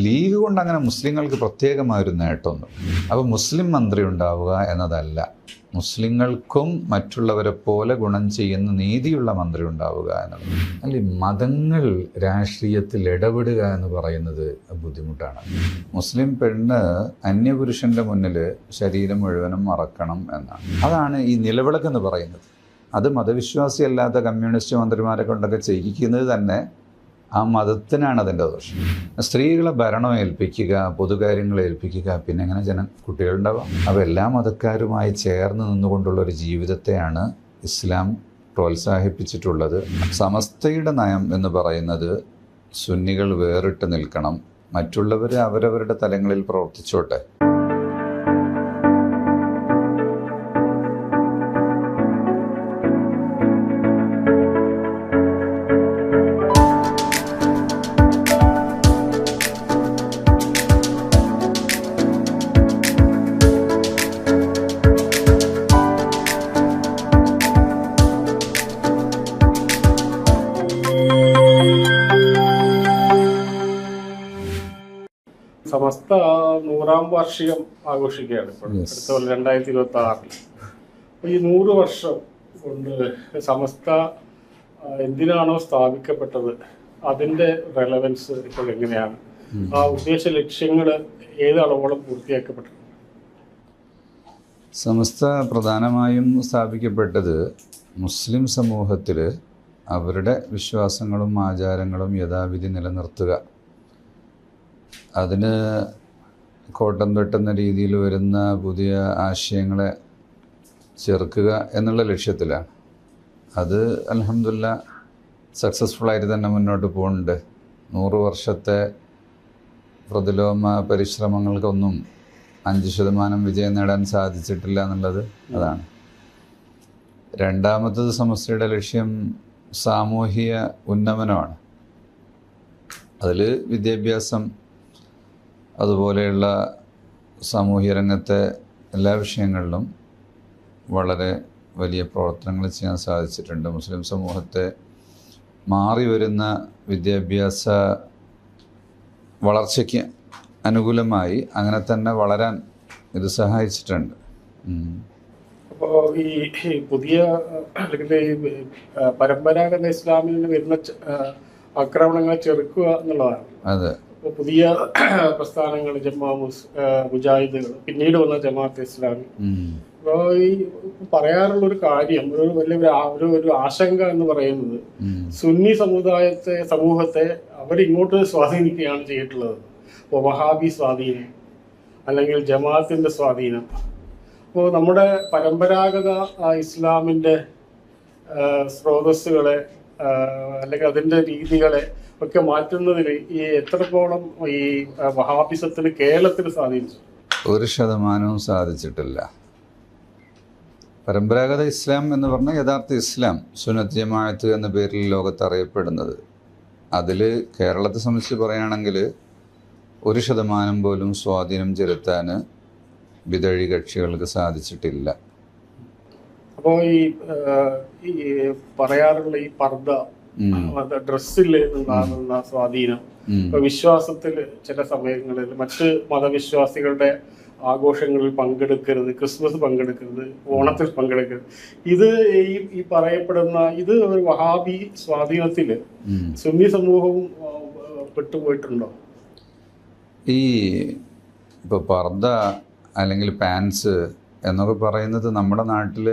League കൊണ്ട് അങ്ങനെ മുസ്ലിങ്ങൾക്ക് പ്രത്യേകമായൊരു നേട്ടമൊന്നും. അപ്പോൾ മുസ്ലിം മന്ത്രി ഉണ്ടാവുക എന്നതല്ല, മുസ്ലിങ്ങൾക്കും മറ്റുള്ളവരെ പോലെ ഗുണം ചെയ്യുന്ന നീതിയുള്ള മന്ത്രി ഉണ്ടാവുക എന്നുള്ളത്. അല്ല, മതങ്ങൾ രാഷ്ട്രീയത്തിൽ ഇടപെടുക എന്ന് പറയുന്നത് ബുദ്ധിമുട്ടാണ്. മുസ്ലിം പെണ്ണ് അന്യപുരുഷൻ്റെ മുന്നിൽ ശരീരം മുഴുവനും മറക്കണം എന്നാണ്. അതാണ് ഈ നിലവിളക്കെന്ന് പറയുന്നത്. അത് മതവിശ്വാസിയല്ലാത്ത കമ്മ്യൂണിസ്റ്റ് മന്ത്രിമാരെ കൊണ്ടൊക്കെ ചെയ്യിക്കുന്നത് തന്നെ ആ മതത്തിനാണ് അതിൻ്റെ ദോഷം. സ്ത്രീകളെ ഭരണം ഏൽപ്പിക്കുക, പൊതുകാര്യങ്ങളെ ഏൽപ്പിക്കുക, പിന്നെ എങ്ങനെ കുട്ടികളുണ്ടാവാം? അപ്പോൾ എല്ലാ മതക്കാരുമായി ചേർന്ന് നിന്നുകൊണ്ടുള്ളൊരു ജീവിതത്തെയാണ് ഇസ്ലാം പ്രോത്സാഹിപ്പിച്ചിട്ടുള്ളത്. സമസ്തയുടെ നയം എന്ന് പറയുന്നത് സുന്നികൾ വേറിട്ട് നിൽക്കണം, മറ്റുള്ളവർ അവരവരുടെ തലങ്ങളിൽ പ്രവർത്തിച്ചോട്ടെ. സമസ്ത 100ാം വാർഷികം ആഘോഷിക്കുകയാണ് ഇപ്പോൾ അടുത്ത കൊല്ലം 2026. ഈ 100 വർഷം കൊണ്ട് സമസ്ത എന്തിനാണോ സ്ഥാപിക്കപ്പെട്ടത് അതിൻ്റെ റെലവൻസ് ഇപ്പോൾ എങ്ങനെയാണ്? ആ ഉദ്ദേശ ലക്ഷ്യങ്ങൾ ഏത് അളവോളം പൂർത്തിയാക്കപ്പെട്ടത്? സമസ്ത പ്രധാനമായും സ്ഥാപിക്കപ്പെട്ടത് മുസ്ലിം സമൂഹത്തിൽ അവരുടെ വിശ്വാസങ്ങളും ആചാരങ്ങളും യഥാവിധി നിലനിർത്തുക, അതിന് കോട്ടം തട്ടുന്ന രീതിയിൽ വരുന്ന പുതിയ ആശയങ്ങളെ ചെറുക്കുക എന്നുള്ള ലക്ഷ്യത്തിലാണ്. അത് അൽഹംദുലില്ലാ സക്സസ്ഫുള്ളായിട്ട് തന്നെ മുന്നോട്ട് പോകുന്നുണ്ട്. 100 വർഷത്തെ പ്രതിലോമ പരിശ്രമങ്ങൾക്കൊന്നും 5% വിജയം നേടാൻ സാധിച്ചിട്ടില്ല എന്നുള്ളത് അതാണ്. രണ്ടാമത്തത് സമസ്തയുടെ ലക്ഷ്യം സാമൂഹിക ഉന്നമനമാണ്. അതിൽ വിദ്യാഭ്യാസം അതുപോലെയുള്ള സാമൂഹ്യ രംഗത്തെ എല്ലാ വിഷയങ്ങളിലും വളരെ വലിയ പ്രവർത്തനങ്ങൾ ചെയ്യാൻ സാധിച്ചിട്ടുണ്ട്. മുസ്ലിം സമൂഹത്തെ മാറി വരുന്ന വിദ്യാഭ്യാസ വളർച്ചയ്ക്ക് അനുകൂലമായി അങ്ങനെ തന്നെ വളരാൻ ഇത് സഹായിച്ചിട്ടുണ്ട്. അപ്പോൾ ഈ പുതിയ അല്ലെങ്കിൽ ഈ പരമ്പരാഗത ഇസ്ലാമിൽ നിന്ന് വരുന്ന ആക്രമണങ്ങളെ ചെറുക്കുക എന്നുള്ളതാണ്. അതെ. ഇപ്പോൾ പുതിയ പ്രസ്ഥാനങ്ങൾ മുജാഹിദുകൾ, പിന്നീട് വന്ന ജമാഅത്ത് ഇസ്ലാമി. അപ്പോൾ ഈ പറയാറുള്ളൊരു കാര്യം, ഒരു ആശങ്ക എന്ന് പറയുന്നത് സുന്നി സമൂഹത്തെ അവരിങ്ങോട്ട് സ്വാധീനിക്കുകയാണ് ചെയ്തിട്ടുള്ളത്. ഇപ്പോൾ വഹാബി സ്വാധീനം അല്ലെങ്കിൽ ജമാഅത്തിൻ്റെ സ്വാധീനം. അപ്പോൾ നമ്മുടെ പരമ്പരാഗത ഇസ്ലാമിൻ്റെ സ്രോതസ്സുകളെ അല്ലെങ്കിൽ അതിൻ്റെ രീതികളെ ഒക്കെ മാറ്റുന്നതിൽ ഈ എത്രത്തോളം ഈ വഹാബിസത്തിന് കേരളത്തിൽ സാധിച്ചു? 1% സാധിച്ചിട്ടില്ല. പരമ്പരാഗത ഇസ്ലാം എന്ന് പറഞ്ഞാൽ യഥാർത്ഥ ഇസ്ലാം, സുന്നത്ത് ജമാഅത്ത് എന്ന പേരിൽ ലോകത്ത് അറിയപ്പെടുന്നത്, അതിൽ കേരളത്തെ സംബന്ധിച്ച് പറയുകയാണെങ്കിൽ 1% പോലും സ്വാധീനം ചെലുത്താൻ വിദഴി കക്ഷികൾക്ക് സാധിച്ചിട്ടില്ല. അപ്പോൾ ഈ പറയാറുള്ള ഈ പർദ്ദ, ഡ്രസ്സിൽ ഉണ്ടാകുന്ന സ്വാധീനം, വിശ്വാസത്തിൽ ചില സമയങ്ങളിൽ മറ്റ് മതവിശ്വാസികളുടെ ആഘോഷങ്ങളിൽ പങ്കെടുക്കരുത്, ക്രിസ്മസ് പങ്കെടുക്കരുത്, ഓണത്തിൽ പങ്കെടുക്കരുത്, ഇത് ഈ പറയപ്പെടുന്ന ഇത് ഒരു വഹാബി സ്വാധീനത്തിൽ സുന്നി സമൂഹവും പെട്ടുപോയിട്ടുണ്ടോ? ഇപ്പോൾ പർദ്ദ അല്ലെങ്കിൽ പാൻസ് എന്നൊക്കെ പറയുന്നത് നമ്മുടെ നാട്ടിൽ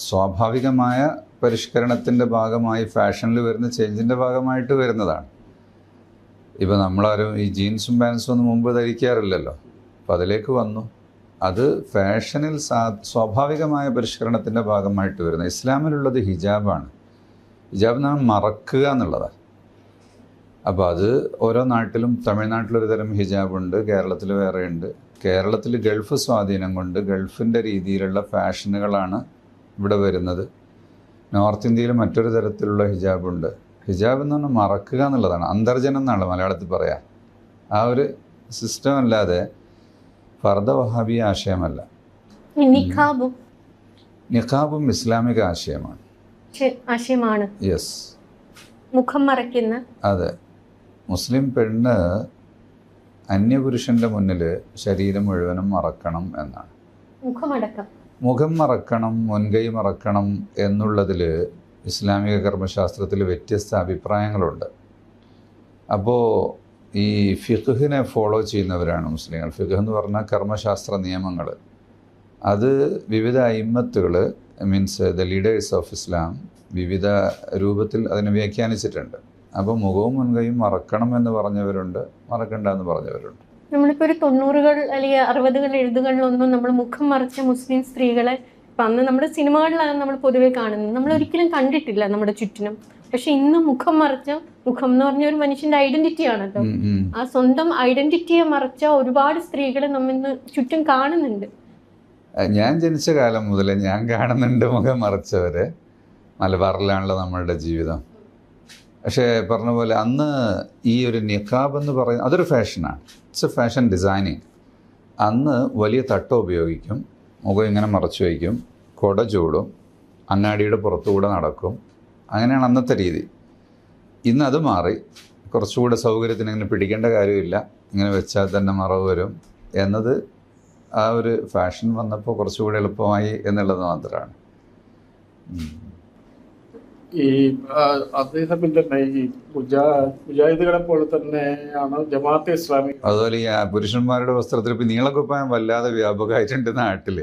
സ്വാഭാവികമായ പരിഷ്കരണത്തിൻ്റെ ഭാഗമായി ഫാഷനിൽ വരുന്ന ചേഞ്ചിൻ്റെ ഭാഗമായിട്ട് വരുന്നതാണ്. ഇപ്പോൾ നമ്മളാരും ഈ ജീൻസും പാൻസും ഒന്നും മുമ്പ് ധരിക്കാറില്ലല്ലോ. അപ്പോൾ അതിലേക്ക് വന്നു. അത് ഫാഷനിൽ സ്വാഭാവികമായ പരിഷ്കരണത്തിൻ്റെ ഭാഗമായിട്ട് വരുന്നത്. ഇസ്ലാമിലുള്ളത് ഹിജാബാണ്. ഹിജാബ് എന്ന് പറഞ്ഞാൽ മറക്കുക എന്നുള്ളതാണ്. അപ്പോൾ അത് ഓരോ നാട്ടിലും, തമിഴ്നാട്ടിലൊരു തരം ഹിജാബുണ്ട്, കേരളത്തിൽ വേറെയുണ്ട്. കേരളത്തിൽ ഗൾഫ് സ്വാധീനം കൊണ്ട് ഗൾഫിൻ്റെ രീതിയിലുള്ള ഫാഷനുകളാണ് ഇവിടെ വരുന്നത്. നോർത്ത് ഇന്ത്യയിൽ മറ്റൊരു തരത്തിലുള്ള ഹിജാബുണ്ട്. ഹിജാബ് എന്ന് പറഞ്ഞാൽ മറക്കുക എന്നുള്ളതാണ്. അന്തർജനം എന്നാണ് മലയാളത്തിൽ പറയാം. ആ ഒരു സിസ്റ്റം അല്ലാതെ ഫർദ വഹാബി ആശയമല്ല. നിഖാബും ഇസ്ലാമിക ആശയമാണ്. യെസ്, മുഖം മറയ്ക്കുന്ന. അതെ. മുസ്ലിം പെണ്ണ് അന്യപുരുഷൻ്റെ മുന്നിൽ ശരീരം മുഴുവനും മറക്കണം എന്നാണ്. മുഖം മറക്കണം, മുൻകൈ മറക്കണം എന്നുള്ളതിൽ ഇസ്ലാമിക കർമ്മശാസ്ത്രത്തിൽ വ്യത്യസ്ത അഭിപ്രായങ്ങളുണ്ട്. അപ്പോൾ ഈ ഫിഖ്ഹിനെ ഫോളോ ചെയ്യുന്നവരാണ് മുസ്ലിങ്ങൾ. ഫിഖ് എന്ന് പറഞ്ഞാൽ കർമ്മശാസ്ത്ര നിയമങ്ങൾ. അത് വിവിധ അയിമ്മത്തുകൾ, means the leaders of Islam, വിവിധ രൂപത്തിൽ അതിനെ വ്യാഖ്യാനിച്ചിട്ടുണ്ട്. അപ്പോൾ മുഖവും മുൻകൈയും മറക്കണം എന്ന് പറഞ്ഞവരുണ്ട്, മറക്കണ്ട എന്ന് പറഞ്ഞവരുണ്ട്. നമ്മളിപ്പോൾ ഒരു 90-കൾ അല്ലെങ്കിൽ 60-കൾ 70-കളിലൊന്നും നമ്മൾ മുഖം മറച്ച മുസ്ലിം സ്ത്രീകളെ ഇപ്പം അന്ന് നമ്മുടെ സിനിമകളിലാണ് നമ്മൾ പൊതുവെ കാണുന്നത്. നമ്മൾ ഒരിക്കലും കണ്ടിട്ടില്ല നമ്മുടെ ചുറ്റിനും. പക്ഷെ ഇന്ന് മുഖം മറച്ച, മുഖം എന്ന് പറഞ്ഞ ഒരു മനുഷ്യന്റെ ഐഡന്റിറ്റി ആണല്ലോ, ആ സ്വന്തം ഐഡന്റിറ്റിയെ മറച്ച ഒരുപാട് സ്ത്രീകളെ നമ്മിന്ന് ചുറ്റും കാണുന്നുണ്ട്. ഞാൻ ജനിച്ച കാലം മുതൽ ഞാൻ കാണുന്നുണ്ട് മുഖം മറച്ചവരെ. മലബാറിലാണല്ലോ നമ്മളുടെ ജീവിതം. പക്ഷേ പറഞ്ഞ പോലെ അന്ന് ഈ ഒരു നിഖാബ് എന്ന് പറയുന്നത് അതൊരു ഫാഷനാണ്. It's a fashion designing. അന്ന് വലിയ തട്ട ഉപയോഗിക്കും, മുഖം ഇങ്ങനെ മറച്ചു വയ്ക്കും, കുട ചൂടും, അങ്ങാടിയുടെ പുറത്തുകൂടെ നടക്കും. അങ്ങനെയാണ് അന്നത്തെ രീതി. ഇന്ന് അത് മാറി. കുറച്ചുകൂടെ സൗകര്യത്തിന് ഇങ്ങനെ പിടിക്കേണ്ട കാര്യമില്ല, ഇങ്ങനെ വെച്ചാൽ തന്നെ മറവ് വരും എന്നത് ആ ഒരു ഫാഷൻ വന്നപ്പോൾ കുറച്ചുകൂടെ എളുപ്പമായി എന്നുള്ളത് മാത്രമാണ്. ഈ അതേസമയം തന്നെ ഈ മുജാഹിദുകളെ പോലെ തന്നെയാണ് ജമാഅത്തെ ഇസ്ലാമി. അതുപോലെ ഈ പുരുഷന്മാരുടെ വസ്ത്രത്തിൽ ഇപ്പം നീളക്കുപ്പായം വല്ലാതെ വ്യാപകമായിട്ടുണ്ട് നാട്ടിൽ.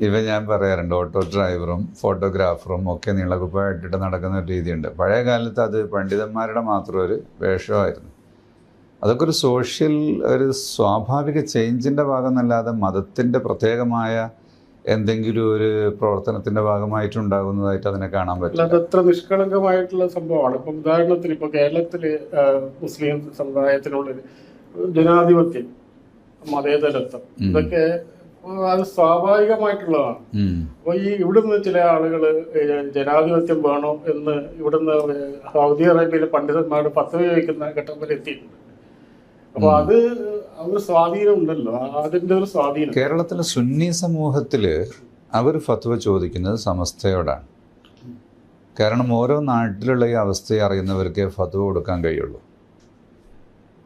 ഇവ ഞാൻ പറയാറുണ്ട്, ഓട്ടോ ഡ്രൈവറും ഫോട്ടോഗ്രാഫറും ഒക്കെ നീളക്കുപ്പായം ഇട്ടിട്ട് നടക്കുന്ന ഒരു രീതിയുണ്ട്. പഴയ കാലത്ത് അത് പണ്ഡിതന്മാരുടെ മാത്രം ഒരു വേഷമായിരുന്നു. അതൊക്കെ ഒരു സോഷ്യൽ, ഒരു സ്വാഭാവിക ചേഞ്ചിൻ്റെ ഭാഗം എന്നല്ലാതെ മതത്തിൻ്റെ പ്രത്യേകമായ എന്തെങ്കിലും ഒരു പ്രവർത്തനത്തിൻ്റെ ഭാഗമായിട്ടുണ്ടാകുന്നതായിട്ട് അതിനെ കാണാൻ പറ്റില്ല. അതത്ര നിഷ്കളങ്കമായിട്ടുള്ള സംഭവമാണ്. ഇപ്പം ഉദാഹരണത്തിന് ഇപ്പോൾ കേരളത്തിൽ മുസ്ലിം സമുദായത്തിനുള്ളിൽ ജനാധിപത്യം, മതേതരത്വം, ഇതൊക്കെ അത് സ്വാഭാവികമായിട്ടുള്ളതാണ്. അപ്പോൾ ഈ ഇവിടുന്ന് ചില ആളുകൾ ജനാധിപത്യം വേണോ എന്ന് ഇവിടുന്ന് സൗദി അറേബ്യയിലെ പണ്ഡിതന്മാരുടെ ഫത്വ ചോദിക്കുന്ന ഘട്ടം വരെ എത്തിയിട്ടുണ്ട്. അപ്പോൾ അത് ഒരു സ്വാധീനം ഉണ്ടല്ലോ, അതിൻ്റെ ഒരു സ്വാധീനം. കേരളത്തിലെ സുന്നി സമൂഹത്തിൽ അവർ ഫത്വ ചോദിക്കുന്നത് സമസ്തയോടാണ്. കാരണം ഓരോ നാട്ടിലുള്ള ഈ അവസ്ഥയെ അറിയുന്നവർക്ക് ഫത്വ കൊടുക്കാൻ കഴിയുള്ളൂ.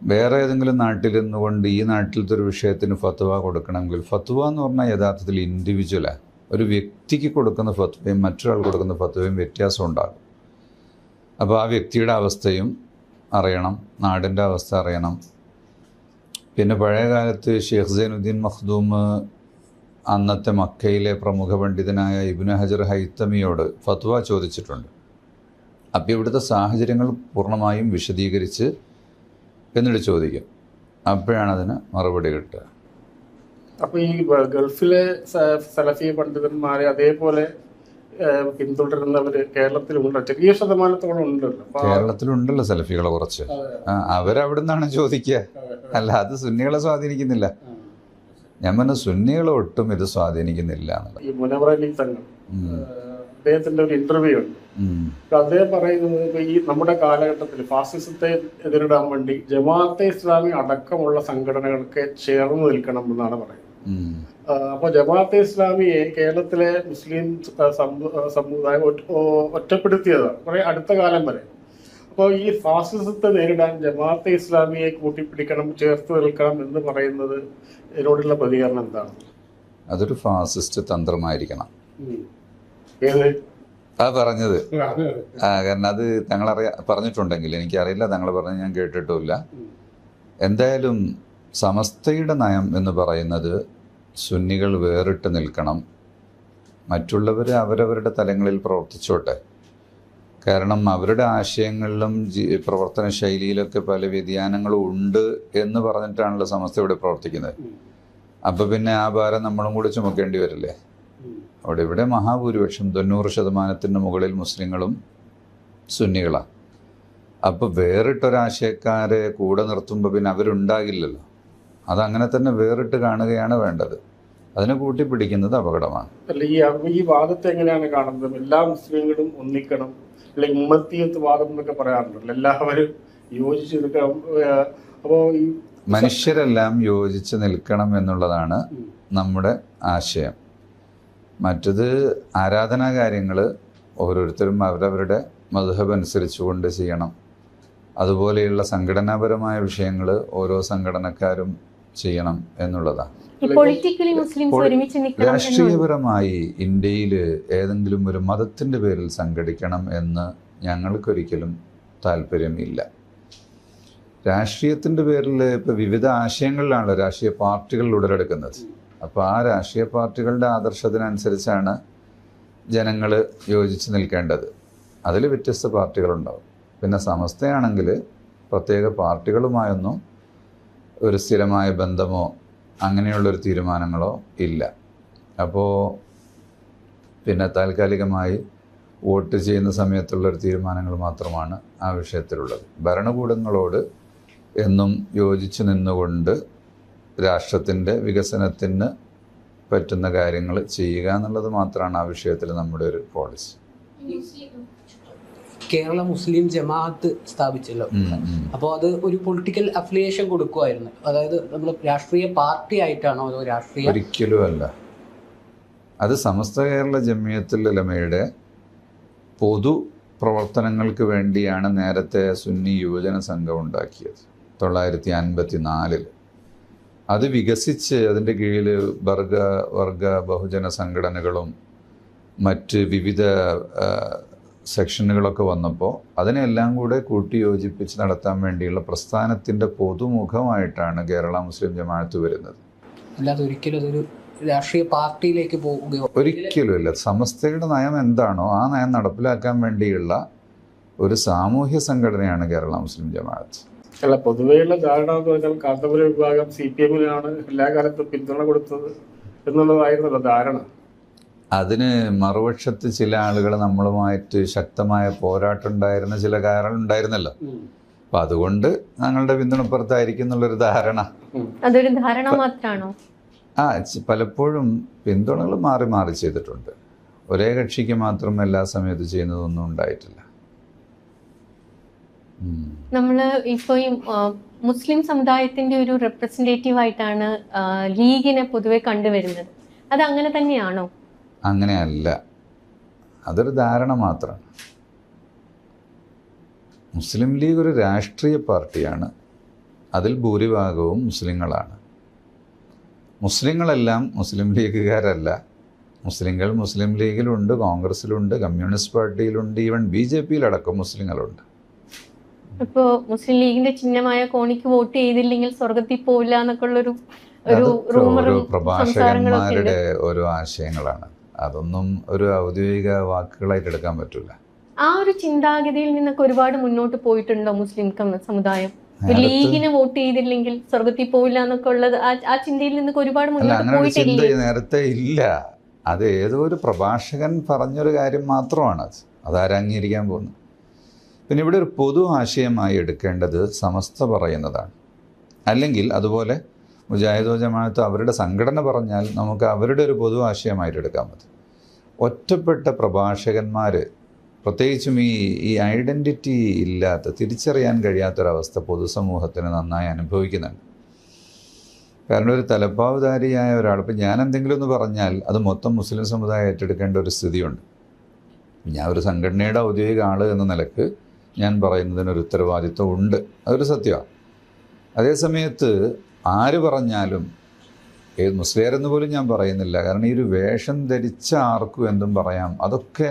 വേറെ ഏതെങ്കിലും നാട്ടിലിരുന്നു കൊണ്ട് ഈ നാട്ടിലത്തെ ഒരു വിഷയത്തിന് ഫത്വ കൊടുക്കണമെങ്കിൽ, ഫത്വ എന്ന് പറഞ്ഞാൽ യഥാർത്ഥത്തിൽ ഇൻഡിവിജ്വലാണ്. ഒരു വ്യക്തിക്ക് കൊടുക്കുന്ന ഫത്വയും മറ്റൊരാൾ കൊടുക്കുന്ന ഫത്വയും വ്യത്യാസം ഉണ്ടാകും. അപ്പോൾ ആ വ്യക്തിയുടെ അവസ്ഥയും അറിയണം, നാടിൻ്റെ അവസ്ഥ അറിയണം. പിന്നെ പഴയ കാലത്ത് ഷെയ്ഖ് സൈനുദ്ദീൻ മഖ്ദൂം അന്നത്തെ മക്കയിലെ പ്രമുഖ പണ്ഡിതനായ ഇബ്നു ഹജർ ഹൈത്തമിയോട് ഫത്വ ചോദിച്ചിട്ടുണ്ട്. അപ്പോൾ ഇവിടുത്തെ സാഹചര്യങ്ങൾ പൂർണ്ണമായും വിശദീകരിച്ച് എന്നിട്ട് ചോദിക്കും. അപ്പോഴാണ് അതിന് മറുപടി കിട്ടുക. അപ്പോൾ ഈ ഗൾഫിലെ സലഫി പണ്ഡിതന്മാരെ അതേപോലെ പിന്തുടരുന്നവർ കേരളത്തിലുണ്ട്, ചെറിയ ശതമാനത്തോളം ഉണ്ടല്ലോ. കേരളത്തിലുണ്ടല്ലോ സലഫികളെ കുറച്ച്. അവരവിടെ നിന്നാണ് ചോദിക്കുക, അല്ല അത് സുന്നികളെ സ്വാധീനിക്കുന്നില്ല. ഞാൻ പറഞ്ഞ സുന്നികളെ ഒട്ടും ഇത് സ്വാധീനിക്കുന്നില്ല എന്നുള്ളത്. ഈ മുനവർ അലി തങ്ങൾ, അദ്ദേഹത്തിന്റെ ഒരു ഇന്റർവ്യൂ ഉണ്ട്. അദ്ദേഹം പറയുന്നത് ഇപ്പൊ ഈ നമ്മുടെ കാലഘട്ടത്തിൽ ഫാസിസത്തെ എതിരിടാൻ വേണ്ടി ജമാഅത്തെ ഇസ്ലാമി അടക്കമുള്ള സംഘടനകൾക്ക് ചേർന്ന് നിൽക്കണം എന്നാണ് പറയുന്നത്. അപ്പോൾ ജമാഅത്തെ ഇസ്ലാമിയെ കേരളത്തിലെ മുസ്ലിം സമുദായം ഒറ്റപ്പെടുത്തിയതാണ് കുറെ അടുത്ത കാലം വരെ. അപ്പോൾ ഈ ഫാസിസത്തെ നേരിടാൻ ജമാഅത്തെ ഇസ്ലാമിയെ കൂട്ടിപ്പിടിക്കണം, ചേർത്ത് നിൽക്കണം എന്ന് പറയുന്നത് ഇതിനോടുള്ള പ്രതികരണം എന്താണ്? അതൊരു ഫാസിസ്റ്റ് തന്ത്രമായിരിക്കണം. ഏത് പറഞ്ഞത് കാരണം അത് പറഞ്ഞിട്ടുണ്ടെങ്കിൽ എനിക്കറിയില്ല, തങ്ങൾ പറഞ്ഞ് ഞാൻ കേട്ടിട്ടുമില്ല. എന്തായാലും സമസ്തയുടെ നയം എന്ന് പറയുന്നത് സുന്നികൾ വേറിട്ട് നിൽക്കണം, മറ്റുള്ളവർ അവരവരുടെ തലങ്ങളിൽ പ്രവർത്തിച്ചോട്ടെ. കാരണം അവരുടെ ആശയങ്ങളിലും പ്രവർത്തന ശൈലിയിലൊക്കെ പല വ്യതിയാനങ്ങളും ഉണ്ട് എന്ന് പറഞ്ഞിട്ടാണല്ലോ സമസ്ത ഇവിടെ പ്രവർത്തിക്കുന്നത്. അപ്പോൾ പിന്നെ ആ ഭാരം നമ്മളും കൂടി ചുമക്കേണ്ടി വരില്ലേ? ഇവിടെ മഹാഭൂരിപക്ഷം 90% മുകളിൽ മുസ്ലിങ്ങളും സുന്നികളാണ്. അപ്പോൾ വേറിട്ടൊരാശയക്കാരെ കൂടെ നിർത്തുമ്പോൾ പിന്നെ അവരുണ്ടാകില്ലല്ലോ. അതങ്ങനെ തന്നെ വേറിട്ട് കാണുകയാണ് വേണ്ടത്. അതിനെ കൂട്ടിപ്പിടിക്കുന്നത് അപകടമാണ്. അല്ല, ഈ വാദത്തെ എങ്ങനെയാണ് കാണുന്നത്? എല്ലാ മുസ്ലിങ്ങളും ഒന്നിക്കണം, അല്ലെങ്കിൽ ഉമ്മത്തിയത്ത് വാദം എന്നൊക്കെ പറയാറുണ്ടല്ലോ, എല്ലാവരും യോജിച്ച് നിൽക്കണം. അപ്പോൾ ഈ മനുഷ്യരെല്ലാം യോജിച്ച് നിൽക്കണം എന്നുള്ളതാണ് നമ്മുടെ ആശയം. മറ്റത് ആരാധനാ കാര്യങ്ങൾ ഓരോരുത്തരും അവരവരുടെ മദ്ഹബ് അനുസരിച്ചുകൊണ്ട് ചെയ്യണം. അതുപോലെയുള്ള സംഘടനാപരമായ വിഷയങ്ങൾ ഓരോ സംഘടനക്കാരും ചെയ്യണം എന്നുള്ളതാണ്. പൊളിറ്റിക്കലി മുസ്ലിംസ് ഒരുമിച്ച് നിൽക്കണം. രാഷ്ട്രീയപരമായി ഇന്ത്യയിൽ ഏതെങ്കിലും ഒരു മതത്തിൻ്റെ പേരിൽ സംഘടിക്കണം എന്ന് ഞങ്ങൾക്കൊരിക്കലും താല്പര്യമില്ല. രാഷ്ട്രീയത്തിൻ്റെ പേരിൽ ഇപ്പോൾ വിവിധ ആശയങ്ങളിലാണല്ലോ രാഷ്ട്രീയ പാർട്ടികൾ ഉടലെടുക്കുന്നത്. അപ്പോൾ ആ രാഷ്ട്രീയ പാർട്ടികളുടെ ആദർശത്തിനനുസരിച്ചാണ് ജനങ്ങൾ യോജിച്ച് നിൽക്കേണ്ടത്. അതിൽ വ്യത്യസ്ത പാർട്ടികളുണ്ടാവും. പിന്നെ സമസ്തയാണെങ്കിൽ പ്രത്യേക പാർട്ടികളുമായൊന്നും ഒരു സ്ഥിരമായ ബന്ധമോ അങ്ങനെയുള്ളൊരു തീരുമാനങ്ങളോ ഇല്ല. അപ്പോൾ പിന്നെ താൽക്കാലികമായി വോട്ട് ചെയ്യുന്ന സമയത്തുള്ളൊരു തീരുമാനങ്ങൾ മാത്രമാണ് ആ വിഷയത്തിലുള്ളത്. ഭരണകൂടങ്ങളോട് എന്നും യോജിച്ച് നിന്നുകൊണ്ട് രാഷ്ട്രത്തിൻ്റെ വികസനത്തിന് പറ്റുന്ന കാര്യങ്ങൾ ചെയ്യുക എന്നുള്ളത് മാത്രമാണ് ആ വിഷയത്തിൽ നമ്മുടെ ഒരു പോളിസി. കേരള മുസ്ലിം ജമാഅത്ത് സ്ഥാപിച്ചല്ലോ. അപ്പോൾ അത് ഒരു പൊളിറ്റിക്കൽ അഫിലിയേഷൻ കൊടുക്കുമായിരുന്നു. അതായത് നമ്മൾ രാഷ്ട്രീയ പാർട്ടി ആയിട്ടാണോ അതോ രാഷ്ട്രീയ? ഒരിക്കലും അല്ല. അത് സമസ്ത കേരള ജമിയത്തുൽ ഉലമയുടെ പൊതു പ്രവർത്തനങ്ങൾക്ക് വേണ്ടിയാണ് നേരത്തെ സുന്നി യുവജന സംഘം ഉണ്ടാക്കിയത് 1954. അത് വികസിച്ച് അതിൻ്റെ കീഴിൽ വർഗ ബഹുജന സംഘടനകളും മറ്റ് വിവിധ സെക്ഷനുകളൊക്കെ വന്നപ്പോൾ അതിനെല്ലാം കൂടെ കൂട്ടി യോജിപ്പിച്ച് നടത്താൻ വേണ്ടിയുള്ള പ്രസ്ഥാനത്തിൻ്റെ പൊതുമുഖമായിട്ടാണ് കേരള മുസ്ലിം ജമാഅത്ത് വരുന്നത്. അല്ലാതെ ഒരിക്കലും അതൊരു രാഷ്ട്രീയ പാർട്ടിയിലേക്ക് പോവുകയോ? ഒരിക്കലുമില്ല. സമസ്തയുടെ നയം എന്താണോ ആ നയം നടപ്പിലാക്കാൻ വേണ്ടിയുള്ള ഒരു സാമൂഹ്യ സംഘടനയാണ് കേരള മുസ്ലിം ജമാഅത്ത്. അല്ല, പൊതുവെയുള്ള ധാരണ എന്ന് പറഞ്ഞാൽ കാന്തപുര വിഭാഗം CPM-നാണ് എല്ലാ കാലത്തും പിന്തുണ കൊടുത്തത് എന്നുള്ളതായിരുന്നല്ലോ ധാരണ. അതിന് മറുപക്ഷത്ത് ചില ആളുകൾ നമ്മളുമായിട്ട് ശക്തമായ പോരാട്ടം ഉണ്ടായിരുന്ന ചില കാരണങ്ങൾ ഉണ്ടായിരുന്നല്ലോ. അപ്പം അതുകൊണ്ട് ഞങ്ങളുടെ പിന്തുണപ്പുറത്തായിരിക്കും എന്നുള്ളൊരു ധാരണ. അതൊരു ധാരണ മാത്രമാണോ? പലപ്പോഴും പിന്തുണകൾ മാറി മാറി ചെയ്തിട്ടുണ്ട്. ഒരേ കക്ഷിക്ക് മാത്രം എല്ലാ സമയത്തും ചെയ്യുന്നതൊന്നും ഉണ്ടായിട്ടില്ല. നമ്മൾ ഇപ്പോൾ ഈ മുസ്ലിം സമുദായത്തിന്റെ ഒരു റെപ്രസെന്റേറ്റീവ് ആയിട്ടാണ് ലീഗിനെ പൊതുവെ കണ്ടുവരുന്നത്. അത് അങ്ങനെ തന്നെയാണോ? അങ്ങനെയല്ല, അതൊരു ധാരണ മാത്രമാണ്. മുസ്ലിം ലീഗ് ഒരു രാഷ്ട്രീയ പാർട്ടിയാണ്. അതിൽ ഭൂരിഭാഗവും മുസ്ലിങ്ങളാണ്. മുസ്ലിങ്ങളെല്ലാം മുസ്ലിം ലീഗുകാരല്ല. മുസ്ലിങ്ങൾ മുസ്ലിം ലീഗിലുണ്ട്, കോൺഗ്രസിലുണ്ട്, കമ്മ്യൂണിസ്റ്റ് പാർട്ടിയിലുണ്ട്, ഈവൻ BJP-യിലടക്കം മുസ്ലിങ്ങളുണ്ട്. ഇപ്പോ മുസ്ലിം ലീഗിന്റെ ചിഹ്നമായ കോണിക്ക് വോട്ട് ചെയ്തില്ലെങ്കിൽ സ്വർഗത്തിൽ പോവില്ല എന്നൊക്കെ ഉള്ളൊരു ഓരോ പ്രഭാഷകന്മാരുടെ ഓരോ ആശയങ്ങളാണ്. അതൊന്നും ഒരു ഔദ്യോഗിക വാക്കുകളായിട്ട് എടുക്കാൻ പറ്റില്ല. ആ ഒരു ചിന്താഗതിയിൽ നിന്നൊക്കെ ഒരുപാട് മുന്നോട്ട് പോയിട്ടുണ്ടോ മുസ്ലിം സമുദായം? ലീഗിന് വോട്ട് ചെയ്തില്ലെങ്കിൽ സ്വർഗത്തിൽ പോവില്ല എന്നൊക്കെ ഉള്ളത് ആ ചിന്തയിൽ നിന്നൊക്കെ ഒരുപാട് മുന്നോട്ട് പോയിട്ടില്ല. നേരത്തെ ഇല്ല. അത് ഏതോ ഒരു പ്രഭാഷകൻ പറഞ്ഞൊരു കാര്യം മാത്രമാണ്. അതാരും അംഗീകരിക്കാൻ പോകുന്നു. പിന്നെ ഇവിടെ ഒരു പൊതു ആശയമായി എടുക്കേണ്ടത് സമസ്ത പറയുന്നതാണ്. അല്ലെങ്കിൽ അതുപോലെ മുജാഹിദ് ജമാഅത്ത് അവരുടെ സംഘടന പറഞ്ഞാൽ നമുക്ക് അവരുടെ ഒരു പൊതു ആശയമായിട്ട് എടുക്കാൻ പറ്റും. ഒറ്റപ്പെട്ട പ്രഭാഷകന്മാർ പ്രത്യേകിച്ചും ഈ ഐഡൻറ്റിറ്റി ഇല്ലാത്ത, തിരിച്ചറിയാൻ കഴിയാത്തൊരവസ്ഥ പൊതുസമൂഹത്തിന് നന്നായി അനുഭവിക്കുന്നുണ്ട്. കാരണം ഒരു തലപ്പാവുധാരിയായ ഒരാൾ, ഇപ്പം ഞാൻ എന്തെങ്കിലും ഒന്ന് പറഞ്ഞാൽ അത് മൊത്തം മുസ്ലിം സമുദായം ഏറ്റെടുക്കേണ്ട ഒരു സ്ഥിതിയുണ്ട്. ഞാൻ ഒരു സംഘടനയുടെ ഔദ്യോഗിക ആൾ എന്ന നിലക്ക് ഞാൻ പറയുന്നതിനൊരു ഉത്തരവാദിത്വം ഉണ്ട്. അതൊരു സത്യമാണ്. അതേസമയത്ത് ആര് പറഞ്ഞാലും, ഏത് മുസ്ലിയാരെന്ന് പോലും ഞാൻ പറയുന്നില്ല, കാരണം ഈ ഒരു വേഷം ധരിച്ച ആർക്കും എന്തും പറയാം. അതൊക്കെ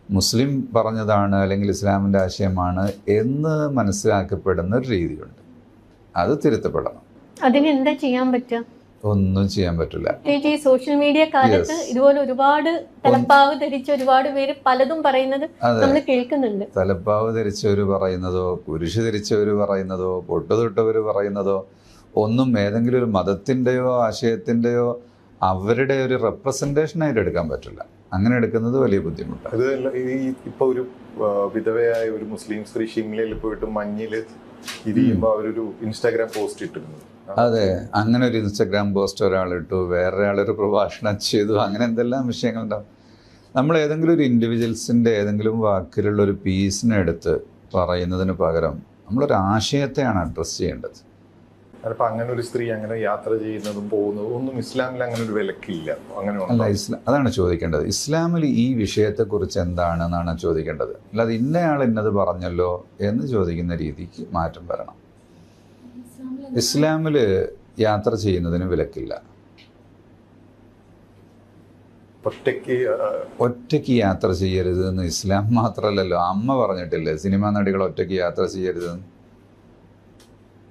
മുസ്ലിം പറഞ്ഞതാണ് അല്ലെങ്കിൽ ഇസ്ലാമിൻ്റെ ആശയമാണ് എന്ന് മനസ്സിലാക്കപ്പെടുന്ന ഒരു രീതിയുണ്ട്. അത് തിരുത്തപ്പെടണം. അതിനെന്താ ചെയ്യാൻ പറ്റുക? ഒന്നും ചെയ്യാൻ പറ്റില്ല. ഈ സോഷ്യൽ മീഡിയ കാലത്ത് ഇതുപോലെ ഒരുപാട് തലപ്പാവ് ധരിച്ച ഒരുപാട് പേര് പലതും പറയുന്നത് നമ്മൾ കേൾക്കുന്നുണ്ട്. തലപ്പാവ് ധരിച്ചവർ പറയുന്നതോ കുരിശ് ധരിച്ചവർ പറയുന്നതോ പൊട്ടുതൊട്ടവർ പറയുന്നതോ ഒന്നും ഏതെങ്കിലും ഒരു മതത്തിൻ്റെയോ ആശയത്തിൻ്റെയോ അവരുടെ ഒരു റെപ്രസെൻറ്റേഷനായിട്ട് എടുക്കാൻ പറ്റില്ല. അങ്ങനെ എടുക്കുന്നത് വലിയ ബുദ്ധിമുട്ടാണ്. ഇത് ഇപ്പോൾ ഒരു വിധവയായ ഒരു മുസ്ലിം സ്ത്രീ ഷിംലയിൽ പോയിട്ട് മഞ്ഞിൽ ഇരിയുമ്പോൾ അവരൊരു ഇൻസ്റ്റാഗ്രാം പോസ്റ്റ് ഇട്ടിരുന്നു. അതെ, അങ്ങനെ ഒരു ഇൻസ്റ്റാഗ്രാം പോസ്റ്റ് ഒരാളിട്ടു, വേറൊരാളൊരു പ്രഭാഷണം ചെയ്തു, അങ്ങനെ എന്തെല്ലാം വിഷയങ്ങളുണ്ടാവും. നമ്മൾ ഏതെങ്കിലും ഒരു ഇൻഡിവിജ്വൽസിൻ്റെ ഏതെങ്കിലും വാക്കിലുള്ള ഒരു പീസിനെ എടുത്ത് പറയുന്നതിന് പകരം നമ്മളൊരു ആശയത്തെയാണ് അഡ്രസ്സ് ചെയ്യേണ്ടത്. അപ്പൊ അങ്ങനെ ഒരു സ്ത്രീ അങ്ങനെ യാത്ര ചെയ്യുന്നതും പോകുന്നതും ഒന്നും ഇസ്ലാമിൽ അങ്ങനെ ഒരു വിലക്കില്ല. അങ്ങനെ അല്ല, അതാണ് ചോദിക്കേണ്ടത്. ഇസ്ലാമിൽ ഈ വിഷയത്തെക്കുറിച്ച് എന്താണെന്നാണ് ചോദിക്കേണ്ടത്. അല്ലാതെ ഇന്നയാൾ ഇന്നത് പറഞ്ഞല്ലോ എന്ന് ചോദിക്കുന്ന രീതിക്ക് മാറ്റം വരണം. ഇസ്ലാമിൽ യാത്ര ചെയ്യുന്നതിന് വിലക്കില്ല. ഒറ്റയ്ക്ക് യാത്ര ചെയ്യരുത് എന്ന് ഇസ്ലാം മാത്രമല്ലല്ലോ, അമ്മ പറഞ്ഞിട്ടില്ലേ സിനിമാ നടികൾ ഒറ്റയ്ക്ക് യാത്ര ചെയ്യരുതെന്ന്.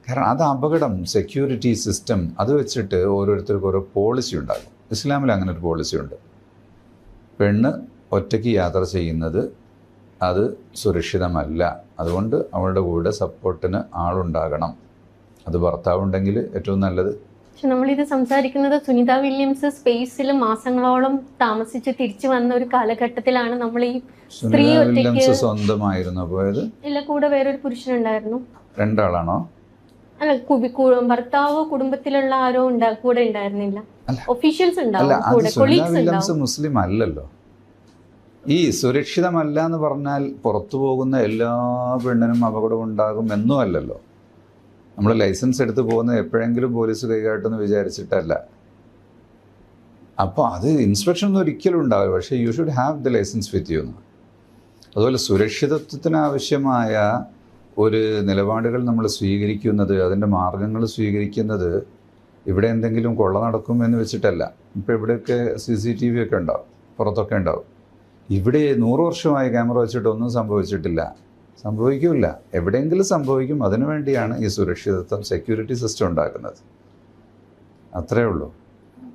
കാരണം അത് അപകടം. സെക്യൂരിറ്റി സിസ്റ്റം അത് വെച്ചിട്ട് ഓരോരുത്തർക്കും ഓരോ പോളിസി ഉണ്ടാകും. ഇസ്ലാമിൽ അങ്ങനെ ഒരു പോളിസി ഉണ്ട്. പെണ്ണ് ഒറ്റയ്ക്ക് യാത്ര ചെയ്യുന്നത് അത് സുരക്ഷിതമല്ല. അതുകൊണ്ട് അവളുടെ കൂടെ സപ്പോർട്ടിന് ആളുണ്ടാകണം. അത് ഭർത്താവുണ്ടെങ്കിൽ ഏറ്റവും നല്ലത്. പക്ഷെ നമ്മളിത് സംസാരിക്കുന്നത് സുനിത വില്യംസ് സ്പേസിൽ മാസങ്ങളോളം താമസിച്ച് തിരിച്ചു വന്ന ഒരു കാലഘട്ടത്തിലാണ്. നമ്മൾ ഈ സ്ത്രീ ഒറ്റയ്ക്ക് സ്വന്തമായിരുന്നു പോയത്? ഇല്ല, കൂടെ വേറൊരു പുരുഷനുണ്ടായിരുന്നു. രണ്ടാളാണോ? അല്ല, ഭർത്താവോ കുടുംബത്തിലുള്ള ആരോ കൂടെ ഉണ്ടായിരുന്നില്ല. ഒഫീഷ്യൽസ് ഉണ്ടാവും. മുസ്ലിം അല്ലല്ലോ. ഈ സുരക്ഷിതമല്ല എന്ന് പറഞ്ഞാൽ പുറത്തു പോകുന്ന എല്ലാ പെണ്ണിനും അപകടം ഉണ്ടാകും എന്നും അല്ലല്ലോ. നമ്മൾ ലൈസൻസ് എടുത്ത് പോകുന്നത് എപ്പോഴെങ്കിലും പോലീസ് കൈകാട്ടെന്ന് വിചാരിച്ചിട്ടല്ല. അപ്പോൾ അത് ഇൻസ്പെക്ഷൻ ഒന്നും ഒരിക്കലും ഉണ്ടാവില്ല. പക്ഷേ you should have the licence with you എന്ന്. അതുപോലെ സുരക്ഷിതത്വത്തിനാവശ്യമായ ഒരു നിലപാടുകൾ നമ്മൾ സ്വീകരിക്കുന്നത്, അതിൻ്റെ മാർഗങ്ങൾ സ്വീകരിക്കുന്നത് ഇവിടെ എന്തെങ്കിലും കൊള്ള നടക്കും എന്ന് വെച്ചിട്ടല്ല. ഇപ്പോൾ ഇവിടെയൊക്കെ CCTV ഒക്കെ ഉണ്ടാവും, പുറത്തൊക്കെ ഉണ്ടാവും. ഇവിടെ 100 വർഷമായി ക്യാമറ വെച്ചിട്ട് ഒന്നും സംഭവിച്ചിട്ടില്ല. സംഭവിക്കില്ല. എവിടെയെങ്കിലും സംഭവിക്കും. അതിനുവേണ്ടിയാണ് ഈ സുരക്ഷിതത്വം, സെക്യൂരിറ്റി സിസ്റ്റം ഉണ്ടാക്കുന്നത്. അത്രേ ഉള്ളൂ.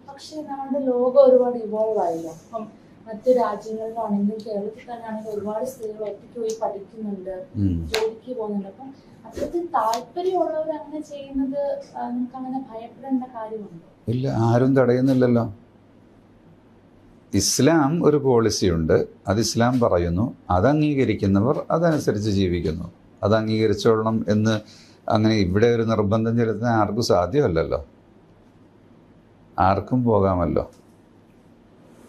പക്ഷേ നമ്മുടെ ലോകം ഒരുപാട് ഇവോൾവ് ആയില്ല. അപ്പം മറ്റു രാജ്യങ്ങളിലാണെങ്കിലും കേരളത്തിൽ തന്നെ ആണെങ്കിൽ ഒരുപാട് സ്ത്രീകൾ ഒറ്റയ്ക്ക് പോയി പഠിക്കുന്നുണ്ട്, ജോലിക്ക് പോകുന്നുണ്ട്. അപ്പം അത്രത്തിൽ താല്പര്യമുള്ളവർ അങ്ങനെ ചെയ്യുന്നത് നമുക്ക് അങ്ങനെ ഭയപ്പെടേണ്ട കാര്യമുണ്ടോ? ഇല്ല, ആരും തടയുന്നില്ലല്ലോ. ഇസ്ലാം ഒരു പോളിസിയുണ്ട്. അത് ഇസ്ലാം പറയുന്നു. അത് അംഗീകരിക്കുന്നവർ അതനുസരിച്ച് ജീവിക്കുന്നു. അത് അംഗീകരിച്ചോളണം എന്ന് അങ്ങനെ ഇവിടെ ഒരു നിർബന്ധം ചെലുത്താൻ ആർക്കും സാധ്യമല്ലല്ലോ. ആർക്കും പോകാമല്ലോ.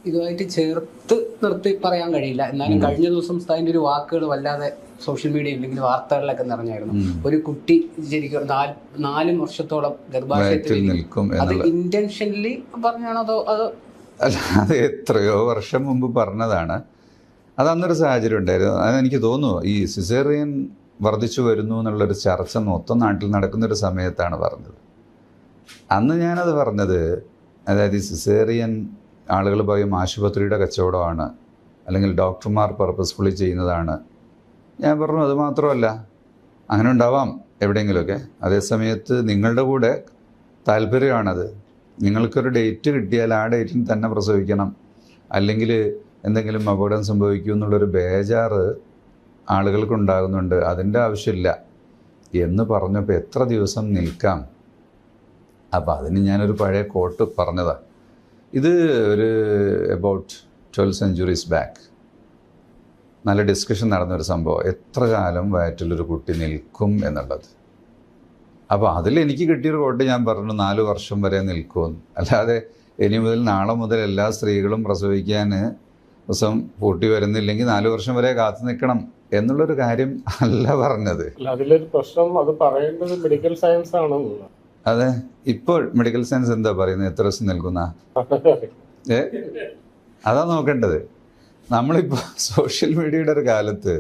ഇതുമായിട്ട് ചേർത്ത് നിർത്തി പറയാൻ കഴിയില്ല. എന്നാലും കഴിഞ്ഞ ദിവസം അതിൻ്റെ ഒരു വാക്കുകൾ വല്ലാതെ സോഷ്യൽ മീഡിയ അല്ലെങ്കിൽ വാർത്തകളിലൊക്കെ നിറഞ്ഞായിരുന്നു. ഒരു കുട്ടി ശരിക്കും 4 വർഷത്തോളം ഗർഭാശയത്തിൽ നിൽക്കും. അത് ഇന്റൻഷനലി പറഞ്ഞാണോ അതോ അല്ല, അത് എത്രയോ വർഷം മുമ്പ് പറഞ്ഞതാണ്. അത് അന്നൊരു സാഹചര്യം ഉണ്ടായിരുന്നു. അതെനിക്ക് തോന്നുന്നു ഈ സിസേറിയൻ വർദ്ധിച്ചു വരുന്നു എന്നുള്ളൊരു ചർച്ച മൊത്തം നാട്ടിൽ നടക്കുന്നൊരു സമയത്താണ് പറഞ്ഞത്. അന്ന് ഞാനത് പറഞ്ഞത്, അതായത് ഈ സിസേറിയൻ ആളുകൾ പറയും ആശുപത്രിയുടെ കച്ചവടമാണ്, അല്ലെങ്കിൽ ഡോക്ടർമാർ പർപ്പസ്ഫുള്ളി ചെയ്യുന്നതാണ്. ഞാൻ പറഞ്ഞു അത് മാത്രമല്ല, അങ്ങനെ ഉണ്ടാവാം എവിടെയെങ്കിലുമൊക്കെ. അതേസമയത്ത് നിങ്ങളുടെ കൂടെ താല്പര്യമാണത്. നിങ്ങൾക്കൊരു ഡേറ്റ് കിട്ടിയാൽ ആ ഡേറ്റിന് തന്നെ പ്രസവിക്കണം, അല്ലെങ്കിൽ എന്തെങ്കിലും അപകടം സംഭവിക്കും എന്നുള്ളൊരു ബേജാറ് ആളുകൾക്കുണ്ടാകുന്നുണ്ട്. അതിൻ്റെ ആവശ്യമില്ല എന്ന് പറഞ്ഞപ്പോൾ എത്ര ദിവസം നിൽക്കാം. അപ്പോൾ അതിന് ഞാനൊരു പഴയ കോട്ട് പറഞ്ഞതാണ്. ഇത് ഒരു അബൌട്ട് 12 centuries ബാക്ക് നല്ല ഡിസ്കഷൻ നടന്നൊരു സംഭവം. എത്ര കാലം വയറ്റിലൊരു കുട്ടി നിൽക്കും എന്നുള്ളത്. അപ്പോൾ അതിലെനിക്ക് കിട്ടിയൊരു കോട്ട് ഞാൻ പറഞ്ഞു 4 വർഷം വരെ നിൽക്കുമെന്ന്. അല്ലാതെ ഇനി മുതൽ നാളെ മുതൽ എല്ലാ സ്ത്രീകളും പ്രസവിക്കാൻ ദിവസം പൂട്ടി വരുന്നില്ലെങ്കിൽ 4 വർഷം വരെ കാത്തു നിൽക്കണം എന്നുള്ളൊരു കാര്യം അല്ല പറഞ്ഞത്. അതിലൊരു പ്രശ്നം അത് പറയേണ്ടത് മെഡിക്കൽ സയൻസ് ആണെന്നുള്ള. അതെ, ഇപ്പോൾ മെഡിക്കൽ സയൻസ് എന്താ പറയുന്നത്? എത്ര ദിവസം നിൽക്കുന്ന അതാ നോക്കേണ്ടത്. നമ്മളിപ്പോൾ സോഷ്യൽ മീഡിയയുടെ ഒരു കാലത്ത്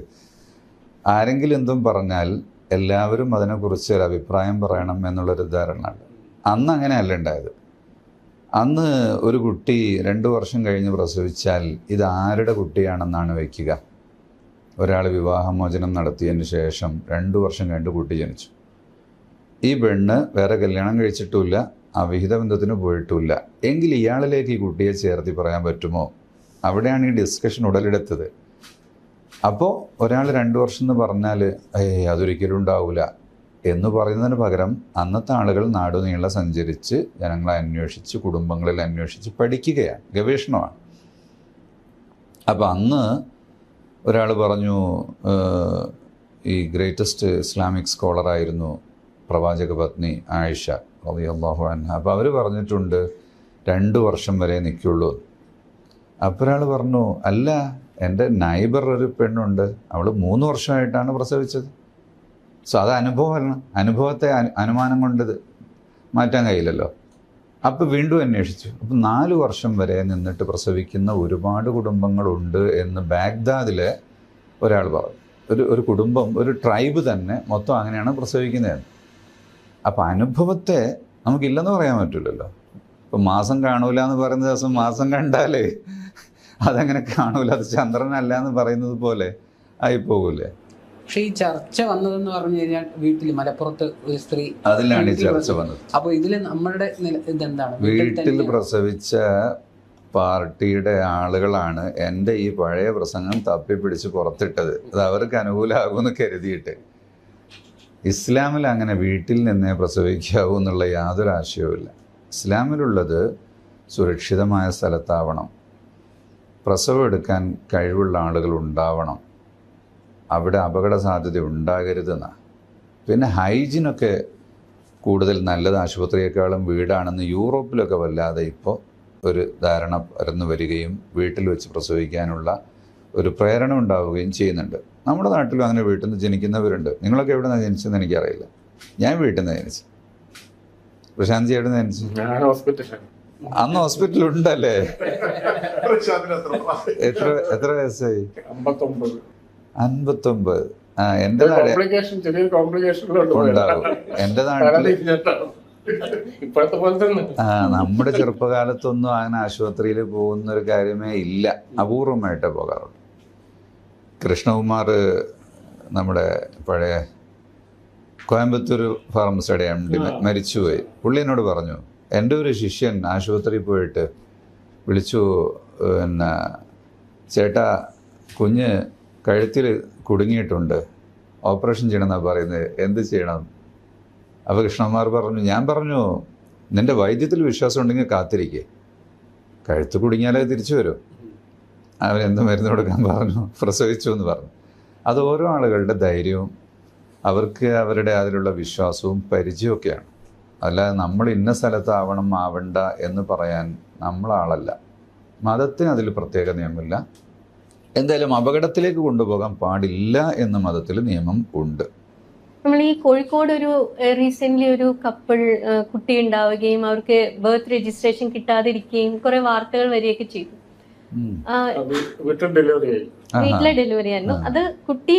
ആരെങ്കിലും എന്തും പറഞ്ഞാൽ എല്ലാവരും അതിനെക്കുറിച്ച് ഒരു അഭിപ്രായം പറയണം എന്നുള്ളൊരു ധാരണ ഉണ്ട്. അന്ന് അങ്ങനെയല്ല ഉണ്ടായത്. അന്ന് ഒരു കുട്ടി 2 വർഷം കഴിഞ്ഞ് പ്രസവിച്ചാൽ ഇത് ആരുടെ കുട്ടിയാണെന്നാണ് വയ്ക്കുക. ഒരാൾ വിവാഹമോചനം നടത്തിയതിന് ശേഷം 2 വർഷം കഴിഞ്ഞ് കുട്ടി ജനിച്ചു. ഈ പെണ്ണ് വേറെ കല്യാണം കഴിച്ചിട്ടുമില്ല, അവിഹിത ബന്ധത്തിന് പോയിട്ടുമില്ല. എങ്കിൽ ഇയാളിലേക്ക് ഈ കുട്ടിയെ ചേർത്തി പറയാൻ പറ്റുമോ? അവിടെയാണ് ഈ ഡിസ്കഷൻ ഉടലെടുത്തത്. അപ്പോൾ ഒരാൾ 2 വർഷം എന്ന് പറഞ്ഞാൽ അതൊരിക്കലും ഉണ്ടാവില്ല എന്ന് പറയുന്നതിന് പകരം അന്നത്തെ ആളുകൾ നാടുനീളെ സഞ്ചരിച്ച് ജനങ്ങളെ അന്വേഷിച്ച് കുടുംബങ്ങളിൽ അന്വേഷിച്ച് പഠിക്കുകയാണ്, ഗവേഷണമാണ്. അപ്പോൾ അന്ന് ഒരാൾ പറഞ്ഞു, ഈ ഗ്രേറ്റസ്റ്റ് ഇസ്ലാമിക് സ്കോളറായിരുന്നു പ്രവാചക പത്നി ആയിഷ റളിയല്ലാഹു അൻഹ. അപ്പോൾ അവർ പറഞ്ഞിട്ടുണ്ട് 2 വർഷം വരെ നിൽക്കുള്ളൂ. അപ്പോൾ ഒരാൾ പറഞ്ഞു, അല്ല എൻ്റെ നൈബർ ഒരു പെണ്ണുണ്ട്, അവൾ 3 വർഷമായിട്ടാണ് പ്രസവിച്ചത്. സോ അത് അനുഭവമല്ല, അനുഭവത്തെ അനുമാനം കൊണ്ട് മാറ്റാൻ കഴിയില്ലല്ലോ. അപ്പോൾ വീണ്ടും അന്വേഷിച്ചു. അപ്പം 4 വർഷം വരെ നിന്നിട്ട് പ്രസവിക്കുന്ന ഒരുപാട് കുടുംബങ്ങളുണ്ട് എന്ന് ബാഗ്ദാദിലെ ഒരാൾ പറഞ്ഞു. ഒരു കുടുംബം, ഒരു ട്രൈബ് തന്നെ മൊത്തം അങ്ങനെയാണ് പ്രസവിക്കുന്നതെന്ന്. അപ്പോൾ അനുഭവത്തെ നമുക്കില്ലെന്ന് പറയാൻ പറ്റില്ലല്ലോ. ഇപ്പം മാസം കാണൂല എന്ന് പറയുന്ന ദിവസം മാസം കണ്ടാലേ അതങ്ങനെ കാണൂല, അത് ചന്ദ്രനല്ല എന്ന് പറയുന്നത് പോലെ ആയിപ്പോകൂലേ. പക്ഷെ ഈ ചർച്ച വന്നതെന്ന് പറഞ്ഞു കഴിഞ്ഞാൽ വീട്ടിൽ മലപ്പുറത്ത് ഒരു സ്ത്രീ, അതിലാണ് ഈ ചർച്ച വന്നത്. അപ്പൊ ഇതില് നമ്മളുടെ ഇതെന്താണ്? വീട്ടിൽ പ്രസവിച്ച പാർട്ടിയുടെ ആളുകളാണ് എൻ്റെ ഈ പഴയ പ്രസംഗം തപ്പിപ്പിടിച്ച് പുറത്തിട്ടത്. അത് അവർക്ക് അനുകൂലമാകുമെന്ന് കരുതിയിട്ട്. ഇസ്ലാമിൽ അങ്ങനെ വീട്ടിൽ നിന്നേ പ്രസവിക്കാവൂ എന്നുള്ള യാതൊരു ആശയവുമില്ല. ഇസ്ലാമിലുള്ളത് സുരക്ഷിതമായ സ്ഥലത്താവണം, പ്രസവം എടുക്കാൻ കഴിവുള്ള ആളുകൾ ഉണ്ടാവണം, അവിടെ അപകട സാധ്യത ഉണ്ടാകരുതെന്നാണ്. പിന്നെ ഹൈജീനൊക്കെ കൂടുതൽ നല്ലത് ആശുപത്രിയേക്കാളും വീടാണെന്ന് യൂറോപ്പിലൊക്കെ വല്ലാതെ ഇപ്പോൾ ഒരു ധാരണ പരന്നു വരികയും വീട്ടിൽ വെച്ച് പ്രസവിക്കാനുള്ള ഒരു പ്രേരണ ഉണ്ടാവുകയും ചെയ്യുന്നുണ്ട്. നമ്മുടെ നാട്ടിലും അങ്ങനെ വീട്ടിൽ നിന്ന് ജനിക്കുന്നവരുണ്ട്. നിങ്ങളൊക്കെ എവിടെ നിന്നാണ് ജനിച്ചതെന്ന് എനിക്കറിയില്ല. ഞാൻ വീട്ടിൽ നിന്ന് ജനിച്ചു. പ്രശാന്തി എവിടെ നിന്ന് ജനിച്ചു? ഞാൻ ഹോസ്പിറ്റലാണ്. അന്ന് ഹോസ്പിറ്റലുണ്ടല്ലേ? എത്ര വയസ്സായി? 59. എൻ്റെ ചെറിയൊരു കോംപ്ലിക്കേഷനിലുണ്ട്. ഉണ്ടാവും. എൻ്റെ നാട്ടിൽ ഇപ്പോഴത്തെ പോലെ തന്നെ നമ്മുടെ ചെറുപ്പകാലത്തൊന്നും അങ്ങനെ ആശുപത്രിയിൽ പോകുന്ന ഒരു കാര്യമേ ഇല്ല. അപൂർവമായിട്ടേ പോകാറുള്ളൂ. കൃഷ്ണകുമാർ, നമ്മുടെ പഴയ കോയമ്പത്തൂർ ഫാർമസിയുടെ MD മരിച്ചുപോയി. പുള്ളി എന്നോട് പറഞ്ഞു, എൻ്റെ ഒരു ശിഷ്യൻ ആശുപത്രിയിൽ പോയിട്ട് വിളിച്ചു, പിന്നെ ചേട്ടാ കുഞ്ഞ് കഴുത്തിൽ കുടുങ്ങിയിട്ടുണ്ട്, ഓപ്പറേഷൻ ചെയ്യണമെന്നാണ് പറയുന്നത്, എന്ത് ചെയ്യണം? അപ്പോൾ കൃഷ്ണകുമാർ പറഞ്ഞു, ഞാൻ പറഞ്ഞു നിൻ്റെ വൈദ്യത്തിൽ വിശ്വാസം ഉണ്ടെങ്കിൽ കാത്തിരിക്കുക, കഴുത്ത് കുടുങ്ങിയാലേ തിരിച്ചു വരും. അവൻ എന്ത് മരുന്ന് കൊടുക്കാൻ പറഞ്ഞു, പ്രസവിച്ചു എന്ന് പറഞ്ഞു. അത് ഓരോ ആളുകളുടെ ധൈര്യവും അവർക്ക് അവരുടെ അതിലുള്ള വിശ്വാസവും പരിചയമൊക്കെയാണ്. അല്ലാതെ നമ്മൾ ഇന്ന സ്ഥലത്താവണം ആവണ്ട എന്ന് പറയാൻ നമ്മളാളല്ല. മതത്തിന് അതിൽ പ്രത്യേക നിയമമില്ല. എന്തായാലും അപകടത്തിലേക്ക് കൊണ്ടുപോകാൻ പാടില്ല എന്ന മതത്തിൽ നിയമം ഉണ്ട്. നമ്മൾ ഈ കോഴിക്കോട് ഒരു റീസെന്റ് ഒരു കപ്പിൾ കുട്ടി ഉണ്ടാവുകയും അവർക്ക് ബർത്ത് രജിസ്ട്രേഷൻ കിട്ടാതിരിക്കുകയും കുറെ വാർത്തകൾ വരികയൊക്കെ ചെയ്തു. വീട്ടിലെ ഡെലിവറി ആയിരുന്നു. അത് കുട്ടി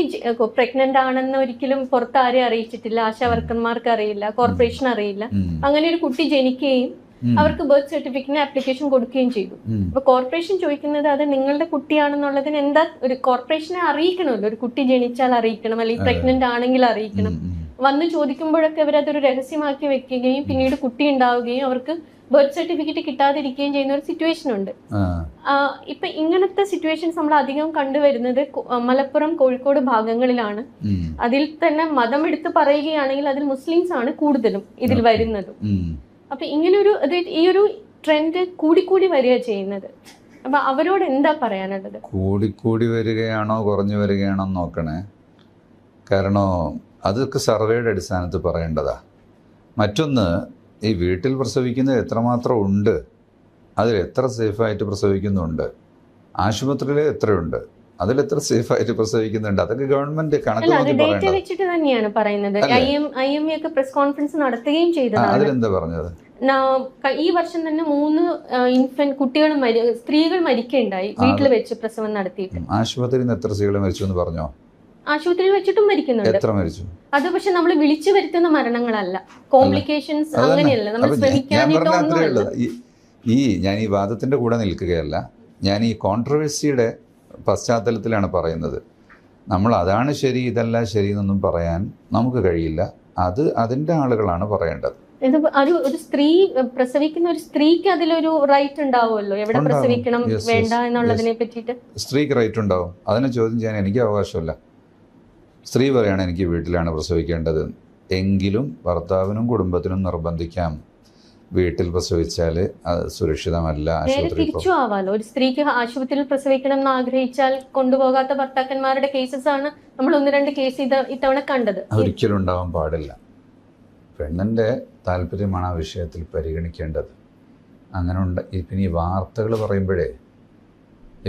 പ്രഗ്നന്റ് ആണെന്ന് ഒരിക്കലും പുറത്ത് ആരെയും അറിയിച്ചിട്ടില്ല, ആശാവർക്കന്മാർക്ക് അറിയില്ല, കോർപ്പറേഷൻ അറിയില്ല. അങ്ങനെ ഒരു കുട്ടി ജനിക്കുകയും അവർക്ക് ബർത്ത് സർട്ടിഫിക്കറ്റിന് ആപ്ലിക്കേഷൻ കൊടുക്കുകയും ചെയ്തു. അപ്പൊ കോർപ്പറേഷൻ ചോദിക്കുന്നത് അത് നിങ്ങളുടെ കുട്ടിയാണെന്നുള്ളതിന് എന്താ, ഒരു കോർപ്പറേഷനെ അറിയിക്കണമല്ലോ, ഒരു കുട്ടി ജനിച്ചാൽ അറിയിക്കണം, അല്ലെങ്കിൽ പ്രഗ്നന്റ് ആണെങ്കിൽ അറിയിക്കണം. വന്ന് ചോദിക്കുമ്പോഴൊക്കെ അവരതൊരു രഹസ്യമാക്കി വെക്കുകയും പിന്നീട് കുട്ടി ഉണ്ടാവുകയും അവർക്ക് ബർത്ത് സർട്ടിഫിക്കറ്റ് കിട്ടാതിരിക്കുകയും ചെയ്യുന്ന ഒരു സിറ്റുവേഷൻ ഉണ്ട്. ഇപ്പൊ ഇങ്ങനത്തെ സിറ്റുവേഷൻസ് നമ്മൾ അധികം കണ്ടുവരുന്നത് മലപ്പുറം, കോഴിക്കോട് ഭാഗങ്ങളിലാണ്. അതിൽ തന്നെ മതം എടുത്ത് പറയുകയാണെങ്കിൽ അതിൽ മുസ്ലിംസ് ആണ് കൂടുതലും ഇതിൽ വരുന്നതും. അപ്പൊ ഇങ്ങനൊരു ഈ ഒരു ട്രെൻഡ് കൂടിക്കൂടി വരിക ചെയ്യുന്നത്. അപ്പൊ അവരോട് എന്താ പറയാനുള്ളത്? കൂടിക്കൂടി വരികയാണോ കുറഞ്ഞു വരികയാണോ നോക്കണേ. കാരണം അതൊക്കെ സർവേയുടെ അടിസ്ഥാനത്തിൽ പറയേണ്ടതാ. മറ്റൊന്ന്, ഈ വീട്ടിൽ പ്രസവിക്കുന്നത് എത്രമാത്രം ഉണ്ട്, അതിൽ എത്ര സേഫായിട്ട് പ്രസവിക്കുന്നുണ്ട്, ആശുപത്രിയിൽ എത്രയുണ്ട്, അതിൽ എത്ര സേഫായിട്ട് പ്രസവിക്കുന്നുണ്ട്, അതൊക്കെ ഗവൺമെന്റ് കണക്ക് നോക്കി ഡേറ്റ വെച്ചിട്ട് തന്നെയാണ് പറയുന്നത്. IME ഒക്കെ പ്രസ് കോൺഫറൻസ് നടത്തുകയും ചെയ്തതാണ്. അതിലെന്താ പറഞ്ഞത്? ഈ വർഷം തന്നെ 3 കുട്ടികൾ സ്ത്രീകൾ മരിക്കുകയുണ്ടായി വീട്ടിൽ വെച്ച് പ്രസവം നടത്തിയിട്ട്. ആശുപത്രിയിൽ നിന്ന് എത്ര സ്ത്രീകൾ മരിച്ചു എന്ന് പറഞ്ഞോ? ആശുപത്രിയിൽ വെച്ചിട്ടും മരിക്കുന്നുണ്ട്. എത്ര മരിച്ചു? അത് പക്ഷെ നമ്മൾ വിളിച്ചു വരുത്തുന്ന മരണങ്ങളല്ല, കോംപ്ലിക്കേഷൻസ് അങ്ങനെയല്ല, നമ്മൾ ശ്രമിക്കാനായിട്ടൊന്നുമല്ല. ഞാൻ ഈ വാദത്തിന്റെ കൂടെ നിൽക്കുകയല്ല, ഞാൻ ഈ കോൺട്രവേഴ്സിയുടെ പശ്ചാത്തലത്തിലാണ് പറയുന്നത്. നമ്മൾ അതാണ് ശരി ഇതല്ല ശരി എന്നൊന്നും പറയാൻ നമുക്ക് കഴിയില്ല. അതിൻ്റെ ആളുകളാണ് പറയേണ്ടത്. ഇത് ഒരു സ്ത്രീ പ്രസവിക്കുന്ന ഒരു സ്ത്രീക്ക് അതിലൊരു റൈറ്റ് ഉണ്ടാവുമല്ലോ, എവിടെ പ്രസവിക്കണം വേണ്ട എന്നുള്ളതിനെ പറ്റിയിട്ട് സ്ത്രീക്ക് റൈറ്റ് ഉണ്ടാവും. അതിനെ ചോദ്യം ചെയ്യാൻ എനിക്ക് അവകാശമില്ല. സ്ത്രീ പറയാണ് എനിക്ക് വീട്ടിലാണ് പ്രസവിക്കേണ്ടത് എങ്കിലും ഭർത്താവിനും കുടുംബത്തിനും നിർബന്ധിക്കാം, വീട്ടിൽ പ്രസവിച്ചാൽ അത് സുരക്ഷിതമല്ല. തിരിച്ചു ആവാലോ, ഒരു സ്ത്രീക്ക് ആശുപത്രിയിൽ പ്രസവിക്കണം എന്ന് ആഗ്രഹിച്ചാൽ കൊണ്ടുപോകാത്ത ഭർത്താക്കന്മാരുടെ കേസസ് ആണ് നമ്മൾ 1-2 കേസ് ഇത്തവണ കണ്ടത്. ഒരിക്കലും ഉണ്ടാവാൻ പാടില്ല. പെണ്ണിൻ്റെ താല്പര്യമാണ് ആ വിഷയത്തിൽ പരിഗണിക്കേണ്ടത്. അങ്ങനെ ഇപ്പം ഈ വാർത്തകൾ പറയുമ്പോഴേ,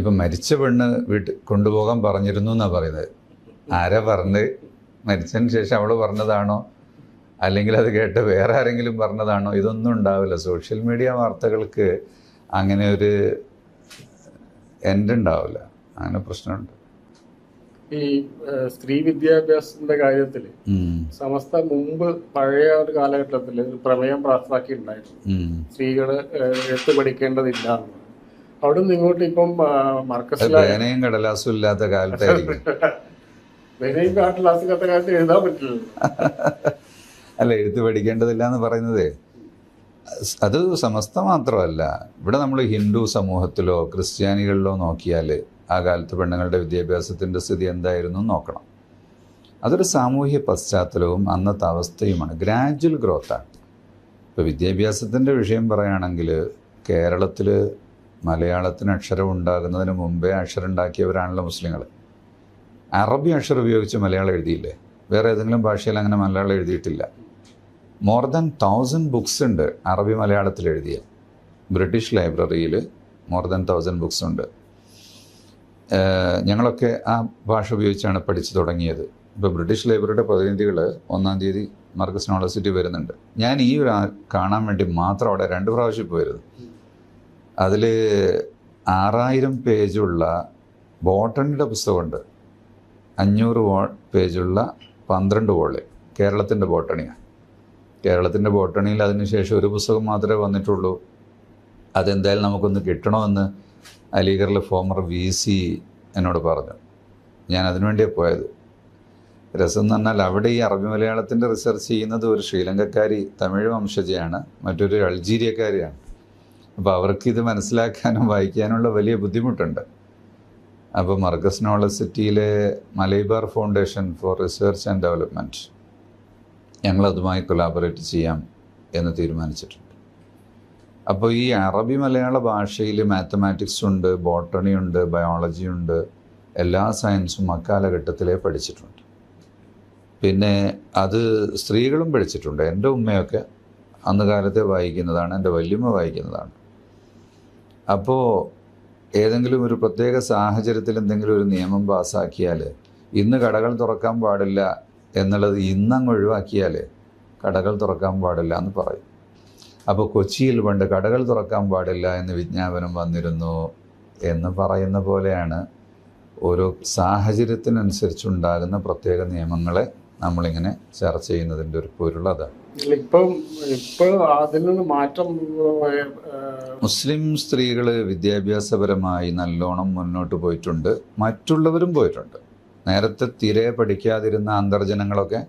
ഇപ്പം മരിച്ച പെണ്ണ് വീട്ടിൽ കൊണ്ടുപോകാൻ പറഞ്ഞിരുന്നു എന്നാണ് പറയുന്നത്. ആരാ പറഞ്ഞത്? മരിച്ചതിന് ശേഷം അവൾ പറഞ്ഞതാണോ അല്ലെങ്കിൽ അത് കേട്ട് വേറെ ആരെങ്കിലും പറഞ്ഞതാണോ, ഇതൊന്നും ഉണ്ടാവില്ല. സോഷ്യൽ മീഡിയ വാർത്തകൾക്ക് അങ്ങനെ ഒരു എൻഡ് ഉണ്ടാവില്ല. അങ്ങനെ പ്രശ്നമുണ്ട്. ഈ സ്ത്രീ വിദ്യാഭ്യാസത്തിന്റെ കാര്യത്തിൽ സമസ്ത മുമ്പ് പഴയ ഒരു കാലഘട്ടത്തിൽ ഒരു പ്രമേയം പാസ്സാക്കിയിട്ടുണ്ടായിരുന്നു, സ്ത്രീകള് എഴുത്ത് പഠിക്കേണ്ടതില്ല. അവിടെ നിന്ന് ഇങ്ങോട്ട് ഇപ്പം പേനയും കടലാസും ഇല്ലാത്ത കാലത്തായിരിക്കും. പേനയും കടലാസും ഇല്ലാത്ത കാലത്ത് എഴുതാൻ പറ്റില്ല. അല്ല, എഴുത്ത് പഠിക്കേണ്ടതില്ല എന്ന് പറയുന്നത് അത് സമസ്ത മാത്രമല്ല. ഇവിടെ നമ്മൾ ഹിന്ദു സമൂഹത്തിലോ ക്രിസ്ത്യാനികളിലോ നോക്കിയാൽ ആ കാലത്ത് പെണ്ണുങ്ങളുടെ വിദ്യാഭ്യാസത്തിൻ്റെ സ്ഥിതി എന്തായിരുന്നു നോക്കണം. അതൊരു സാമൂഹ്യ പശ്ചാത്തലവും അന്നത്തെ അവസ്ഥയുമാണ്. ഗ്രാജ്വൽ ഗ്രോത്താണ്. ഇപ്പോൾ വിദ്യാഭ്യാസത്തിൻ്റെ വിഷയം പറയുകയാണെങ്കിൽ കേരളത്തിൽ മലയാളത്തിന് അക്ഷരം ഉണ്ടാകുന്നതിന് മുമ്പേ അക്ഷരം ഉണ്ടാക്കിയവരാണല്ലോ മുസ്ലിങ്ങൾ. അറബി അക്ഷരം ഉപയോഗിച്ച് മലയാളം എഴുതിയില്ലേ? വേറെ ഏതെങ്കിലും ഭാഷയിൽ അങ്ങനെ മലയാളം എഴുതിയിട്ടില്ല. മോർ ദാൻ 1000 ബുക്സ് ഉണ്ട് അറബി മലയാളത്തിൽ എഴുതിയ. ബ്രിട്ടീഷ് ലൈബ്രറിയിൽ മോർ ദാൻ 1000 ബുക്സ് ഉണ്ട്. ഞങ്ങളൊക്കെ ആ ഭാഷ ഉപയോഗിച്ചാണ് പഠിച്ചു തുടങ്ങിയത്. ഇപ്പോൾ ബ്രിട്ടീഷ് ലൈബ്രറിയുടെ പ്രതിനിധികൾ 1-ാം തീയതി മർക്കസ് യൂണിവേഴ്സിറ്റി വരുന്നുണ്ട്. ഞാൻ ഈ ഒരു കാണാൻ വേണ്ടി മാത്രം അവിടെ 2 പ്രാവശ്യം പോയിരുന്നു. അതിൽ 6000 പേജുള്ള ബോട്ടണിയുടെ പുസ്തകമുണ്ട്. 500 പേജുള്ള 12 വോളിയം കേരളത്തിൻ്റെ ബോട്ടണിയാണ്. കേരളത്തിൻ്റെ ബോട്ടണിയിൽ അതിനുശേഷം ഒരു പുസ്തകം മാത്രമേ വന്നിട്ടുള്ളൂ. അതെന്തായാലും നമുക്കൊന്ന് കിട്ടണമെന്ന് അലീഗറിലെ ഫോമർ VC എന്നോട് പറഞ്ഞു. ഞാൻ അതിനുവേണ്ടിയാണ് പോയത്. രസം എന്ന് പറഞ്ഞാൽ അവിടെ ഈ അറബി മലയാളത്തിൻ്റെ റിസർച്ച് ചെയ്യുന്നത് ഒരു ശ്രീലങ്കക്കാരി തമിഴ് വംശജയാണ്, മറ്റൊരു അൾജീരിയക്കാരിയാണ്. അപ്പോൾ അവർക്കിത് മനസ്സിലാക്കാനും വായിക്കാനുള്ള വലിയ ബുദ്ധിമുട്ടുണ്ട്. അപ്പോൾ മർക്കസ് യൂണിവേഴ്സിറ്റിയിലെ Malabar foundation for research and development ഞങ്ങളതുമായി കൊലാബറേറ്റ് ചെയ്യാം എന്ന് തീരുമാനിച്ചിട്ടുണ്ട്. അപ്പോൾ ഈ അറബി മലയാള ഭാഷയിൽ മാത്തമാറ്റിക്സ് ഉണ്ട്, ബോട്ടണി ഉണ്ട്, ബയോളജി ഉണ്ട്, എല്ലാ സയൻസും അക്കാലഘട്ടത്തിലേ പഠിച്ചിട്ടുണ്ട്. പിന്നെ അത് സ്ത്രീകളും പഠിച്ചിട്ടുണ്ട്. എൻ്റെ ഉമ്മയൊക്കെ അന്ന് കാലത്തെ വായിക്കുന്നതാണ്, എൻ്റെ വല്യമ്മ വായിക്കുന്നതാണ്. അപ്പോൾ ഏതെങ്കിലും ഒരു പ്രത്യേക സാഹചര്യത്തിൽ എന്തെങ്കിലും ഒരു നിയമം പാസ്സാക്കിയാൽ ഇന്ന് കടകൾ തുറക്കാൻ പാടില്ല എന്നുള്ളത് ഇന്നങ്ങ് ഒഴിവാക്കിയാൽ കടകൾ തുറക്കാൻ പാടില്ല എന്ന് പറയും. അപ്പോൾ കൊച്ചിയിൽ പണ്ട് കടകൾ തുറക്കാൻ പാടില്ല എന്ന് വിജ്ഞാപനം വന്നിരുന്നു എന്ന് പറയുന്ന പോലെയാണ് ഓരോ സാഹചര്യത്തിനനുസരിച്ചുണ്ടാകുന്ന പ്രത്യേക നിയമങ്ങളെ നമ്മളിങ്ങനെ ചർച്ച ചെയ്യുന്നതിൻ്റെ ഒരു പൊരുൾ അതാണ്. ഇപ്പോൾ അതിൽ നിന്ന് മാറ്റം മുസ്ലിം സ്ത്രീകൾ വിദ്യാഭ്യാസപരമായി നല്ലോണം മുന്നോട്ട് പോയിട്ടുണ്ട്. മറ്റുള്ളവരും പോയിട്ടുണ്ട്. നേരത്തെ തീരെ പഠിക്കാതിരുന്ന അന്തർജനങ്ങളൊക്കെ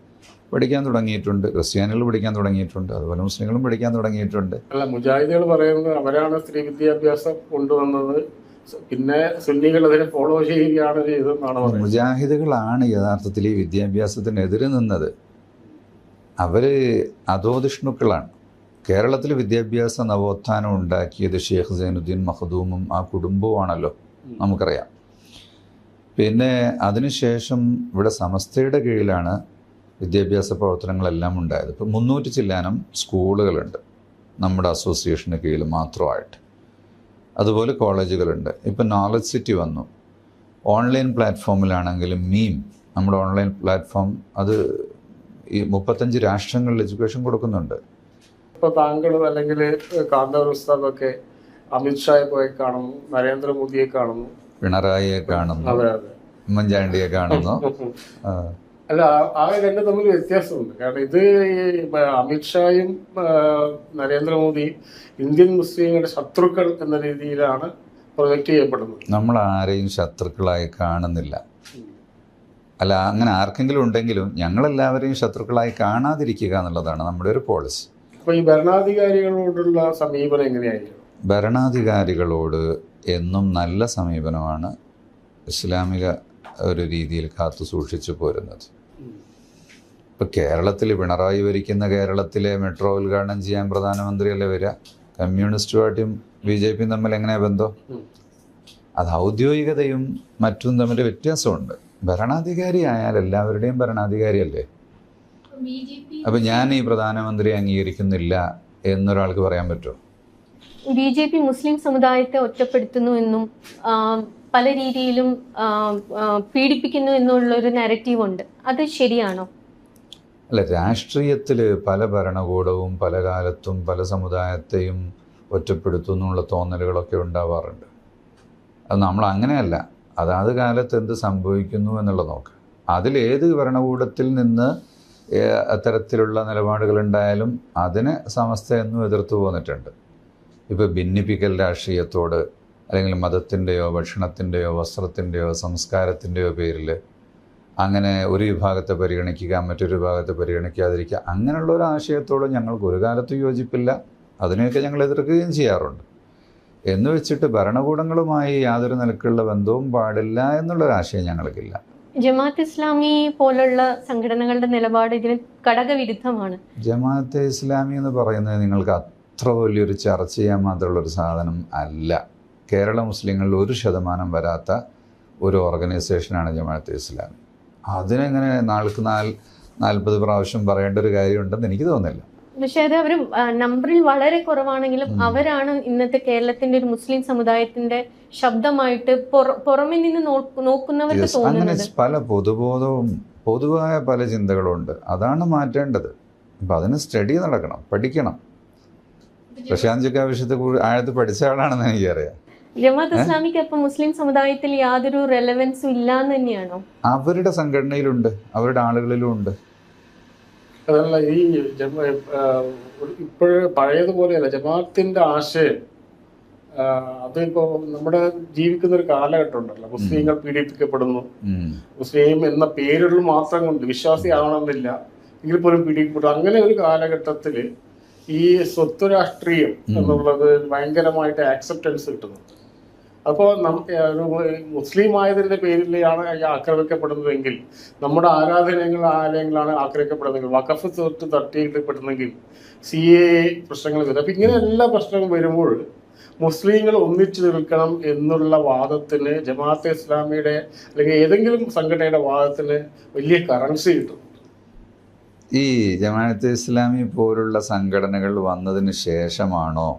പഠിക്കാൻ തുടങ്ങിയിട്ടുണ്ട്. ക്രിസ്ത്യാനികൾ പഠിക്കാൻ തുടങ്ങിയിട്ടുണ്ട്. അതുപോലെ മുസ്ലിങ്ങളും പഠിക്കാൻ തുടങ്ങിയിട്ടുണ്ട്. അല്ല, മുജാഹിദുകൾ പറയുന്നത് അവരാണ് സ്ത്രീ വിദ്യാഭ്യാസം കൊണ്ടുവന്നത്, പിന്നെ സുന്നികൾ അതിനെ ഫോളോ ചെയ്യുകയാണ് ചെയ്തതെന്നാണ് പറയുന്നത്. മുജാഹിദുകളാണ് യഥാർത്ഥത്തിൽ ഈ വിദ്യാഭ്യാസത്തിനെതിരെ നിന്നത്. അവർ അധോധിഷ്ണുക്കളാണ്. കേരളത്തിൽ വിദ്യാഭ്യാസ നവോത്ഥാനം ഉണ്ടാക്കിയത് ഷെയ്ഖ് സൈനുദ്ദീൻ മഖ്ദൂമും ആ കുടുംബവുമാണല്ലോ, നമുക്കറിയാം. പിന്നെ അതിനുശേഷം ഇവിടെ സമസ്തയുടെ കീഴിലാണ് വിദ്യാഭ്യാസ പ്രവർത്തനങ്ങളെല്ലാം ഉണ്ടായത്. ഇപ്പോൾ 300 ചില്ലാനം സ്കൂളുകളുണ്ട് നമ്മുടെ അസോസിയേഷന് കീഴിൽ മാത്രമായിട്ട്. അതുപോലെ കോളേജുകളുണ്ട്. ഇപ്പം നോളജ് സിറ്റി വന്നു. ഓൺലൈൻ പ്ലാറ്റ്ഫോമിലാണെങ്കിലും നമ്മുടെ ഓൺലൈൻ പ്ലാറ്റ്ഫോം അത് ഈ 35 രാഷ്ട്രങ്ങളിൽ എഡ്യൂക്കേഷൻ കൊടുക്കുന്നുണ്ട്. ഇപ്പോൾ താങ്കൾ അല്ലെങ്കിൽ കാന്തപുര ഉസ്താദൊക്കെ അമിത്ഷായെ പോയി കാണുന്നു, നരേന്ദ്രമോദിയെ കാണുന്നു, പിണറായിയെ കാണുന്നു, ഉമ്മൻചാണ്ടിയെ കാണുന്നു. അല്ല, ആ രണ്ടും തമ്മിൽ വ്യത്യാസമുണ്ട്. കാരണം ഇത് അമിത്ഷായും നരേന്ദ്രമോദിയും ഇന്ത്യൻ മുസ്ലിങ്ങളുടെ ശത്രുക്കൾ എന്ന രീതിയിലാണ് പ്രൊജക്റ്റ് ചെയ്യപ്പെടുന്നത്. നമ്മൾ ആരെയും ശത്രുക്കളായി കാണുന്നില്ല. അല്ല, അങ്ങനെ ആർക്കെങ്കിലും ഉണ്ടെങ്കിലും ഞങ്ങളെല്ലാവരെയും ശത്രുക്കളായി കാണാതിരിക്കുക എന്നുള്ളതാണ് നമ്മുടെ ഒരു പോളിസി. അപ്പോൾ ഈ ഭരണാധികാരികളോടുള്ള സമീപനം എങ്ങനെയായിരിക്കും? ഭരണാധികാരികളോട് എന്നും നല്ല സമീപനമാണ് ഇസ്ലാമിക ഒരു രീതിയിൽ കാത്തു സൂക്ഷിച്ചു പോരുന്നത്. ഇപ്പം കേരളത്തിൽ പിണറായി ഭരിക്കുന്ന കേരളത്തിലെ മെട്രോ ഉദ്ഘാടനം ചെയ്യാൻ പ്രധാനമന്ത്രിയല്ലേ വരിക? കമ്മ്യൂണിസ്റ്റ് പാർട്ടിയും BJPയും തമ്മിൽ എങ്ങനെയാണ് ബന്ധം? അത് ഔദ്യോഗികതയും മറ്റും തമ്മിൽ വ്യത്യാസമുണ്ട്. ഭരണാധികാരി ആയാൽ എല്ലാവരുടെയും ഭരണാധികാരിയല്ലേ. അപ്പം ഞാൻ ഈ പ്രധാനമന്ത്രി അംഗീകരിക്കുന്നില്ല എന്നൊരാൾക്ക് പറയാൻ പറ്റുമോ? BJP മുസ്ലിം സമുദായത്തെ ഒറ്റപ്പെടുത്തുന്നു എന്നും പല രീതിയിലും പീഡിപ്പിക്കുന്നു എന്നുള്ളൊരു നാരറ്റീവ് ഉണ്ട്. അത് ശരിയാണോ? അല്ല, രാഷ്ട്രീയത്തിൽ പല ഭരണകൂടവും പല കാലത്തും പല സമുദായത്തെയും ഒറ്റപ്പെടുത്തുന്നു എന്നുള്ള തോന്നലുകളൊക്കെ ഉണ്ടാവാറുണ്ട്. അത് നമ്മൾ അങ്ങനെയല്ല, അതാത് കാലത്ത് എന്ത് സംഭവിക്കുന്നു എന്നുള്ളത് നോക്കുക. അതിലേത് ഭരണകൂടത്തിൽ നിന്ന് അത്തരത്തിലുള്ള നിലപാടുകളുണ്ടായാലും അതിനെ സമസ്ത എന്നും എതിർത്ത് പോന്നിട്ടുണ്ട്. ഇപ്പോൾ ഭിന്നിപ്പിക്കൽ രാഷ്ട്രീയത്തോട് അല്ലെങ്കിൽ മതത്തിൻ്റെയോ ഭക്ഷണത്തിൻ്റെയോ വസ്ത്രത്തിൻ്റെയോ സംസ്കാരത്തിൻ്റെയോ പേരിൽ അങ്ങനെ ഒരു വിഭാഗത്തെ പരിഗണിക്കുക, മറ്റൊരു വിഭാഗത്തെ പരിഗണിക്കാതിരിക്കുക, അങ്ങനെയുള്ള ഒരു ആശയത്തോട് ഞങ്ങൾക്ക് ഒരു കാലത്തും യോജിപ്പില്ല. അതിനെയൊക്കെ ഞങ്ങൾ എതിർക്കുകയും ചെയ്യാറുണ്ട്. എന്ന് വെച്ചിട്ട് ഭരണകൂടങ്ങളുമായി യാതൊരു നിലക്കുള്ള ബന്ധവും പാടില്ല എന്നുള്ളൊരാശയം ഞങ്ങൾക്കില്ല. ജമാഅത്ത് ഇസ്ലാമി പോലുള്ള സംഘടനകളുടെ നിലപാട് ഇതിന് ഘടകവിരുദ്ധമാണ്. ജമാഅത്തെ ഇസ്ലാമി എന്ന് പറയുന്നത് നിങ്ങൾക്ക് അത്ര വലിയൊരു ചർച്ച ചെയ്യാൻ മാത്രമുള്ളൊരു സാധനം അല്ല. കേരള മുസ്ലിങ്ങളിൽ 1% വരാത്ത ഒരു ഓർഗനൈസേഷനാണ് ജമാഅത്തെ ഇസ്ലാമി. അതിനെങ്ങനെ 40 പ്രാവശ്യം പറയേണ്ട ഒരു കാര്യമുണ്ടെന്ന് എനിക്ക് തോന്നുന്നില്ല. പക്ഷെ അത് അവർ നമ്പറിൽ വളരെ കുറവാണെങ്കിലും അവരാണ് ഇന്നത്തെ കേരളത്തിന്റെ ഒരു മുസ്ലിം സമുദായത്തിന്റെ ശബ്ദമായിട്ട് പുറമെ നിന്ന് നോക്കുന്നവർക്ക് അങ്ങനെ തോന്നുന്നത്. പല പൊതുബോധവും പൊതുവായ പല ചിന്തകളുണ്ട്. അതാണ് മാറ്റേണ്ടത്. അപ്പം അതിന് സ്റ്റഡി നടക്കണം, പഠിക്കണം. പ്രശാന്ത് ആവശ്യത്തെ ആഴത്ത് പഠിച്ച ആളാണെന്ന് എനിക്കറിയാം. ജമാഅത്ത് ഇസ്ലാമിക്ക് അപ്പൊ മുസ്ലിം സമുദായത്തിൽ യാതൊരു റെലവൻസും ഇല്ലാന്ന് തന്നെയാണോ? അവരുടെ സംഘടനയിലുണ്ട്, അവരുടെ ആളുകളിലും ഉണ്ട്. അതല്ല, ഈ ഇപ്പോഴ് പഴയതുപോലെയല്ല ജമാഅത്തിന്റെ ആശയം. അതിപ്പോ നമ്മുടെ ജീവിക്കുന്ന ഒരു കാലഘട്ടം ഉണ്ടല്ലോ, മുസ്ലിങ്ങൾ പീഡിപ്പിക്കപ്പെടുന്നു, മുസ്ലിം എന്ന പേരുകൾ മാത്രം കൊണ്ട് വിശ്വാസിയാവണമെന്നില്ല എങ്കിൽ പോലും പീഡിപ്പിക്കപ്പെടും. അങ്ങനെ ഒരു കാലഘട്ടത്തിൽ ഈ സ്വത്ത് രാഷ്ട്രീയം എന്നുള്ളത് ഭയങ്കരമായിട്ട് ആക്സെപ്റ്റൻസ് കിട്ടുന്നു. അപ്പോൾ മുസ്ലിം ആയതിൻ്റെ പേരിലാണ് ആക്രമിക്കപ്പെടുന്നതെങ്കിൽ, നമ്മുടെ ആലയങ്ങളാണ് ആക്രമിക്കപ്പെടുന്നതെങ്കിൽ, വഖഫ് സ്വത്ത് തട്ടിയിടപ്പെടുന്നെങ്കിൽ, CAA പ്രശ്നങ്ങൾ വരും. അപ്പം ഇങ്ങനെ എല്ലാ പ്രശ്നങ്ങളും വരുമ്പോൾ മുസ്ലിങ്ങൾ ഒന്നിച്ചു നിൽക്കണം എന്നുള്ള വാദത്തിന് ജമാഅത്തെ ഇസ്ലാമിയുടെ അല്ലെങ്കിൽ ഏതെങ്കിലും സംഘടനയുടെ വാദത്തിന് വലിയ കറൻസി കിട്ടും. ഈ ജമാഅത്തെ ഇസ്ലാമി പോലുള്ള സംഘടനകൾ വന്നതിന് ശേഷമാണോ,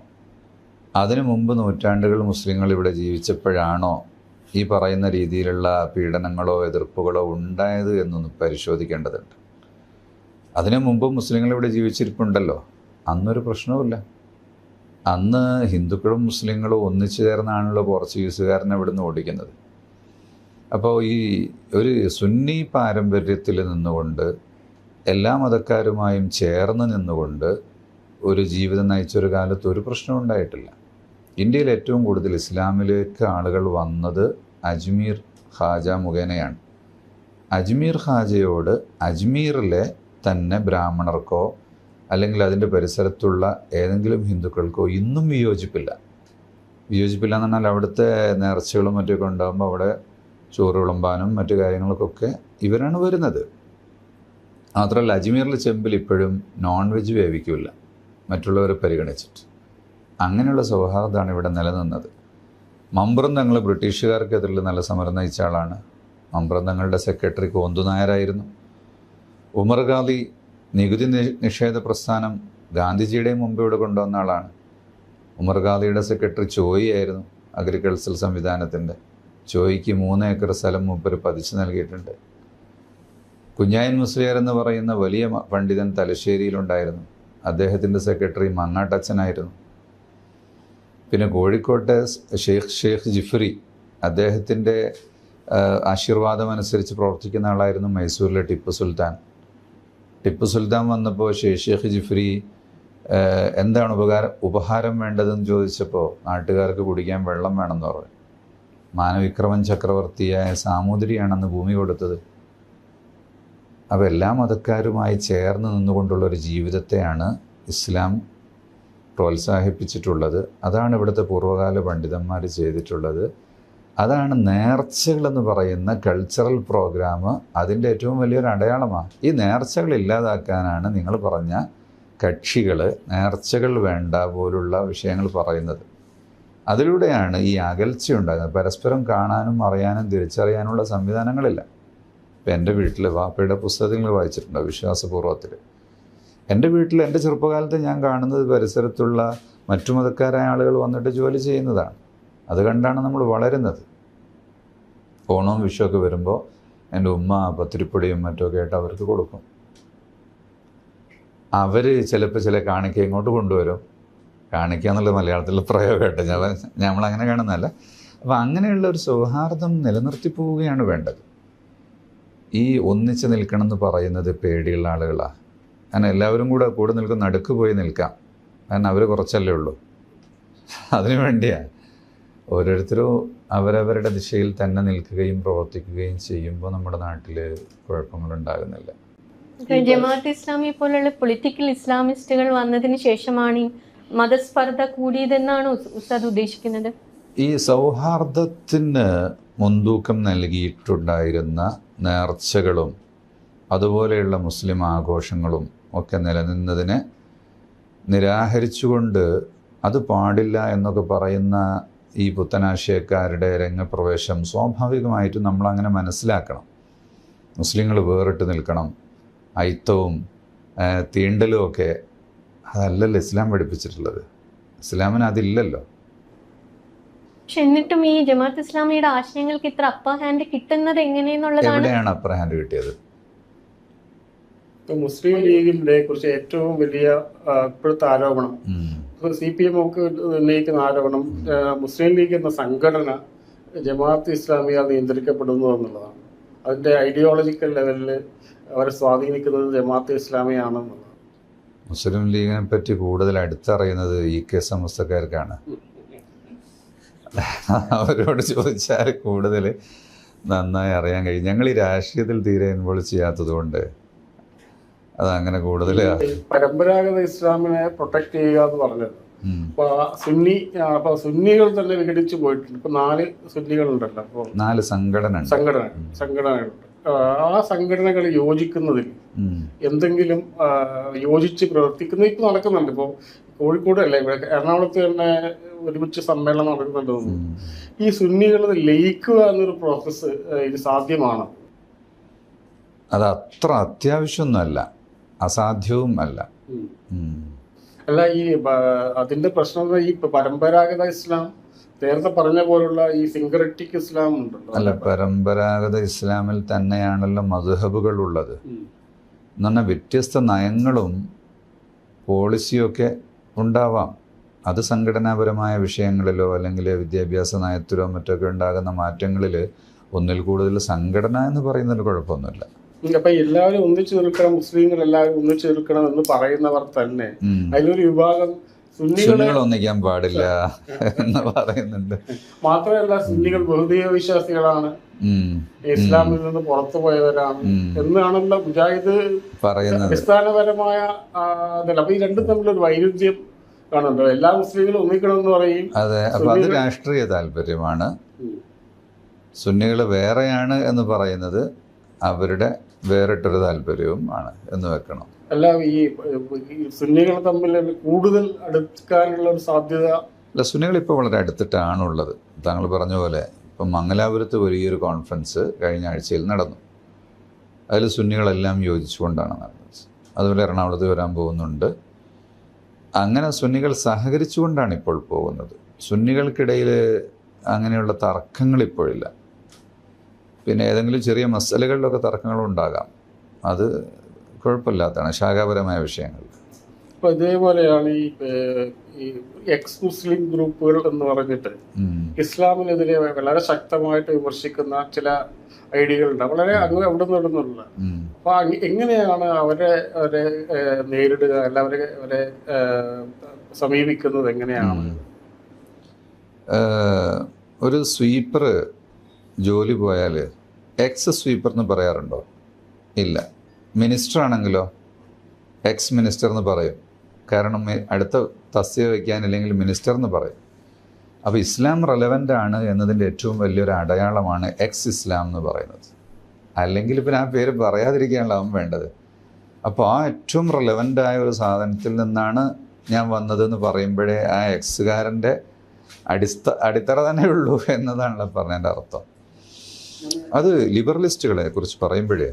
അതിനു മുമ്പ് നൂറ്റാണ്ടുകൾ മുസ്ലിങ്ങൾ ഇവിടെ ജീവിച്ചപ്പോഴാണോ ഈ പറയുന്ന രീതിയിലുള്ള പീഡനങ്ങളോ എതിർപ്പുകളോ ഉണ്ടായത് എന്നൊന്ന് പരിശോധിക്കേണ്ടതുണ്ട്. അതിനു മുമ്പ് മുസ്ലിങ്ങൾ ഇവിടെ ജീവിച്ചിരിപ്പുണ്ടല്ലോ, അന്നൊരു പ്രശ്നവുമില്ല. അന്ന് ഹിന്ദുക്കളും മുസ്ലിങ്ങളും ഒന്നിച്ചു ചേർന്നാണല്ലോ പോർച്ചുഗീസുകാരനെ ഇവിടുന്ന് ഓടിക്കുന്നത്. അപ്പോൾ ഈ ഒരു സുന്നി പാരമ്പര്യത്തിൽ നിന്നുകൊണ്ട് എല്ലാ മതക്കാരുമായും ചേർന്ന് നിന്നുകൊണ്ട് ഒരു ജീവിതം നയിച്ചൊരു കാലത്ത് ഒരു പ്രശ്നവും ഉണ്ടായിട്ടില്ല. ഇന്ത്യയിൽ ഏറ്റവും കൂടുതൽ ഇസ്ലാമിലേക്ക് ആളുകൾ വന്നത് അജ്മീർ ഖാജ മുഖേനയാണ്. അജ്മീർ ഖാജയോട് അജ്മീറിലെ തന്നെ ബ്രാഹ്മണർക്കോ അല്ലെങ്കിൽ അതിൻ്റെ പരിസരത്തുള്ള ഏതെങ്കിലും ഹിന്ദുക്കൾക്കോ ഇന്നും വിയോജിപ്പില്ല എന്ന് പറഞ്ഞാൽ അവിടുത്തെ നേർച്ചകളും മറ്റൊക്കെ ഉണ്ടാകുമ്പോൾ അവിടെ ചോറ് വിളമ്പാനും മറ്റു കാര്യങ്ങൾക്കൊക്കെ ഇവരാണ് വരുന്നത്. മാത്രമല്ല അജ്മീറിലെ ചെമ്പിൽ ഇപ്പോഴും നോൺ വെജ് വേവിക്കില്ല മറ്റുള്ളവരെ പരിഗണിച്ചിട്ട്. അങ്ങനെയുള്ള സൗഹാർദ്ദമാണ് ഇവിടെ നിലനിന്നത്. മമ്പ്രം തങ്ങൾ ബ്രിട്ടീഷുകാർക്കെതിരെ നല്ല സമരം നയിച്ച ആളാണ്. മമ്പ്രം തങ്ങളുടെ സെക്രട്ടറി കോന്തുനായരായിരുന്നു. ഉമർ ഖാദി നികുതി നിഷേധ പ്രസ്ഥാനം ഗാന്ധിജിയുടെ മുമ്പ് ഇവിടെ കൊണ്ടുവന്ന ആളാണ്. ഉമർ ഖാദിയുടെ സെക്രട്ടറി ചോയി ആയിരുന്നു, അഗ്രികൾച്ചറൽ സംവിധാനത്തിൻ്റെ. ചോയ്ക്ക് 3 ഏക്കർ സ്ഥലം മൂപ്പര് പതിച്ചു നൽകിയിട്ടുണ്ട്. കുഞ്ഞായൻ മുസ്ലിയാർ എന്ന് പറയുന്ന വലിയ പണ്ഡിതൻ തലശ്ശേരിയിലുണ്ടായിരുന്നു. അദ്ദേഹത്തിൻ്റെ സെക്രട്ടറി മങ്ങാട്ടച്ചനായിരുന്നു. പിന്നെ കോഴിക്കോട്ടെ ഷെയ്ഖ് ജിഫ്രി, അദ്ദേഹത്തിൻ്റെ ആശീർവാദം അനുസരിച്ച് പ്രവർത്തിക്കുന്ന ആളായിരുന്നു മൈസൂരിലെ ടിപ്പു സുൽത്താൻ വന്നപ്പോൾ ഷെയ്ഖ് ജിഫ്രി എന്താണ് ഉപഹാരം വേണ്ടതെന്ന് ചോദിച്ചപ്പോൾ നാട്ടുകാർക്ക് കുടിക്കാൻ വെള്ളം വേണമെന്ന് പറഞ്ഞു. മാനവിക്രമൻ ചക്രവർത്തിയായ സാമൂതിരിയാണെന്ന് ഭൂമി കൊടുത്തത്. അപ്പോൾ എല്ലാ മതക്കാരുമായി ചേർന്ന് നിന്നുകൊണ്ടുള്ളൊരു ജീവിതത്തെയാണ് ഇസ്ലാം പ്രോത്സാഹിപ്പിച്ചിട്ടുള്ളത്. അതാണ് ഇവിടുത്തെ പൂർവ്വകാല പണ്ഡിതന്മാർ ചെയ്തിട്ടുള്ളത്. അതാണ് നേർച്ചകളെന്ന് പറയുന്ന കൾച്ചറൽ പ്രോഗ്രാം അതിൻ്റെ ഏറ്റവും വലിയൊരു അടയാളമാണ്. ഈ നേർച്ചകൾ ഇല്ലാതാക്കാനാണ് നിങ്ങൾ പറഞ്ഞ കക്ഷികൾ നേർച്ചകൾ വേണ്ട പോലുള്ള വിഷയങ്ങൾ പറയുന്നത്. അതിലൂടെയാണ് ഈ അകൽച്ച ഉണ്ടാകുന്നത്. പരസ്പരം കാണാനും അറിയാനും തിരിച്ചറിയാനുള്ള സംവിധാനങ്ങളില്ല. ഇപ്പം എൻ്റെ വീട്ടിൽ വാപ്പയുടെ പുസ്തകത്തിൽ നിങ്ങൾ വായിച്ചിട്ടുണ്ടോ, വിശ്വാസപൂർവ്വത്തിൽ. എൻ്റെ വീട്ടിൽ എൻ്റെ ചെറുപ്പകാലത്ത് ഞാൻ കാണുന്നത് പരിസരത്തുള്ള മറ്റു മതക്കാരായ ആളുകൾ വന്നിട്ട് ജോലി ചെയ്യുന്നതാണ്. അത് കണ്ടാണ് നമ്മൾ വളരുന്നത്. ഓണവും വിഷുവൊക്കെ വരുമ്പോൾ എൻ്റെ ഉമ്മ പത്തിരിപ്പൊടിയും മറ്റുമൊക്കെ ആയിട്ട് അവർക്ക് കൊടുക്കും. അവർ ചിലപ്പോൾ ചില കാണിക്ക ഇങ്ങോട്ട് കൊണ്ടുവരും. കാണിക്കുക എന്നുള്ള മലയാളത്തിലുള്ള പ്രയോഗമായിട്ട് നമ്മളങ്ങനെ കാണുന്നതല്ല. അപ്പം അങ്ങനെയുള്ള ഒരു സൗഹാർദ്ദം നിലനിർത്തി പോവുകയാണ് വേണ്ടത്. ഈ ഒന്നിച്ച് നിൽക്കണം എന്ന് പറയുന്നത് പേടിയുള്ള ആളുകളാണ്. കാരണം എല്ലാവരും കൂടെ നിൽക്കും, നടുക്ക് പോയി നിൽക്കാം. കാരണം അവർ കുറച്ചല്ലേ ഉള്ളൂ. അതിനു വേണ്ടിയാണ് ഓരോരുത്തരും അവരവരുടെ ദിശയിൽ തന്നെ നിൽക്കുകയും പ്രവർത്തിക്കുകയും ചെയ്യുമ്പോൾ നമ്മുടെ നാട്ടിൽ കുഴപ്പങ്ങളുണ്ടാകുന്നില്ല. ജമാഅത്ത് ഇസ്ലാമി പോലുള്ള പൊളിറ്റിക്കൽ ഇസ്ലാമിസ്റ്റുകൾ വന്നതിന് ശേഷമാണ് ഈ മതസ്പർദ്ധ കൂടിയതെന്നാണ് ഉസ്താദ് ഉദ്ദേശിക്കുന്നത്? ഈ സൗഹാർദ്ദത്തിന് മുൻതൂക്കം നൽകിയിട്ടുണ്ടായിരുന്ന നേർച്ചകളും അതുപോലെയുള്ള മുസ്ലിം ആഘോഷങ്ങളും ഒക്കെ നിലനിന്നതിനെ നിരാകരിച്ചുകൊണ്ട് അത് പാടില്ല എന്നൊക്കെ പറയുന്ന ഈ പുത്തനാശയക്കാരുടെ രംഗപ്രവേശം സ്വാഭാവികമായിട്ടും നമ്മളങ്ങനെ മനസ്സിലാക്കണം. മുസ്ലിങ്ങൾ വേറിട്ട് നിൽക്കണം, ഐത്തവും തീണ്ടലും ഒക്കെ അതല്ലല്ലോ ഇസ്ലാം പഠിപ്പിച്ചിട്ടുള്ളത്. ഇസ്ലാമിന് അതില്ലല്ലോ. പക്ഷെ എന്നിട്ടും ഈ ജമാഅത്ത് ഇസ്ലാമിയുടെ ആശയങ്ങൾക്ക് ഇത്ര അപ്പർ ഹാൻഡ് കിട്ടുന്നത് എങ്ങനെയെന്നുള്ളതാണ്. എവിടെയാണ് അപ്പർ ഹാൻഡ് കിട്ടിയത്? മുസ്ലിം ലീഗിനെ കുറിച്ച് ഏറ്റവും വലിയ ഇപ്പോഴത്തെ ആരോപണം, CPM ഒക്കെ ഉന്നയിക്കുന്ന ആരോപണം, മുസ്ലിം ലീഗ് എന്ന സംഘടന ജമാഅത്ത് ഇസ്ലാമിയാൽ നിയന്ത്രിക്കപ്പെടുന്നു എന്നുള്ളതാണ്. അതിൻ്റെ ഐഡിയോളജിക്കൽ ലെവലിൽ അവരെ സ്വാധീനിക്കുന്നത് ജമാഅത്ത് ഇസ്ലാമിയാണെന്നുള്ളതാണ്. മുസ്ലിം ലീഗിനെ പറ്റി കൂടുതൽ അടുത്തറിയുന്നത് EK സമസ്തക്കാർക്കാണ്. അവരോട് ചോദിച്ചാൽ കൂടുതൽ നന്നായി അറിയാൻ കഴിയും. ഞങ്ങൾ ഈ രാഷ്ട്രീയത്തിൽ തീരെ ഇൻവോൾവ് ചെയ്യാത്തത് കൊണ്ട് അതങ്ങനെ കൂടുതൽ പരമ്പരാഗത ഇസ്ലാമിനെ പ്രൊട്ടക്ട് ചെയ്യുക എന്ന് പറഞ്ഞത്. അപ്പൊ സുന്നികൾ തന്നെ വിഘടിച്ചു പോയിട്ടുണ്ട്. ഇപ്പൊ 4 സുന്നികളുണ്ടല്ലോ. അപ്പോൾ 4 സംഘടനകളുണ്ട്. ആ സംഘടനകൾ യോജിക്കുന്നതിൽ എന്തെങ്കിലും യോജിച്ച് പ്രവർത്തിക്കുന്നത് ഇപ്പൊ നടക്കുന്നുണ്ട്. ഇപ്പോൾ കോഴിക്കോട് അല്ല, ഇവിടെ എറണാകുളത്ത് തന്നെ ഒരുമിച്ച് സമ്മേളനം നടക്കുന്നുണ്ട്. ഈ സുന്നികൾ ലയിക്കുക എന്നൊരു പ്രോസസ്സ് ഇത് സാധ്യമാണ്? അത് അത്ര അത്യാവശ്യമൊന്നുമല്ല, അസാധ്യവും അല്ല. അല്ല, ഈ അതിന്റെ പ്രശ്നം ഈ പരമ്പരാഗത ഇസ്ലാം നേരത്തെ പറഞ്ഞ പോലുള്ള ഈ സിങ്കററ്റിക് ഇസ്ലാം ഉണ്ടല്ലോ. അല്ല, പരമ്പരാഗത ഇസ്ലാമിൽ തന്നെയാണല്ലോ മദ്ഹബുകൾ ഉള്ളത്. എന്ന് പറഞ്ഞാൽ വ്യത്യസ്ത നയങ്ങളും പോളിസിയൊക്കെ ഉണ്ടാവാം. അത് സംഘടനാപരമായ വിഷയങ്ങളിലോ അല്ലെങ്കിൽ വിദ്യാഭ്യാസ നയത്തിലോ മറ്റൊക്കെ ഉണ്ടാകുന്ന മാറ്റങ്ങളിൽ ഒന്നിൽ കൂടുതൽ സംഘടന എന്ന് പറയുന്നതിൽ കുഴപ്പമൊന്നുമില്ല. അപ്പൊ എല്ലാവരും ഒന്നിച്ചു നിൽക്കണം, മുസ്ലിങ്ങൾ എല്ലാവരും ഒന്നിച്ചു നിൽക്കണം എന്ന് പറയുന്നവർ തന്നെ അതിലൊരു വിഭാഗം സുന്നികൾ ഒന്നിക്കാൻ പാടില്ല എന്ന് പറയുന്നുണ്ട്. മാത്രമല്ല, സുന്നികൾ ബഹുദൈവ വിശ്വാസികളാണ്, ഇസ്ലാമിൽ നിന്ന് പുറത്തു പോയവരാണ് എന്നാണല്ലോ മുജാഹിദ് പറയുന്നത്. അടിസ്ഥാനപരമായ അപ്പൊ ഈ രണ്ടും തമ്മിലൊരു വൈരുദ്ധ്യം കാണുന്നുണ്ടോ? എല്ലാ മുസ്ലിങ്ങളും ഒന്നിക്കണം എന്ന് പറയും. അതെ, അപ്പൊ അത് രാഷ്ട്രീയ താല്പര്യമാണ്. സുന്നികൾ വേറെയാണ് എന്ന് പറയുന്നത് അവരുടെ വേറിട്ടൊരു താല്പര്യവും ആണ് എന്ന് വെക്കണം. അല്ല, ഈ സുന്നികൾ തമ്മിൽ കൂടുതൽ അടുക്കാനുള്ള ഒരു സാധ്യത? അല്ല, സുന്നികൾ ഇപ്പോൾ വളരെ അടുത്തിട്ടാണുള്ളത്. താങ്കൾ പറഞ്ഞ പോലെ ഇപ്പം മംഗലാപുരത്ത് വലിയൊരു കോൺഫറൻസ് കഴിഞ്ഞ ആഴ്ചയിൽ നടന്നു. അതിൽ സുന്നികളെല്ലാം യോജിച്ചുകൊണ്ടാണ് നടന്നത്. അതുപോലെ എറണാകുളത്ത് വരാൻ പോകുന്നുണ്ട്. അങ്ങനെ സുന്നികൾ സഹകരിച്ചുകൊണ്ടാണ് ഇപ്പോൾ പോകുന്നത്. സുന്നികൾക്കിടയിൽ അങ്ങനെയുള്ള തർക്കങ്ങൾ ഇപ്പോഴില്ല. പിന്നെ ഏതെങ്കിലും ചെറിയ മസലകളിലൊക്കെ തർക്കങ്ങളുണ്ടാകാം, അത് കുഴപ്പമില്ലാത്തതാണ്, ശാഖാപരമായ വിഷയങ്ങൾ. അപ്പോൾ ഇതേപോലെയാണ് ഈ എക്സ് മുസ്ലിം ഗ്രൂപ്പുകൾ എന്ന് പറഞ്ഞിട്ട് ഇസ്ലാമിനെതിരെ വളരെ ശക്തമായിട്ട് വിമർശിക്കുന്ന ചില ഐഡിയകളുണ്ട്, വളരെ അങ്ങ് അവിടെ നിന്നുള്ള. അപ്പൊ എങ്ങനെയാണ് അവരെ നേരിടുക, അല്ല അവരെ സമീപിക്കുന്നത് എങ്ങനെയാണ്? ഒരു സ്വീപ്പർ ജോലി പോയാൽ എക്സ് സ്വീപ്പർ എന്ന് പറയാറുണ്ടോ? ഇല്ല. മിനിസ്റ്റർ ആണെങ്കിലോ എക്സ് മിനിസ്റ്റർ എന്ന് പറയും. കാരണം അടുത്ത തസ്തിക വയ്ക്കാനില്ലെങ്കിൽ മിനിസ്റ്റർ എന്ന് പറയും. അപ്പോൾ ഇസ്ലാം റെലവൻ്റ് ആണ് എന്നതിൻ്റെ ഏറ്റവും വലിയൊരു അടയാളമാണ് എക്സ് ഇസ്ലാം എന്ന് പറയുന്നത്. അല്ലെങ്കിൽ പിന്നെ ആ പേര് പറയാതിരിക്കാനുള്ള അവൻ വേണ്ടത്. അപ്പോൾ ആ ഏറ്റവും റെലവൻ്റായ ഒരു സാധനത്തിൽ നിന്നാണ് ഞാൻ വന്നതെന്ന് പറയുമ്പോഴേ ആ എക്സുകാരൻ്റെ അടിത്തറ തന്നെ ഉള്ളൂ എന്നതാണല്ലോ പറഞ്ഞതിൻ്റെ അർത്ഥം. അത് ലിബറലിസ്റ്റുകളെ കുറിച്ച് പറയുമ്പോഴേ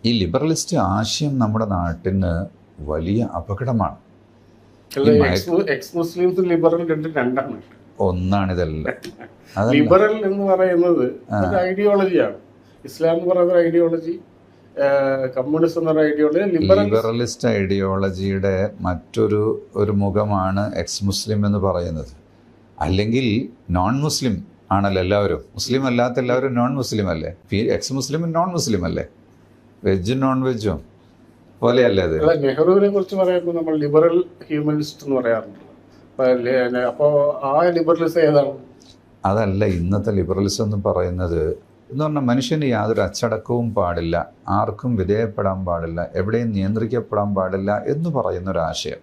ഈ ലിബറലിസ്റ്റ് ആശയം നമ്മുടെ നാട്ടിന് വലിയ അപകടമാണ്. ഒന്നാണിതെല്ലാം. ലിബറൽ എന്ന് പറയുന്നത് ഐഡിയോളജിയാണ്. ഇസ്ലാം എന്ന് പറയുന്ന ഐഡിയോളജി, കമ്മ്യൂണിസം എന്ന ഐഡിയോളജി ലിബറലിസ്റ്റ് ഐഡിയോളജിയുടെ ഒരു മുഖമാണ് എക്സ് മുസ്ലിം എന്ന് പറയുന്നത്. അല്ലെങ്കിൽ നോൺ മുസ്ലിം ആണല്ലോ എല്ലാവരും. മുസ്ലിം അല്ലാത്ത എല്ലാവരും നോൺ മുസ്ലിം അല്ലേ? എക്സ് മുസ്ലിമും നോൺ മുസ്ലിം അല്ലേ? വെജും നോൺ വെജും പോലെയല്ലേ അത്? നെഹ്റുവിനെ കുറിച്ച് പറയുമ്പോൾ നമ്മൾ ലിബറൽ ഹ്യൂമനിസ്റ്റ് എന്ന് പറയാറുണ്ട്. അപ്പോൾ ആ ലിബറലിസം ഏതാണ്? അതല്ല ഇന്നത്തെ ലിബറലിസം എന്ന് പറയുന്നത്. എന്ന് പറഞ്ഞാൽ മനുഷ്യന് യാതൊരു അച്ചടക്കവും പാടില്ല, ആർക്കും വിധേയപ്പെടാൻ പാടില്ല, എവിടെയും നിയന്ത്രിക്കപ്പെടാൻ പാടില്ല എന്ന് പറയുന്നൊരാശയം.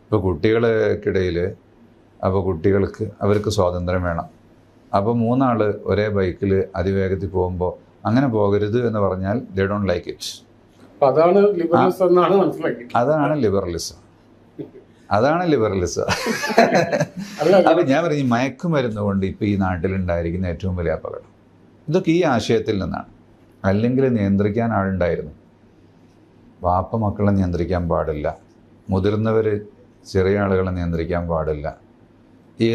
ഇപ്പോൾ കുട്ടികൾക്കിടയിൽ കുട്ടികൾക്ക് അവർക്ക് സ്വാതന്ത്ര്യം വേണം. അപ്പോൾ 3 ആൾ ഒരേ ബൈക്കിൽ അതിവേഗത്തിൽ പോകുമ്പോൾ അങ്ങനെ പോകരുത് എന്ന് പറഞ്ഞാൽ ദേ ഡോണ്ട് ലൈക്ക് ഇറ്റ്. അതാണ് ലിബറലിസം എന്നാണ് മനസ്സിലാക്കി. അതാണ് ലിബറലിസം. അപ്പം ഞാൻ പറഞ്ഞു, മയക്കുമരുന്ന് കൊണ്ട് ഇപ്പോൾ ഈ നാട്ടിലുണ്ടായിരിക്കുന്ന ഏറ്റവും വലിയ അപകടം ഇതൊക്കെ ഈ ആശയത്തിൽ നിന്നാണ്. അല്ലെങ്കിൽ നിയന്ത്രിക്കാൻ ആളുണ്ടായിരുന്നു. വാപ്പ മക്കളെ നിയന്ത്രിക്കാൻ പാടില്ല, മുതിർന്നവർ ചെറിയ ആളുകളെ നിയന്ത്രിക്കാൻ പാടില്ല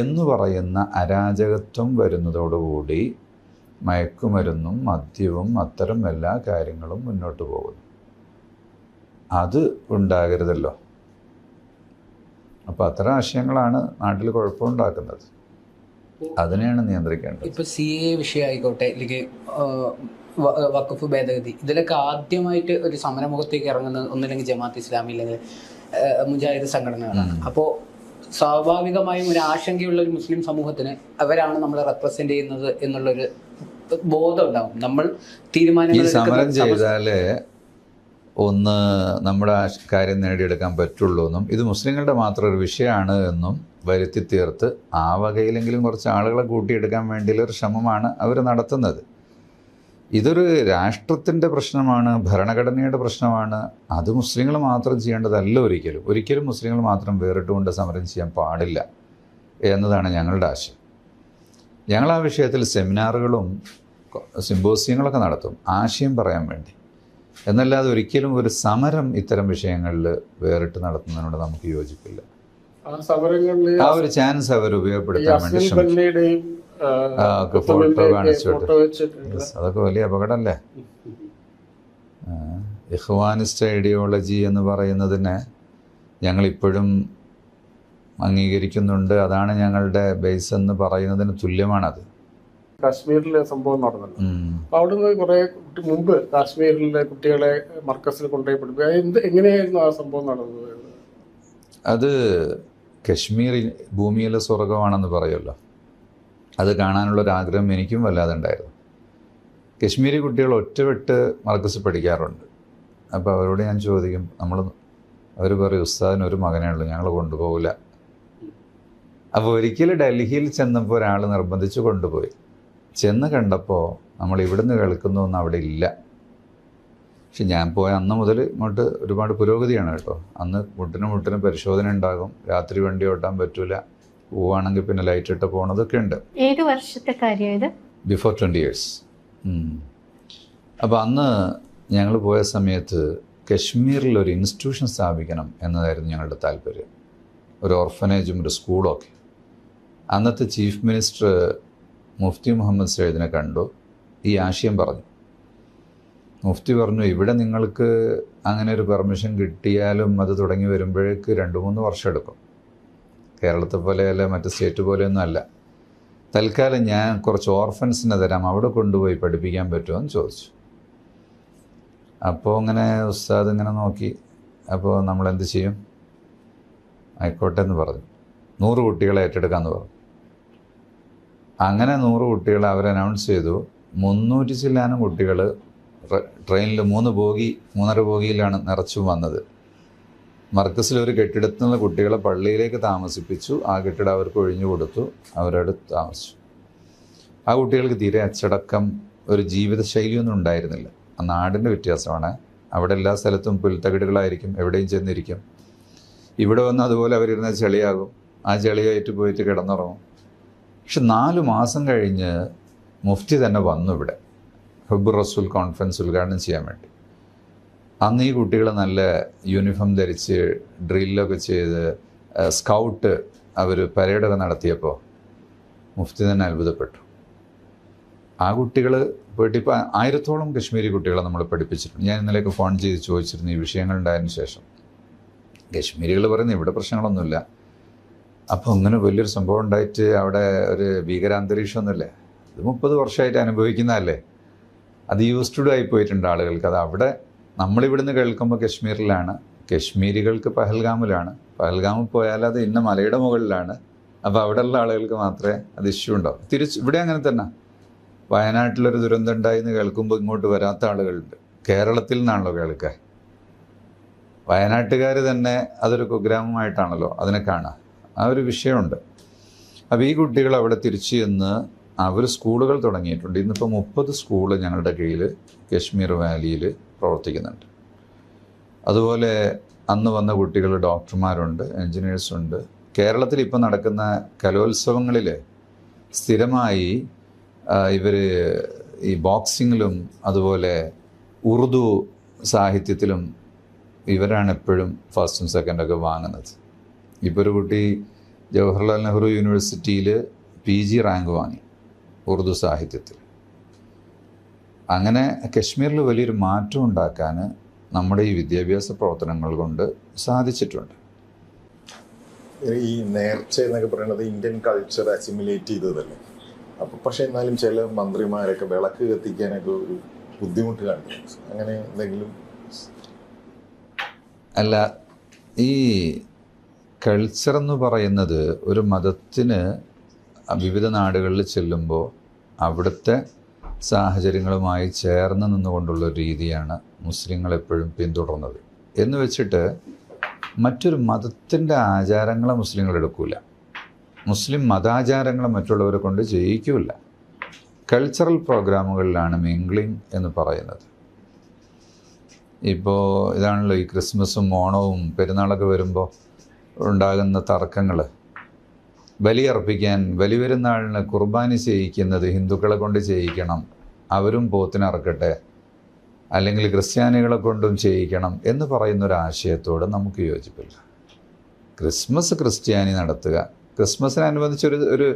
എന്ന് പറയുന്ന അരാജകത്വം വരുന്നതോടുകൂടി മയക്കുമരുന്നും മദ്യവും അത്തരം എല്ലാ കാര്യങ്ങളും മുന്നോട്ട് പോകുന്നു. അത് ഉണ്ടാകരുതല്ലോ. അപ്പോൾ അത്തരം ആശയങ്ങളാണ് നാട്ടിൽ കുഴപ്പമുണ്ടാക്കുന്നത്. അതിനെയാണ് നിയന്ത്രിക്കേണ്ടത്. ഇപ്പൊ CA വിഷയമായിക്കോട്ടെ, അല്ലെങ്കിൽ വഖഫ് ഭേദഗതി, ഇതിലൊക്കെ ആദ്യമായിട്ട് ഒരു സമരമുഖത്തേക്ക് ഇറങ്ങുന്നത് ഒന്നില്ലെങ്കിൽ ജമാഅത്ത് ഇസ്ലാമി അല്ലെങ്കിൽ മുജാഹിദ് സംഘടനകളാണ്. അപ്പോൾ സ്വാഭാവികമായും ഒരു ആശങ്കയുള്ള ഒരു മുസ്ലിം സമൂഹത്തിന് അവരാണ് നമ്മളെ റെപ്രസെന്റ് ചെയ്യുന്നത് എന്നുള്ളൊരു ബോധം ഉണ്ടാവും. നമ്മൾ തീരുമാനങ്ങൾ സമരം ചെയ്താലേ ഒന്ന് നമ്മുടെ കാര്യം നേടിയെടുക്കാൻ പറ്റുള്ളൂ എന്നും ഇത് മുസ്ലിങ്ങളുടെ മാത്രം ഒരു വിഷയമാണ് എന്നും വരുത്തി തീർത്ത് ആ വകയിലെങ്കിലും കുറച്ച് ആളുകളെ കൂട്ടിയെടുക്കാൻ വേണ്ടിയുള്ളൊരു ശ്രമമാണ് അവർ നടത്തുന്നത്. ഇതൊരു രാഷ്ട്രത്തിൻ്റെ പ്രശ്നമാണ്, ഭരണഘടനയുടെ പ്രശ്നമാണ്. അത് മുസ്ലിങ്ങൾ മാത്രം ചെയ്യേണ്ടതല്ല. ഒരിക്കലും മുസ്ലിങ്ങൾ മാത്രം വേറിട്ടുകൊണ്ട് സമരം ചെയ്യാൻ പാടില്ല എന്നതാണ് ഞങ്ങളുടെ ആശയം. ഞങ്ങൾ ആ വിഷയത്തിൽ സെമിനാറുകളും സിമ്പോസിയങ്ങളൊക്കെ നടത്തും, ആശയം പറയാൻ വേണ്ടി. എന്നല്ലാതെ ഒരിക്കലും ഒരു സമരം ഇത്തരം വിഷയങ്ങളിൽ വേറിട്ട് നടത്തുന്നതിനോട് നമുക്ക് യോജിപ്പില്ല. ആ ഒരു ചാൻസ് അവർ ഉപയോഗപ്പെടുത്താൻ വേണ്ടി ശ്രമിച്ചു. ഫോട്ടോ കാണിച്ചോട്ട് അതൊക്കെ വലിയ അപകടമല്ലേ? ഇഖ്വാനിസ്റ്റ് ഐഡിയോളജി എന്ന് പറയുന്നതിനെ ഞങ്ങളിപ്പോഴും അംഗീകരിക്കുന്നുണ്ട്. അതാണ് ഞങ്ങളുടെ ബേസ് എന്ന് പറയുന്നതിന് തുല്യമാണത്. കാശ്മീരിലെ സംഭവം നടന്നല്ലോ. അവിടുന്ന് കുറെ മുമ്പ് കാശ്മീരിലെ കുട്ടികളെ മർക്കസിൽ കൊണ്ടുപോയി പഠിപ്പിക്കുക, എങ്ങനെയായിരുന്നു ആ സംഭവം നടന്നത്? അത് കശ്മീർ ഭൂമിയിലെ സ്വർഗമാണെന്ന് പറയുമല്ലോ. അത് കാണാനുള്ളൊരാഗ്രഹം എനിക്കും വല്ലാതെ ഉണ്ടായിരുന്നു. കശ്മീരി കുട്ടികൾ ഒറ്റവിട്ട് മർക്കസ് പഠിക്കാറുണ്ട്. അപ്പോൾ അവരോട് ഞാൻ ചോദിക്കും, അവർ പറയും ഉസ്താദിന് ഒരു മകനേ ഉള്ളൂ, ഞങ്ങൾ കൊണ്ടുപോകില്ല. അപ്പോൾ ഒരിക്കൽ ഡൽഹിയിൽ ചെന്നപ്പോൾ ഒരാൾ നിർബന്ധിച്ച് കൊണ്ടുപോയി. ചെന്ന് കണ്ടപ്പോൾ നമ്മൾ ഇവിടുന്ന് കേൾക്കുന്നൊന്നും അവിടെ ഇല്ല. പക്ഷെ ഞാൻ പോയ അന്ന് മുതൽ ഇങ്ങോട്ട് ഒരുപാട് പുരോഗതിയാണ് കേട്ടോ. അന്ന് മുട്ടിന് പരിശോധന ഉണ്ടാകും, രാത്രി വണ്ടി ഓട്ടാൻ പറ്റൂല, പോവുകയാണെങ്കിൽ പിന്നെ ലൈറ്റ് ഇട്ട് പോകണതൊക്കെ ഉണ്ട്. ഏത് വർഷത്തെ കാര്യം ഇത്? Before 20 years. അപ്പോൾ അന്ന് ഞങ്ങൾ പോയ സമയത്ത് കശ്മീരിൽ ഒരു ഇൻസ്റ്റിറ്റ്യൂഷൻ സ്ഥാപിക്കണം എന്നതായിരുന്നു ഞങ്ങളുടെ താല്പര്യം. ഒരു ഓർഫനേജും ഒരു സ്കൂളും ഒക്കെ. അന്നത്തെ ചീഫ് മിനിസ്റ്റർ മുഫ്തി മുഹമ്മദ് സയ്യിദിനെ കണ്ടു, ഈ ആശയം പറഞ്ഞു. മുഫ്തി പറഞ്ഞു, ഇവിടെ നിങ്ങൾക്ക് അങ്ങനെ ഒരു പെർമിഷൻ കിട്ടിയാലും അത് തുടങ്ങി വരുമ്പോഴേക്ക് 2-3 വർഷം എടുക്കും. കേരളത്തെ പോലെയല്ല, മറ്റ് സ്റ്റേറ്റ് പോലെയൊന്നും അല്ല. തൽക്കാലം ഞാൻ കുറച്ച് ഓർഫൻസിനെ തരാം, അവിടെ കൊണ്ടുപോയി പഠിപ്പിക്കാൻ പറ്റുമോ എന്ന് ചോദിച്ചു. അപ്പോൾ അങ്ങനെ ഉസ്താദ് ഇങ്ങനെ നോക്കി. അപ്പോൾ നമ്മളെന്ത് ചെയ്യും? ആയിക്കോട്ടെ എന്ന് പറഞ്ഞു. 100 കുട്ടികളെ ഏറ്റെടുക്കാമെന്ന് പറഞ്ഞു. അങ്ങനെ 100 കുട്ടികളെ അവർ അനൗൺസ് ചെയ്തു. 300 ചില്ലാനും കുട്ടികൾ ട്രെയിനിൽ 3.5 ബോഗിയിലാണ് നിറച്ചു വന്നത്. മർക്കസിൽ ഒരു കെട്ടിടത്തിൽ നിന്ന് കുട്ടികളെ പള്ളിയിലേക്ക് താമസിപ്പിച്ചു. ആ കെട്ടിടം അവർക്ക് ഒഴിഞ്ഞു കൊടുത്തു, അവരടുത്ത് താമസിച്ചു. ആ കുട്ടികൾക്ക് തീരെ അച്ചടക്കം, ഒരു ജീവിതശൈലിയൊന്നും ഉണ്ടായിരുന്നില്ല. ആ നാടിൻ്റെ വ്യത്യാസമാണ്. അവിടെ എല്ലാ സ്ഥലത്തും പുൽത്തകിടുകളായിരിക്കും, എവിടെയും ചെന്നിരിക്കും. ഇവിടെ വന്ന് അതുപോലെ അവരിരുന്ന ചെളിയാകും, ആ ചെളിയായിട്ട് പോയിട്ട് കിടന്നുറങ്ങും. പക്ഷെ 4 മാസം കഴിഞ്ഞ് മുഫ്തി തന്നെ വന്നു ഇവിടെ ഹുബ്ബുർ റസൂൽ കോൺഫറൻസ് ഉദ്ഘാടനം ചെയ്യാൻ വേണ്ടി. അന്ന് ഈ കുട്ടികൾ നല്ല യൂണിഫോം ധരിച്ച് ഡ്രില്ലൊക്കെ ചെയ്ത് സ്കൗട്ട് അവർ പരേഡൊക്കെ നടത്തിയപ്പോൾ മുഫ്തി തന്നെ അത്ഭുതപ്പെട്ടു. ആ കുട്ടികൾ പോയിട്ട് ഇപ്പോൾ 1000-ഓളം കശ്മീരി കുട്ടികളെ നമ്മൾ പഠിപ്പിച്ചിട്ടുണ്ട്. ഞാൻ ഇന്നലെയൊക്കെ ഫോൺ ചെയ്ത് ചോദിച്ചിരുന്നു ഈ വിഷയങ്ങളുണ്ടായതിനു ശേഷം. കശ്മീരികൾ പറയുന്നത് ഇവിടെ പ്രശ്നങ്ങളൊന്നുമില്ല. അപ്പോൾ അങ്ങനെ വലിയൊരു സംഭവം ഉണ്ടായിട്ട് അവിടെ ഒരു ഭീകരാന്തരീക്ഷമൊന്നുമില്ല. ഇത് 30 വർഷമായിട്ട് അനുഭവിക്കുന്നതല്ലേ, അത് യൂസ്ഡ് ആയിപ്പോയിട്ടുണ്ട് ആളുകൾക്ക്. അത് അവിടെ നമ്മളിവിടുന്ന് കേൾക്കുമ്പോൾ കശ്മീരിലാണ്, കശ്മീരികൾക്ക് പഹൽഗാമിലാണ്, പഹൽഗാമിൽ പോയാൽ അത് ഇന്ന മലയുടെ മുകളിലാണ്. അപ്പോൾ അവിടെയുള്ള ആളുകൾക്ക് മാത്രമേ അത് ഇഷ്യൂ ഉണ്ടാവും. ഇവിടെ അങ്ങനെ തന്നെ വയനാട്ടിലൊരു ദുരന്തം ഉണ്ടായിന്ന് കേൾക്കുമ്പോൾ ഇങ്ങോട്ട് വരാത്ത ആളുകളുണ്ട്. കേരളത്തിൽ നിന്നാണല്ലോ കേൾക്കുക. വയനാട്ടുകാർ തന്നെ അതൊരു കുഗ്രാമമായിട്ടാണല്ലോ അതിനെ കാണുക. ആ ഒരു വിഷയമുണ്ട്. അപ്പോൾ ഈ കുട്ടികൾ അവിടെ തിരിച്ചു ചെന്ന് അവർ സ്കൂളുകൾ തുടങ്ങിയിട്ടുണ്ട്. ഇന്നിപ്പോൾ 30 സ്കൂൾ ഞങ്ങളുടെ കീഴിൽ കശ്മീർ വാലിയിൽ പ്രവർത്തിക്കുന്നുണ്ട്. അതുപോലെ അന്ന് വന്ന കുട്ടികൾ ഡോക്ടർമാരുണ്ട്, എൻജിനീയേഴ്സുണ്ട്. കേരളത്തിൽ ഇപ്പോൾ നടക്കുന്ന കലോത്സവങ്ങളിൽ സ്ഥിരമായി ഇവർ ഈ ബോക്സിങ്ങിലും അതുപോലെ ഉറുദു സാഹിത്യത്തിലും ഇവരാണ് എപ്പോഴും ഫസ്റ്റും സെക്കൻഡൊക്കെ വാങ്ങുന്നത്. ഇപ്പോൾ ഒരു കുട്ടി ജവഹർലാൽ നെഹ്റു യൂണിവേഴ്സിറ്റിയിൽ PG റാങ്ക് വാങ്ങി ഉറുദു സാഹിത്യത്തിൽ. അങ്ങനെ കശ്മീരിൽ വലിയൊരു മാറ്റം ഉണ്ടാക്കാൻ നമ്മുടെ ഈ വിദ്യാഭ്യാസ പ്രവർത്തനങ്ങൾ കൊണ്ട് സാധിച്ചിട്ടുണ്ട്. ഈ നേർച്ച എന്നൊക്കെ പറയുന്നത് ഇന്ത്യൻ കൾച്ചർ അസിമുലേറ്റ് ചെയ്തതല്ലേ. അപ്പോൾ പക്ഷേ എന്നാലും ചില മന്ത്രിമാരൊക്കെ വിളക്ക് കത്തിക്കാനൊക്കെ ഒരു ബുദ്ധിമുട്ട് കാണിക്കും. അങ്ങനെ എന്തെങ്കിലും? അല്ല, ഈ കൾച്ചർ എന്ന് പറയുന്നത് ഒരു മതത്തിന് വിവിധ നാടുകളിൽ ചെല്ലുമ്പോൾ അവിടുത്തെ സാഹചര്യങ്ങളുമായി ചേർന്ന് നിന്നുകൊണ്ടുള്ള രീതിയാണ് മുസ്ലിങ്ങൾ എപ്പോഴും പിന്തുടർന്നത്. എന്ന് വെച്ചിട്ട് മറ്റൊരു മതത്തിൻ്റെ ആചാരങ്ങളെ മുസ്ലിങ്ങൾ എടുക്കില്ല. മുസ്ലിം മതാചാരങ്ങളെ മറ്റുള്ളവരെ കൊണ്ട് ചെയ്യിക്കില്ല. കൾച്ചറൽ പ്രോഗ്രാമുകളിലാണ് മിംഗ്ലിംഗ് എന്ന് പറയുന്നത്. ഇപ്പോൾ ഇതാണല്ലോ ഈ ക്രിസ്മസും ഓണവും പെരുന്നാളൊക്കെ വരുമ്പോൾ ഉണ്ടാകുന്ന തർക്കങ്ങൾ. ബലിയർപ്പിക്കാൻ ബലിപെരുന്നാളിന് കുർബാനി ചെയ്യിക്കുന്നത് ഹിന്ദുക്കളെ കൊണ്ട് ചെയ്യിക്കണം, അവരും പോത്തിനറക്കട്ടെ, അല്ലെങ്കിൽ ക്രിസ്ത്യാനികളെ കൊണ്ടും ചെയ്യിക്കണം എന്ന് പറയുന്നൊരാശയത്തോട് നമുക്ക് യോജിപ്പില്ല. ക്രിസ്മസ് ക്രിസ്ത്യാനി നടത്തുക, ക്രിസ്മസിനനുബന്ധിച്ച് ഒരു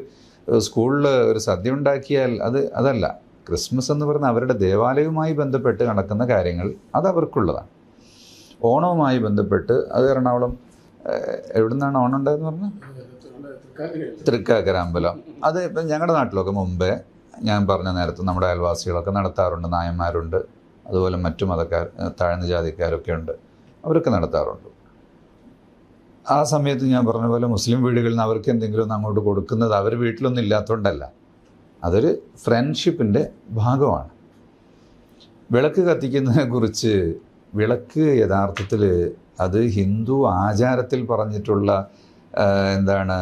സ്കൂളിൽ ഒരു സദ്യ ഉണ്ടാക്കിയാൽ അതല്ല. ക്രിസ്മസ് എന്ന് പറയുന്നത് അവരുടെ ദേവാലയവുമായി ബന്ധപ്പെട്ട് നടക്കുന്ന കാര്യങ്ങൾ, അത് അവർക്കുള്ളതാണ്. ഓണവുമായി ബന്ധപ്പെട്ട് അത് എറണാകുളം എവിടെ നിന്നാണ് ഓണം ഉണ്ടായെന്ന് പറഞ്ഞാൽ തൃക്കാക്കര അമ്പലം. അത് ഇപ്പം ഞങ്ങളുടെ നാട്ടിലൊക്കെ മുമ്പേ ഞാൻ പറഞ്ഞ നേരത്തെ നമ്മുടെ അയൽവാസികളൊക്കെ നടത്താറുണ്ട്. നായന്മാരുണ്ട്, അതുപോലെ മറ്റു മതക്കാർ, താഴ്ന്ന ജാതിക്കാരൊക്കെ ഉണ്ട്, അവരൊക്കെ നടത്താറുണ്ട്. ആ സമയത്ത് ഞാൻ പറഞ്ഞ പോലെ മുസ്ലിം വീടുകളിൽ നിന്ന് അവർക്ക് എന്തെങ്കിലും ഒന്ന് അങ്ങോട്ട് കൊടുക്കുന്നത് അവർ വീട്ടിലൊന്നും ഇല്ലാത്തതുകൊണ്ടല്ല, അതൊരു ഫ്രണ്ട്ഷിപ്പിൻ്റെ ഭാഗമാണ്. വിളക്ക് കത്തിക്കുന്നതിനെക്കുറിച്ച്, വിളക്ക് യഥാർത്ഥത്തിൽ അത് ഹിന്ദു ആചാരത്തിൽ പറഞ്ഞിട്ടുള്ള എന്താണ്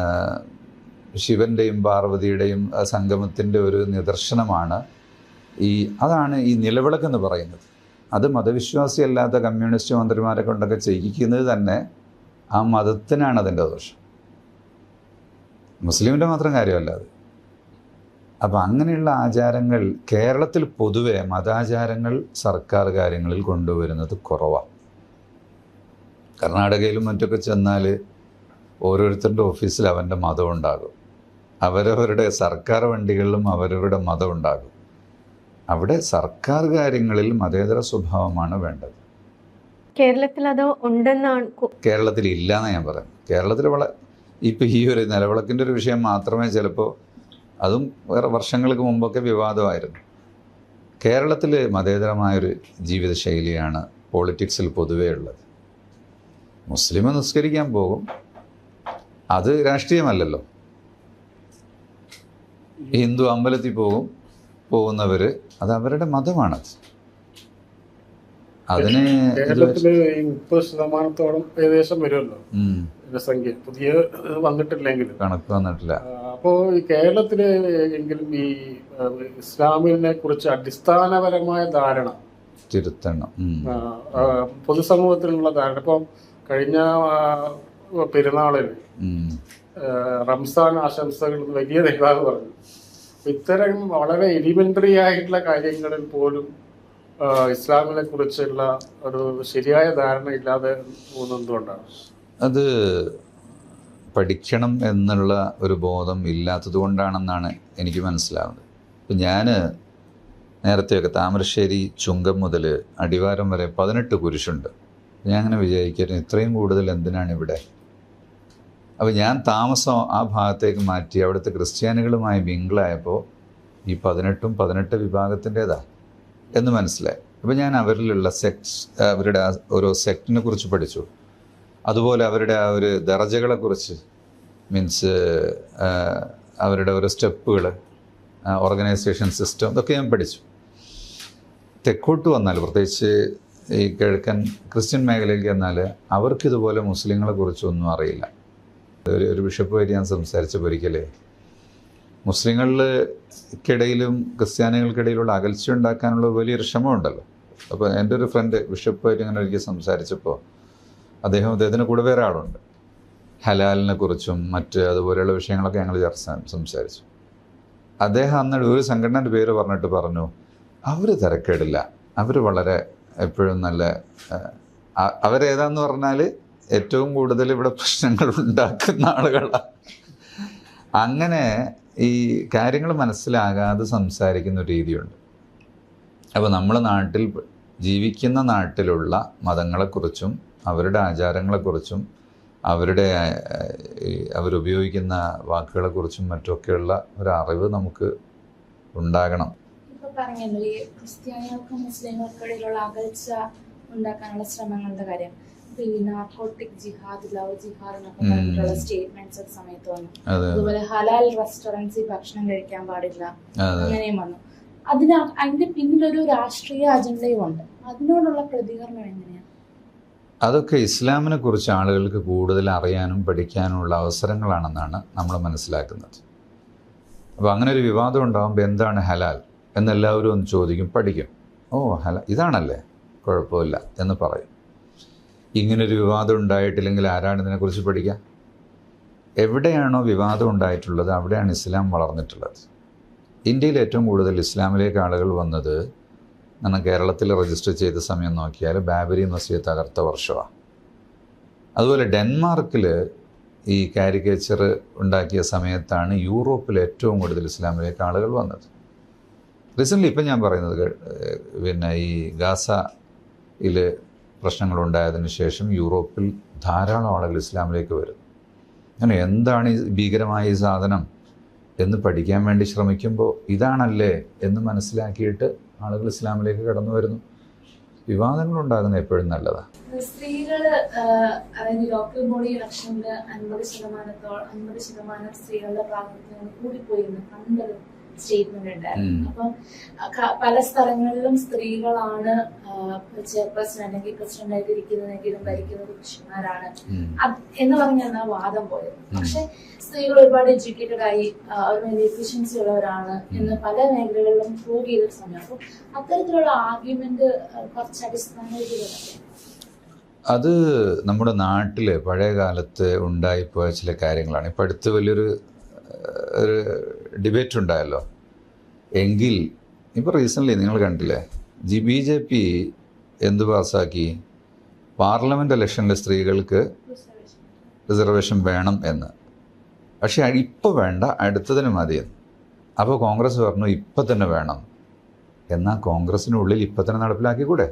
ശിവൻ്റെയും പാർവതിയുടെയും സംഗമത്തിൻ്റെ ഒരു നിദർശനമാണ്. അതാണ് ഈ നിലവിളക്കെന്ന് പറയുന്നത്. അത് മതവിശ്വാസിയല്ലാത്ത കമ്മ്യൂണിസ്റ്റ് മന്ത്രിമാരെ കൊണ്ടൊക്കെ ചെയ്യിക്കുന്നത് തന്നെ ആ മതത്തിനാണ് അതിൻ്റെ ദോഷം, മുസ്ലിമിൻ്റെ മാത്രം കാര്യമല്ല അത്. അപ്പം അങ്ങനെയുള്ള ആചാരങ്ങൾ കേരളത്തിൽ പൊതുവെ മതാചാരങ്ങൾ സർക്കാർ കാര്യങ്ങളിൽ കൊണ്ടുവരുന്നത് കുറവാണ്. കർണാടകയിലും മറ്റൊക്കെ ചെന്നാൽ ഓരോരുത്തരുടെ ഓഫീസിൽ അവൻ്റെ മതം ഉണ്ടാകും, അവരവരുടെ സർക്കാർ വണ്ടികളിലും അവരവരുടെ മതം ഉണ്ടാകും. അവിടെ സർക്കാർ കാര്യങ്ങളിൽ മതേതര സ്വഭാവമാണ് വേണ്ടത്. കേരളത്തിൽ അത് ഉണ്ടെന്നാണ്. കേരളത്തിൽ ഇല്ലയെന്ന് ഞാൻ പറയാം. കേരളത്തിൽ ഇപ്പം ഈ ഒരു നിലവിളക്കിൻ്റെ ഒരു വിഷയം മാത്രമേ ചിലപ്പോൾ, അതും വേറെ വർഷങ്ങൾക്ക് മുമ്പൊക്കെ വിവാദമായിരുന്നു. കേരളത്തിൽ മതേതരമായൊരു ജീവിതശൈലിയാണ് പോളിറ്റിക്സിൽ പൊതുവേ ഉള്ളത്. മുസ്ലിം നിസ്കരിക്കാൻ പോകും, അത് രാഷ്ട്രീയമല്ലല്ലോ. ഹിന്ദു അമ്പലത്തിൽ പോകുന്നവർ, അത് അവരുടെ മതമാണത്. അതിന് കേരളത്തില് 30% ഏകദേശം വരുമല്ലോ ജനസംഖ്യ, പുതിയ വന്നിട്ടില്ലെങ്കിലും കണക്ക് വന്നിട്ടില്ല. അപ്പോൾ ഈ കേരളത്തില് എങ്കിലും ഈ ഇസ്ലാമിനെ കുറിച്ച് അടിസ്ഥാനപരമായ ധാരണ തിരുത്തണം, പൊതുസമൂഹത്തിലുള്ള ധാരണ. ഇപ്പം കഴിഞ്ഞ പെരുന്നാളിന് റംസാൻ ആശംസകൾ വലിയ നേതാവ് പറഞ്ഞു. ഇത്തരം വളരെ എലിമെന്ററി ആയിട്ടുള്ള കാര്യങ്ങളിൽ പോലും ഇസ്ലാമിനെ കുറിച്ചുള്ള ഒരു ശരിയായ ധാരണ ഇല്ലാതെ പോകുന്നതുകൊണ്ടാണ്. അത് പഠിക്കണം എന്നുള്ള ഒരു ബോധം ഇല്ലാത്തത് കൊണ്ടാണെന്നാണ് എനിക്ക് മനസ്സിലാവുന്നത്. ഇപ്പം ഞാൻ നേരത്തെയൊക്കെ താമരശ്ശേരി ചുങ്കം മുതൽ അടിവാരം വരെ 18 കുരിശുണ്ട്. ഞാൻ അങ്ങനെ വിചാരിക്കായിരുന്നു, ഇത്രയും കൂടുതൽ എന്തിനാണ് ഇവിടെ? അപ്പോൾ ഞാൻ താമസം ആ ഭാഗത്തേക്ക് മാറ്റി അവിടുത്തെ ക്രിസ്ത്യാനികളുമായി മിങ്കിളായപ്പോൾ ഈ 18 വിഭാഗത്തിൻ്റേതാ എന്ന് മനസ്സിലായി. അപ്പോൾ ഞാൻ അവരിലുള്ള അവരുടെ ഓരോ സെക്റ്റിനെ കുറിച്ച് പഠിച്ചു. അതുപോലെ അവരുടെ ആ ഒരു ദർജകളെക്കുറിച്ച്, മീൻസ് അവരുടെ ഓരോ സ്റ്റെപ്പുകൾ, ഓർഗനൈസേഷൻ സിസ്റ്റം, ഇതൊക്കെ ഞാൻ പഠിച്ചു. തെക്കോട്ട് വന്നാൽ, പ്രത്യേകിച്ച് ഈ കിഴക്കൻ ക്രിസ്ത്യൻ മേഖലയിലേക്ക് വന്നാൽ അവർക്കിതുപോലെ മുസ്ലിങ്ങളെ കുറിച്ചൊന്നും അറിയില്ല. ഒരു ബിഷപ്പുമായിട്ട് ഞാൻ സംസാരിച്ച ഒരിക്കലേ മുസ്ലിങ്ങൾക്കിടയിലും ക്രിസ്ത്യാനികൾക്കിടയിലുള്ള അകൽച്ച ഉണ്ടാക്കാനുള്ള വലിയൊരു ശ്രമമുണ്ടല്ലോ. അപ്പോൾ എൻ്റെ ഒരു ഫ്രണ്ട് ബിഷപ്പുമായിട്ട് ഇങ്ങനെ ഒരിക്കൽ സംസാരിച്ചപ്പോൾ അദ്ദേഹത്തിൻ്റെ കൂടെ വേറെ ആളുണ്ട്. ഹലാലിനെ കുറിച്ചും മറ്റ് അതുപോലെയുള്ള വിഷയങ്ങളൊക്കെ ഞങ്ങൾ സംസാരിച്ചു. അദ്ദേഹം അന്ന് ഒരു സംഘടനയുടെ പേര് പറഞ്ഞു, അവർ തിരക്കേടില്ല, അവർ വളരെ എപ്പോഴും നല്ല, അവരേതാന്ന് പറഞ്ഞാൽ ഏറ്റവും കൂടുതൽ ഇവിടെ പ്രശ്നങ്ങൾ ഉണ്ടാക്കുന്ന ആളുകളാണ്. അങ്ങനെ ഈ കാര്യങ്ങൾ മനസ്സിലാകാതെ സംസാരിക്കുന്ന ഒരു രീതിയുണ്ട്. അപ്പോൾ നമ്മുടെ നാട്ടിൽ ജീവിക്കുന്ന നാട്ടിലുള്ള മതങ്ങളെക്കുറിച്ചും അവരുടെ ആചാരങ്ങളെക്കുറിച്ചും അവരുപയോഗിക്കുന്ന വാക്കുകളെക്കുറിച്ചും മറ്റൊക്കെയുള്ള ഒരു അറിവ് നമുക്ക് ഉണ്ടാകണം. ഇപ്പൊ പറഞ്ഞല്ലോ ഈ ക്രിസ്ത്യാനികൾക്കും മുസ്ലിങ്ങൾക്കും ഇടയിലുള്ള അകൽച്ച ഉണ്ടാക്കാനുള്ള ശ്രമങ്ങളുടെ കാര്യം. ഈ നാർക്കോട്ടിക് ജിഹാദ്, ലവ് ജിഹാദ് എന്നൊക്കെ പറഞ്ഞിട്ടുള്ള സ്റ്റേറ്റ്മെന്റ്സ് ഒരു സമയത്ത് വന്നു. അതുപോലെ ഹലാൽ റെസ്റ്റോറൻറ്റ്സിൽ ഭക്ഷണം കഴിക്കാൻ പാടില്ല, അങ്ങനെയും വന്നു. അതിന്റെ പിന്നിലൊരു രാഷ്ട്രീയ അജണ്ടയും ഉണ്ട്. അതിനോടുള്ള പ്രതികരണം എങ്ങനെയാണ്? അതൊക്കെ ഇസ്ലാമിനെ കുറിച്ച് ആളുകൾക്ക് കൂടുതൽ അറിയാനും പഠിക്കാനുമുള്ള അവസരങ്ങളാണെന്നാണ് നമ്മൾ മനസ്സിലാക്കുന്നത്. അപ്പോൾ അങ്ങനെ ഒരു വിവാദം ഉണ്ടാകുമ്പോൾ എന്താണ് ഹലാൽ എന്നെല്ലാവരും ഒന്ന് ചോദിക്കും, പഠിക്കും. ഓ ഹലാൽ ഇതാണല്ലേ, കുഴപ്പമില്ല എന്ന് പറയും. ഇങ്ങനൊരു വിവാദം ഉണ്ടായിട്ടില്ലെങ്കിൽ ആരാണ് ഇതിനെക്കുറിച്ച് പഠിക്കുക? എവിടെയാണോ വിവാദം ഉണ്ടായിട്ടുള്ളത് അവിടെയാണ് ഇസ്ലാം വളർന്നിട്ടുള്ളത്. ഇന്ത്യയിൽ ഏറ്റവും കൂടുതൽ ഇസ്ലാമിലേക്ക് ആളുകൾ വന്നത് നമ്മൾ കേരളത്തിൽ രജിസ്റ്റർ ചെയ്ത സമയം നോക്കിയാൽ ബാബരി മസ്ജിദ് തകർത്ത വർഷമാണ്. അതുപോലെ ഡെൻമാർക്കിൽ ഈ കാരിക്കേച്ചർ ഉണ്ടാക്കിയ സമയത്താണ് യൂറോപ്പിൽ ഏറ്റവും കൂടുതൽ ഇസ്ലാമിലേക്ക് ആളുകൾ വന്നത്. റീസെൻ്റ്ലി ഇപ്പം ഞാൻ പറയുന്നത് ഈ ഗാസയിൽ പ്രശ്നങ്ങളുണ്ടായതിനു ശേഷം യൂറോപ്പിൽ ധാരാളം ആളുകൾ ഇസ്ലാമിലേക്ക് വരുന്നു. അങ്ങനെ എന്താണ് ഈ ഭീകരമായ ഈ സാധനം എന്ന് പഠിക്കാൻ വേണ്ടി ശ്രമിക്കുമ്പോൾ ഇതാണല്ലേ എന്ന് മനസ്സിലാക്കിയിട്ട് ആളുകൾ ഇസ്ലാമിലേക്ക് കടന്നു വരുന്നു. വിവാദങ്ങൾ ഉണ്ടാകുന്നത് എപ്പോഴും നല്ലതാണ്. സ്ത്രീകള് അതായത് ലോക്കൽ ബോഡി ഇലക്ഷനിൽ 50% സ്ത്രീകളുടെ പ്രാതിനിധ്യം കൂടിപ്പോയിരുന്നു പണ്ടൊരു സ്റ്റേറ്റ്മെന്റ് ഉണ്ടായിരുന്നു. അപ്പം പല സ്ഥലങ്ങളിലും സ്ത്രീകളാണ് ചെയർപേഴ്സൺ അല്ലെങ്കിൽ പ്രസിഡന്റ് ആയിട്ട് ഇരിക്കുന്നതെങ്കിലും ഭരിക്കുന്നത് പുരുഷന്മാരാണ് എന്ന് പറഞ്ഞാണ് വാദം പോയത്. പക്ഷെ സ്ത്രീകൾ ഒരുപാട് എഡ്യൂക്കേറ്റഡ് ആയി ഒരു എഫിഷ്യൻസി ഉള്ളവരാണ് എന്ന് പല മേഖലകളിലും പ്രൂവ് ചെയ്തൊരു സമയം. അപ്പൊ അത്തരത്തിലുള്ള ആർഗ്യുമെന്റ് കുറച്ച് അടിസ്ഥാനമായിട്ട് അത് നമ്മുടെ നാട്ടിൽ പഴയ കാലത്ത് ഉണ്ടായിപ്പോയ ചില കാര്യങ്ങളാണ്. ഇപ്പം അടുത്ത് വലിയൊരു ഡിബേറ്റ് ഉണ്ടായല്ലോ. എങ്കിൽ ഇപ്പോൾ റീസെൻ്റ്ലി നിങ്ങൾ കണ്ടില്ലേ, BJP എന്ത് പാസ്സാക്കി? പാർലമെൻറ്റ് ഇലക്ഷനിൽ സ്ത്രീകൾക്ക് റിസർവേഷൻ വേണം എന്ന്. പക്ഷേ ഇപ്പോൾ വേണ്ട, അടുത്തതിന് മതിയെന്ന്. അപ്പോൾ കോൺഗ്രസ് പറഞ്ഞു ഇപ്പം തന്നെ വേണം. എന്നാൽ കോൺഗ്രസിനുള്ളിൽ ഇപ്പം തന്നെ നടപ്പിലാക്കിക്കൂടെ?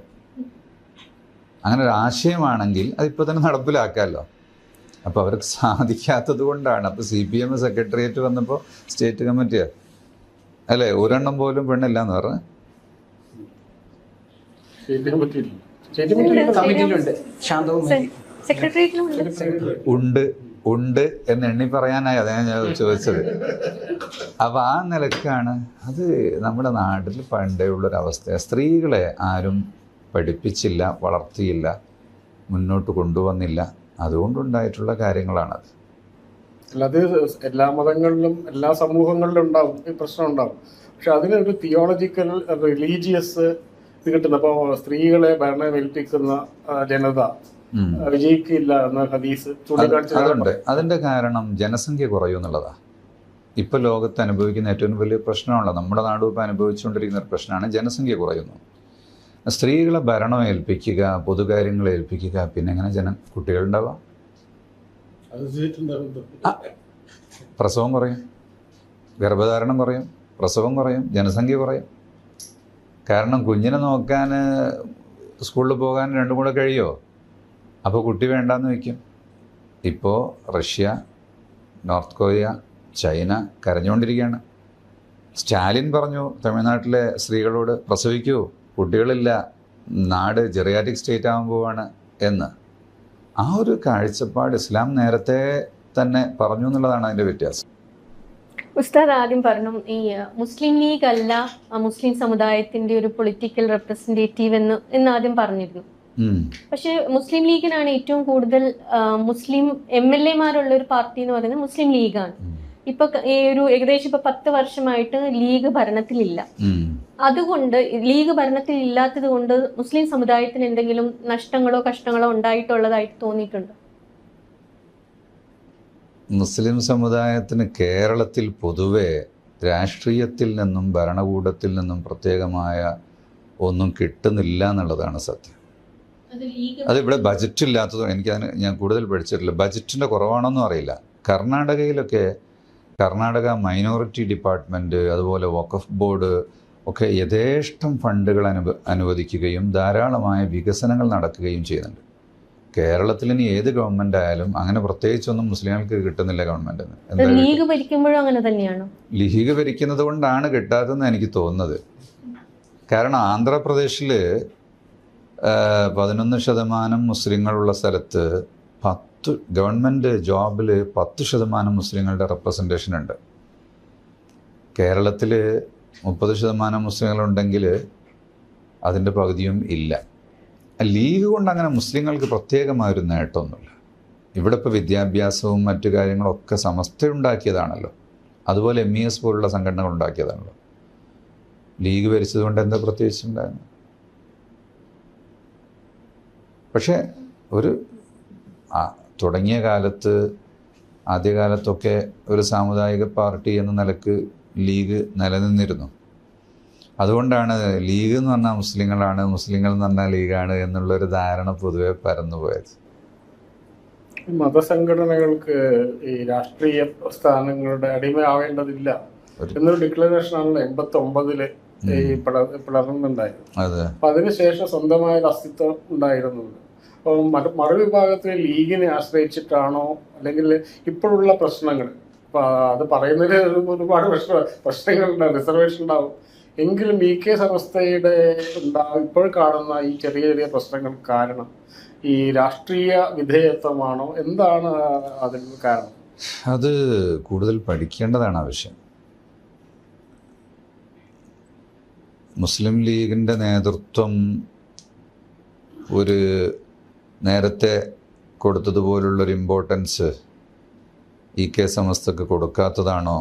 അങ്ങനെ ഒരു ആശയമാണെങ്കിൽ അതിപ്പോൾ തന്നെ നടപ്പിലാക്കാമല്ലോ. അപ്പോൾ അവർക്ക് സാധിക്കാത്തത് കൊണ്ടാണ്. അപ്പോൾ CPM സെക്രട്ടേറിയറ്റ് വന്നപ്പോൾ സ്റ്റേറ്റ് കമ്മിറ്റിയാണ് അല്ലേ, ഒരെണ്ണം പോലും പെണ്ണില്ല എന്ന് പറഞ്ഞു. ഉണ്ട് എന്ന് എണ്ണി പറയാനായി അതാണ് ഞാൻ ചോദിച്ചത്. അപ്പോൾ ആ നിലക്കാണ് അത് നമ്മുടെ നാട്ടിൽ പണ്ടേ ഉള്ളൊരവസ്ഥ. സ്ത്രീകളെ ആരും പഠിപ്പിച്ചില്ല, വളർത്തിയില്ല, മുന്നോട്ട് കൊണ്ടുവന്നില്ല. അതുകൊണ്ടുണ്ടായിട്ടുള്ള കാര്യങ്ങളാണത്. അല്ലാതെ എല്ലാ മതങ്ങളിലും എല്ലാ സമൂഹങ്ങളിലും ഉണ്ടാവും ഈ പ്രശ്നം ഉണ്ടാവും. പക്ഷെ അതിനൊരു തിയോളജിക്കൽ റിലീജിയസ് ഇത് കിട്ടുന്ന, അപ്പോൾ സ്ത്രീകളെ ഭരണം ഏൽപ്പിക്കുന്ന ജനത വിജയിക്കില്ല എന്ന ഹദീസ് ചൂണ്ടിക്കാണിച്ചതുണ്ട്. അതിന്റെ കാരണം ജനസംഖ്യ കുറയും എന്നുള്ളതാണ്. ഇപ്പൊ ലോകത്ത് അനുഭവിക്കുന്ന ഏറ്റവും വലിയ പ്രശ്നമുള്ള, നമ്മുടെ നാടും ഇപ്പം അനുഭവിച്ചുകൊണ്ടിരിക്കുന്ന ഒരു പ്രശ്നമാണ് ജനസംഖ്യ കുറയുന്നു. സ്ത്രീകളെ ഭരണം ഏൽപ്പിക്കുക, പൊതുകാര്യങ്ങൾ ഏൽപ്പിക്കുക, പിന്നെ എങ്ങനെ കുട്ടികളുണ്ടാവുക? പ്രസവം കുറയും, ഗർഭധാരണം കുറയും, പ്രസവം കുറയും, ജനസംഖ്യ കുറയും. കാരണം കുഞ്ഞിനെ നോക്കാൻ സ്കൂളിൽ പോകാൻ രണ്ടും കൂടെ കഴിയുമോ? അപ്പോൾ കുട്ടി വേണ്ടാന്ന് വയ്ക്കും. ഇപ്പോൾ റഷ്യ, നോർത്ത് കൊറിയ, ചൈന കരഞ്ഞുകൊണ്ടിരിക്കുകയാണ്. സ്റ്റാലിൻ പറഞ്ഞു തമിഴ്നാട്ടിലെ സ്ത്രീകളോട്, പ്രസവിക്കൂ, കുട്ടികളില്ല, നാട് ജെറിയാറ്റിക് സ്റ്റേറ്റ് ആകാൻ പോവാണ് എന്ന്. ആ ഒരു കാഴ്ചപ്പാട് ഇസ്ലാം നേരത്തെ തന്നെ പറഞ്ഞു എന്നുള്ളതാണ് അതിൻ്റെ വ്യത്യാസം. ഉസ്താദ് ആദ്യം പറഞ്ഞു ഈ മുസ്ലിം ലീഗ് അല്ല മുസ്ലിം സമുദായത്തിന്റെ ഒരു പൊളിറ്റിക്കൽ റെപ്രസെന്റേറ്റീവ് എന്ന് ആദ്യം പറഞ്ഞിരുന്നു. പക്ഷെ മുസ്ലിം ലീഗിനാണ് ഏറ്റവും കൂടുതൽ മുസ്ലിം MLA-മാരുള്ള ഒരു പാർട്ടി എന്ന് പറയുന്നത് മുസ്ലിം ലീഗാണ്. ഇപ്പൊ ഈ ഒരു ഏകദേശം 10 വർഷമായിട്ട് ലീഗ് ഭരണത്തിലില്ല. അതുകൊണ്ട് ലീഗ് ഭരണത്തിൽ ഇല്ലാത്തത് കൊണ്ട് മുസ്ലിം സമുദായത്തിന് എന്തെങ്കിലും നഷ്ടങ്ങളോ കഷ്ടങ്ങളോ ഉണ്ടായിട്ടുള്ളതായിട്ട് തോന്നിയിട്ടുണ്ടോ? മുസ്ലിം സമുദായത്തിന് കേരളത്തിൽ പൊതുവെ രാഷ്ട്രീയത്തിൽ നിന്നും ഭരണകൂടത്തിൽ നിന്നും പ്രത്യേകമായ ഒന്നും കിട്ടുന്നില്ല എന്നുള്ളതാണ് സത്യം. അതിവിടെ ബജറ്റ് ഇല്ലാത്തതോ ഞാൻ കൂടുതൽ പഠിച്ചിട്ടില്ല. ബജറ്റിൻ്റെ കുറവാണോന്നും അറിയില്ല. കർണാടകയിലൊക്കെ കർണാടക മൈനോറിറ്റി ഡിപ്പാർട്ട്മെൻറ്റ്, അതുപോലെ വഖഫ് ബോർഡ് ഒക്കെ യഥേഷ്ടം ഫണ്ടുകൾ അനുവദിക്കുകയും ധാരാളമായ വികസനങ്ങൾ നടക്കുകയും ചെയ്യുന്നുണ്ട്. കേരളത്തിൽ ഇനി ഏത് ഗവൺമെന്റ് ആയാലും അങ്ങനെ പ്രത്യേകിച്ചൊന്നും മുസ്ലിങ്ങൾക്ക് കിട്ടുന്നില്ല. ഗവൺമെന്റിന് ലീഗ് ഭരിക്കുമ്പോഴും അങ്ങനെ തന്നെയാണോ? ലീഗ് ഭരിക്കുന്നത് കൊണ്ടാണ് കിട്ടാത്തതെന്ന് എനിക്ക് തോന്നുന്നത്. കാരണം ആന്ധ്രാപ്രദേശിൽ 11% മുസ്ലിങ്ങളുള്ള സ്ഥലത്ത് ഗവൺമെൻറ് ജോബിൽ 10% മുസ്ലിങ്ങളുടെ റെപ്രസെൻറ്റേഷൻ ഉണ്ട്. കേരളത്തിൽ 30% മുസ്ലിങ്ങളുണ്ടെങ്കിൽ അതിൻ്റെ പകുതിയും ഇല്ല. ലീഗ് കൊണ്ട് അങ്ങനെ മുസ്ലിങ്ങൾക്ക് പ്രത്യേകമായൊരു നേട്ടമൊന്നുമില്ല. ഇവിടെ ഇപ്പോൾ വിദ്യാഭ്യാസവും മറ്റു കാര്യങ്ങളൊക്കെ സമസ്ത ഉണ്ടാക്കിയതാണല്ലോ. അതുപോലെ MES പോലുള്ള സംഘടനകൾ ഉണ്ടാക്കിയതാണല്ലോ. ലീഗ് ഭരിച്ചതുകൊണ്ട് എന്താ പ്രത്യേകിച്ചുണ്ടായിരുന്നു? പക്ഷേ ഒരു തുടങ്ങിയ കാലത്ത്, ആദ്യകാലത്തൊക്കെ ഒരു സാമുദായിക പാർട്ടി എന്ന നിലക്ക് ലീഗ് നിലനിന്നിരുന്നു. അതുകൊണ്ടാണ് ലീഗ് എന്ന് പറഞ്ഞാൽ മുസ്ലിങ്ങളാണ്, മുസ്ലിങ്ങൾ എന്ന് പറഞ്ഞാൽ ലീഗാണ് എന്നുള്ളൊരു ധാരണ പൊതുവെ പരന്നുപോയത്. മതസംഘടനകൾക്ക് ഈ രാഷ്ട്രീയ സ്ഥാനങ്ങളുടെ അടിമയാവേണ്ടതില്ല എന്നൊരു ഡിക്ലറേഷനാണല്ലോ 89 ഈ പിളർന്നുണ്ടായത്. അപ്പൊ അതിനുശേഷം സ്വന്തമായ അസ്തിത്വം ഉണ്ടായിരുന്നത്. അപ്പോൾ മറുവിഭാഗത്തിലെ ലീഗിനെ ആശ്രയിച്ചിട്ടാണോ, അല്ലെങ്കിൽ ഇപ്പോഴുള്ള പ്രശ്നങ്ങൾ, ഇപ്പൊ അത് പറയുന്നതിൽ ഒരുപാട് പ്രശ്നങ്ങളുണ്ടാവും, റിസർവേഷൻ ഉണ്ടാവും, എങ്കിലും VK സമസ്തയുടെ ഇപ്പോൾ കാണുന്ന ഈ ചെറിയ ചെറിയ പ്രശ്നങ്ങൾ കാരണം ഈ രാഷ്ട്രീയ വിധേയത്വമാണോ, എന്താണ് അതിന് കാരണം? അത് കൂടുതൽ പഠിക്കേണ്ടതാണ് ആവശ്യം. മുസ്ലിം ലീഗിൻ്റെ നേതൃത്വം ഒരു നേരത്തെ കൊടുത്തതുപോലുള്ളൊരു ഇമ്പോർട്ടൻസ് EK സമസ്തക്ക് കൊടുക്കാത്തതാണോ,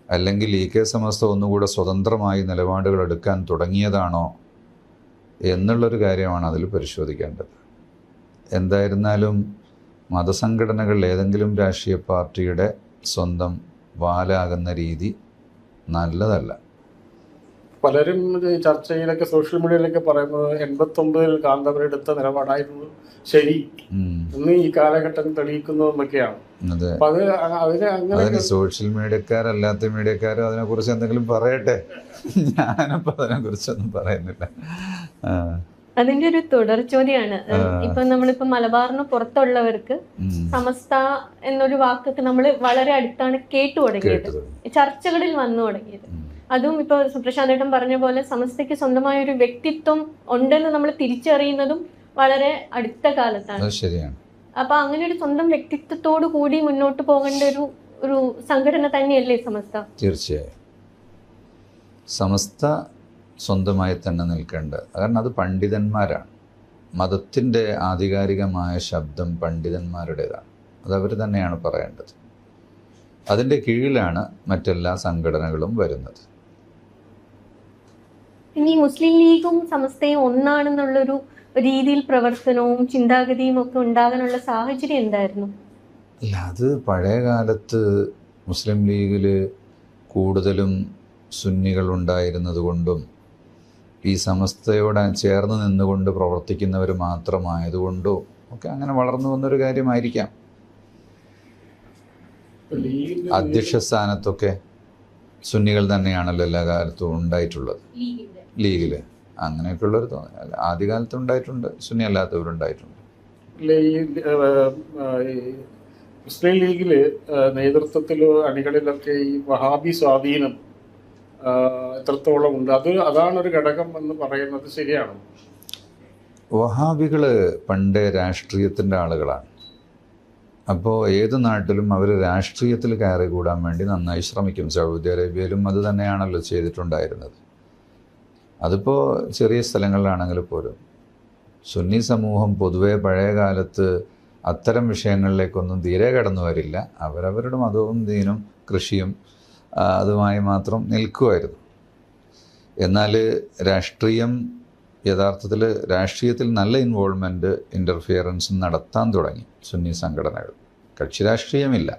അല്ലെങ്കിൽ EK സമസ്ത ഒന്നുകൂടെ സ്വതന്ത്രമായി നിലപാടുകൾ എടുക്കാൻ തുടങ്ങിയതാണോ എന്നുള്ളൊരു കാര്യമാണ് അതിൽ പരിശോധിക്കേണ്ടത്. എന്തായിരുന്നാലും മതസംഘടനകൾ ഏതെങ്കിലും രാഷ്ട്രീയ പാർട്ടിയുടെ സ്വന്തം വാലാകുന്ന രീതി നല്ലതല്ല. പലരും ചർച്ചയിലൊക്കെ സോഷ്യൽ മീഡിയയിലൊക്കെ പറയുന്നത് 89 കാന്തപുരം എടുത്ത നിലപാടായിരുന്നു ശരി എന്ന് ഈ കാലഘട്ടം തെളിയിക്കുന്നതെന്നൊക്കെയാണ്. അതിന് സോഷ്യൽ മീഡിയക്കാരല്ലാത്ത മീഡിയക്കാരും അതിനെക്കുറിച്ച് എന്തെങ്കിലും പറയട്ടെ. ഞാനപ്പോ അതിനെക്കുറിച്ചൊന്നും പറയുന്നില്ല. അതിന്റെ ഒരു തുടർ ചോദ്യമാണ്. ഇപ്പൊ നമ്മളിപ്പോ മലബാറിന് പുറത്തുള്ളവർക്ക് സമസ്ത എന്നൊരു വാക്കൊക്കെ നമ്മൾ വളരെ അടുത്താണ് കേട്ടു തുടങ്ങിയത്, ചർച്ചകളിൽ വന്നു തുടങ്ങിയത്. അതും ഇപ്പൊ പ്രശാന്തേട്ടൻ പറഞ്ഞ പോലെ സമസ്തയ്ക്ക് സ്വന്തമായ ഒരു വ്യക്തിത്വം ഉണ്ടെന്ന് നമ്മൾ തിരിച്ചറിയുന്നതും വളരെ അടുത്ത കാലത്താണ്. ശരിയാണ്. അപ്പൊ അങ്ങനെ ഒരു സ്വന്തം വ്യക്തിത്വത്തോടു കൂടി മുന്നോട്ട് പോകേണ്ട ഒരു സംഘടന തന്നെയല്ലേ സമസ്ത? തീർച്ചയായും സമസ്ത സ്വന്തമായി തന്നെ നിൽക്കേണ്ടത്. കാരണം അത് പണ്ഡിതന്മാരാണ്. മതത്തിൻ്റെ ആധികാരികമായ ശബ്ദം പണ്ഡിതന്മാരുടേതാണ്. അതവർ തന്നെയാണ് പറയേണ്ടത്. അതിൻ്റെ കീഴിലാണ് മറ്റെല്ലാ സംഘടനകളും വരുന്നത്. ഇനി മുസ്ലിം ലീഗും സമസ്തയും ഒന്നാണെന്നുള്ളൊരു രീതിയിൽ പ്രവർത്തനവും ചിന്താഗതിയും ഒക്കെ ഉണ്ടാകാനുള്ള സാഹചര്യം എന്തായിരുന്നു? അല്ല, അത് പഴയ കാലത്ത് മുസ്ലിം ലീഗിൽ കൂടുതലും സുന്നികൾ ഉണ്ടായിരുന്നത് കൊണ്ടും ഈ സമസ്തയോട് ചേർന്ന് നിന്നുകൊണ്ട് പ്രവർത്തിക്കുന്നവർ മാത്രമായതുകൊണ്ടോ ഒക്കെ അങ്ങനെ വളർന്നു വന്നൊരു കാര്യമായിരിക്കാം. അധ്യക്ഷ സ്ഥാനത്തൊക്കെ സുന്നികൾ തന്നെയാണല്ലോ എല്ലാ കാലത്തും ഉണ്ടായിട്ടുള്ളത്. ലീഗിൽ അങ്ങനെയൊക്കെയുള്ളൊരു തോന്നൽ ആദ്യകാലത്ത് ഉണ്ടായിട്ടുണ്ട്, സുന്നി അല്ലാത്തവരുണ്ടായിട്ടുണ്ട്. ഈ മുസ്ലിം ലീഗിൽ നേതൃത്വത്തിലോ അണികളിലൊക്കെ ഈ വഹാബി സ്വാധീനം എത്രത്തോളം ഉണ്ട്, അതാണൊരു ഘടകം എന്ന് പറയുന്നത് ശരിയാണോ? വഹാബികൾ പണ്ടേ രാഷ്ട്രീയത്തിൻ്റെ ആളുകളാണ്. അപ്പോൾ ഏത് നാട്ടിലും അവർ രാഷ്ട്രീയത്തിൽ കയറി കൂടാൻ വേണ്ടി നന്നായി ശ്രമിക്കും. സൗദി അറേബ്യയിലും അത് തന്നെയാണല്ലോ ചെയ്തിട്ടുണ്ടായിരുന്നത്. അതിപ്പോൾ ചെറിയ സ്ഥലങ്ങളിലാണെങ്കിൽ പോലും സുന്നി സമൂഹം പൊതുവെ പഴയ കാലത്ത് അത്തരം വിഷയങ്ങളിലേക്കൊന്നും തീരെ കടന്നു വരില്ല. അവരവരുടെ മതവും ദീനും കൃഷിയും അതുമായി മാത്രം നിൽക്കുമായിരുന്നു. എന്നാൽ രാഷ്ട്രീയത്തിൽ നല്ല ഇൻവോൾവ്മെൻറ്റ് ഇൻ്റർഫിയറൻസും നടത്താൻ തുടങ്ങി സുന്നി സംഘടനകൾ. കക്ഷി രാഷ്ട്രീയമില്ല,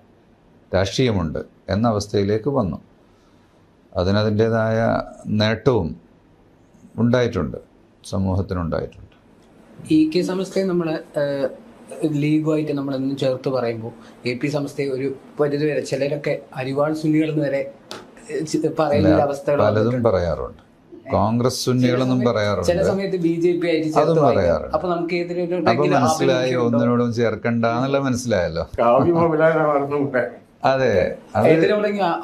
രാഷ്ട്രീയമുണ്ട് എന്ന അവസ്ഥയിലേക്ക് വന്നു. അതിനതിൻ്റേതായ നേട്ടവും ഉണ്ടായിട്ടുണ്ട്, സമൂഹത്തിനുണ്ടായിട്ടുണ്ട്. ഈ കെ സമസ്തയെ നമ്മൾ ലീഗുമായിട്ട് നമ്മളെന്നും ചേർത്ത് പറയുമ്പോൾ AP സമസ്തയെ ഒരു പരിധിവരെ ചിലരൊക്കെ അരിവാൾ സുന്നികളെന്ന് വരെ പറയുന്ന അവസ്ഥകൾ പലതും പറയാറുണ്ട്. കോൺഗ്രസ് സുന്നികളെന്നും പറയാറുണ്ട്, ചില സമയത്ത് BJP ആയിട്ട് അതും പറയാറുണ്ട്. അപ്പൊ നമുക്ക് അപ്പൊ മനസ്സിലായി, ഒന്നിനോടും ചേർക്കണ്ട എന്നുള്ള മനസ്സിലായല്ലോ. അതെ,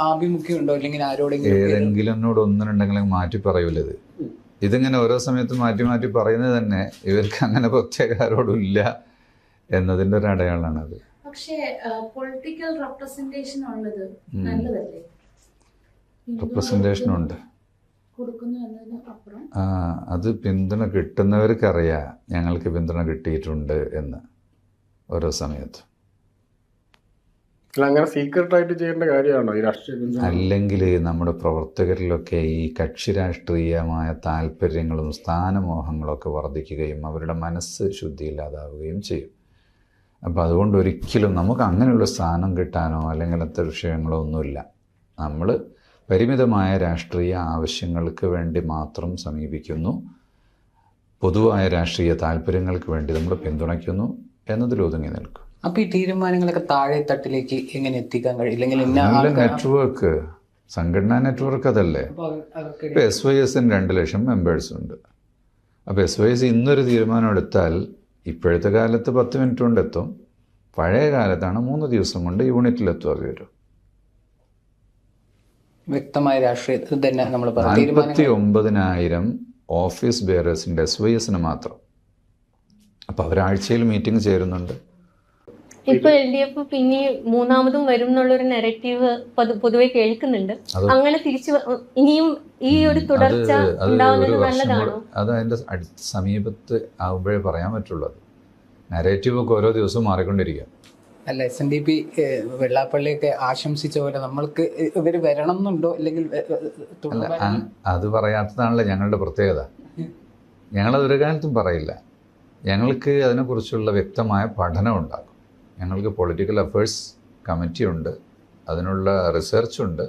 ആഭിമുഖ്യം ഉണ്ടോ അല്ലെങ്കിൽ ആരോടെങ്കിലും ഏതെങ്കിലും ഒന്നിനുണ്ടെങ്കിലും മാറ്റി പറയൂലത്. ഇതിങ്ങനെ ഓരോ സമയത്തും മാറ്റി മാറ്റി പറയുന്നത് തന്നെ ഇവർക്ക് അങ്ങനെ പ്രത്യേക ആരോടും ഇല്ല എന്നതിന്റെ ഒരു അടയാളാണ് അത്. പക്ഷേ പൊളിറ്റിക്കൽ റെപ്രസെന്റേഷൻ ഉള്ളത് നല്ലതല്ലേ? റെപ്രസെന്റേഷൻ ഉണ്ട്, കൊടുക്കുന്നു എന്നതിന് അപ്പുറം അത് പിന്തുണ കിട്ടുന്നവർക്കറിയാം ഞങ്ങൾക്ക് പിന്തുണ കിട്ടിയിട്ടുണ്ട് എന്ന് ഓരോ സമയത്ത്. അങ്ങനെ സീക്രട്ട് ആയിട്ട് ചെയ്യേണ്ട കാര്യമാണോ ഈ രാഷ്ട്രീയ പിന്തുണ? അല്ലെങ്കിൽ നമ്മുടെ പ്രവർത്തകരിലൊക്കെ ഈ കക്ഷി രാഷ്ട്രീയമായ താല്പര്യങ്ങളും സ്ഥാനമോഹങ്ങളൊക്കെ വർദ്ധിക്കുകയും അവരുടെ മനസ്സ് ശുദ്ധിയില്ലാതാവുകയും ചെയ്യും. അപ്പോൾ അതുകൊണ്ട് ഒരിക്കലും നമുക്ക് അങ്ങനെയുള്ള സ്ഥാനം കിട്ടാനോ അല്ലെങ്കിൽ അത്തരം വിഷയങ്ങളോ ഒന്നുമില്ല. നമ്മൾ പരിമിതമായ രാഷ്ട്രീയ ആവശ്യങ്ങൾക്ക് വേണ്ടി മാത്രം സമീപിക്കുന്നു, പൊതുവായ രാഷ്ട്രീയ താല്പര്യങ്ങൾക്ക് വേണ്ടി നമ്മൾ പിന്തുണയ്ക്കുന്നു എന്നതിലൊതുങ്ങി നിൽക്കും. അപ്പൊ ഈ തീരുമാനങ്ങളൊക്കെ താഴെ തട്ടിലേക്ക് എങ്ങനെ എത്തിക്കാൻ കഴിയും? ഇല്ലെങ്കിൽ നല്ല നെറ്റ്വർക്ക്, സംഘടനാ നെറ്റ്വർക്ക് അതല്ലേ. ഇപ്പോൾ SYS 2 ലക്ഷം മെമ്പേഴ്സ് ഉണ്ട്. അപ്പോൾ SYS ഇന്നൊരു തീരുമാനം എടുത്താൽ ഇപ്പോഴത്തെ കാലത്ത് 10 മിനിറ്റ് കൊണ്ട് എത്തും. പഴയ കാലത്താണ് 3 ദിവസം കൊണ്ട് യൂണിറ്റിലെത്തുക. വരും വ്യക്തമായ രാഷ്ട്രീയത്തിൽ തന്നെ നമ്മൾ 49,000 ഓഫീസ് ബെയറേഴ്സിൻ്റെ SYSന് മാത്രം. അപ്പോൾ അവരാഴ്ചയിൽ മീറ്റിംഗ് ചേരുന്നുണ്ട്. ഇപ്പൊ LDF പിന്നെ മൂന്നാമതും വരും എന്നുള്ളൊരു നെറേറ്റീവ് പൊതുവെ കേൾക്കുന്നുണ്ട്. അങ്ങനെ തിരിച്ചു ഇനിയും ഈ ഒരു തുടർച്ച ഉണ്ടാവുന്നത് നല്ലതാണോ? അത് അതിന്റെ സമീപത്ത് ആകുമ്പോഴേ പറയാൻ പറ്റുള്ളൂ. നെറേറ്റീവ് ഒക്കെ ഓരോ ദിവസവും മാറിക്കൊണ്ടിരിക്കുക. അല്ല, SNDP വെള്ളാപ്പള്ളിയൊക്കെ ആശംസിച്ച പോലെ നമ്മൾക്ക് ഇവർ വരണം എന്നുണ്ടോ? അല്ലെങ്കിൽ അത് പറയാത്തതാണല്ലോ ഞങ്ങളുടെ പ്രത്യേകത. ഞങ്ങളതൊരു കാലത്തും പറയില്ല. ഞങ്ങൾക്ക് അതിനെക്കുറിച്ചുള്ള വ്യക്തമായ പഠനം ഉണ്ടാകും. ഞങ്ങൾക്ക് പൊളിറ്റിക്കൽ അഫയേഴ്സ് കമ്മിറ്റി ഉണ്ട്, അതിനുള്ള റിസർച്ചുണ്ട്,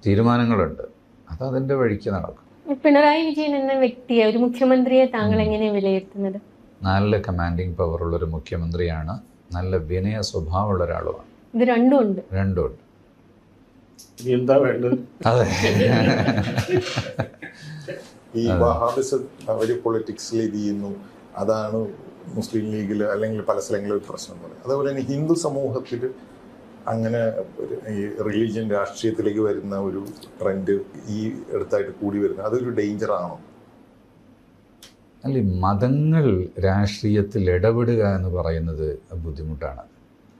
തീരുമാനങ്ങളുണ്ട്. അത് അതിൻ്റെ വഴിക്ക് നടക്കും. പിണറായി വിജയൻ എന്ന വ്യക്തിയെ, ഒരു മുഖ്യമന്ത്രിയെ താങ്കൾ എങ്ങനെ വിലയിരുത്തുന്നത്? നല്ല കമാൻഡിങ് പവറുള്ളൊരു മുഖ്യമന്ത്രിയാണ്, നല്ല വിനയ സ്വഭാവമുള്ള ഒരാളുമാണ്. ഇത് രണ്ടും ഉണ്ട്. എന്താ വേണ്ടത്? അതെ. ഈ വഹാബിസം അവർ പൊളിറ്റിക്സിൽ ഇത് ചെയ്യുന്നു, അതാണ് മുസ്ലിം ലീഗിൽ അല്ലെങ്കിൽ പല സ്ഥലങ്ങളിൽ ഒരു പ്രശ്നം പറയും. അതുപോലെ തന്നെ ഹിന്ദു സമൂഹത്തിൽ അങ്ങനെ ഈ റിലീജിയൻ രാഷ്ട്രീയത്തിലേക്ക് വരുന്ന ഒരു ട്രെൻഡ് ഈ അടുത്തായിട്ട് കൂടി വരുന്നത് അതൊരു ഡേഞ്ചറാണോ? അല്ല, മതങ്ങൾ രാഷ്ട്രീയത്തിൽ ഇടപെടുക എന്ന് പറയുന്നത് ബുദ്ധിമുട്ടാണ്.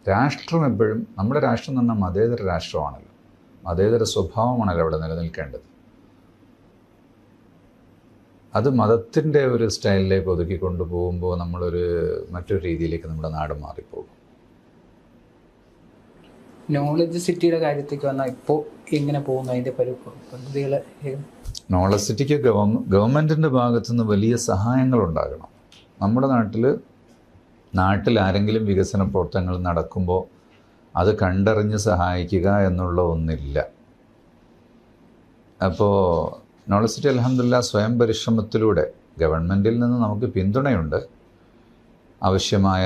രാഷ്ട്രം എപ്പോഴും, നമ്മുടെ രാഷ്ട്രം എന്ന് പറഞ്ഞാൽ മതേതര രാഷ്ട്രമാണല്ലോ, മതേതര സ്വഭാവമാണല്ലോ അവിടെ നിലനിൽക്കേണ്ടത്. അത് മതത്തിൻ്റെ ഒരു സ്റ്റൈലിലേക്ക് ഒതുക്കി കൊണ്ടുപോകുമ്പോൾ മറ്റൊരു രീതിയിലേക്ക് നമ്മുടെ നാട് മാറിപ്പോകും. നോളജ് സിറ്റിയുടെ കാര്യത്തേക്ക് വന്നാൽ ഇപ്പോൾ എങ്ങനെ പോകുന്നു അതിൻ്റെ പദ്ധതികൾ? നോളജ് സിറ്റിക്ക് ഗവൺമെൻറ്റിൻ്റെ ഭാഗത്തുനിന്ന് വലിയ സഹായങ്ങളുണ്ടാകണം. നമ്മുടെ നാട്ടിൽ ആരെങ്കിലും വികസന പ്രവർത്തനങ്ങൾ നടക്കുമ്പോൾ അത് കണ്ടറിഞ്ഞ് സഹായിക്കുക എന്നുള്ള ഒന്നില്ല. അപ്പോൾ നോളജ് സിറ്റി അൽഹംദുലില്ലാ സ്വയം പരിശ്രമത്തിലൂടെ ഗവൺമെൻറ്റിൽ നിന്ന് നമുക്ക് പിന്തുണയുണ്ട്. ആവശ്യമായ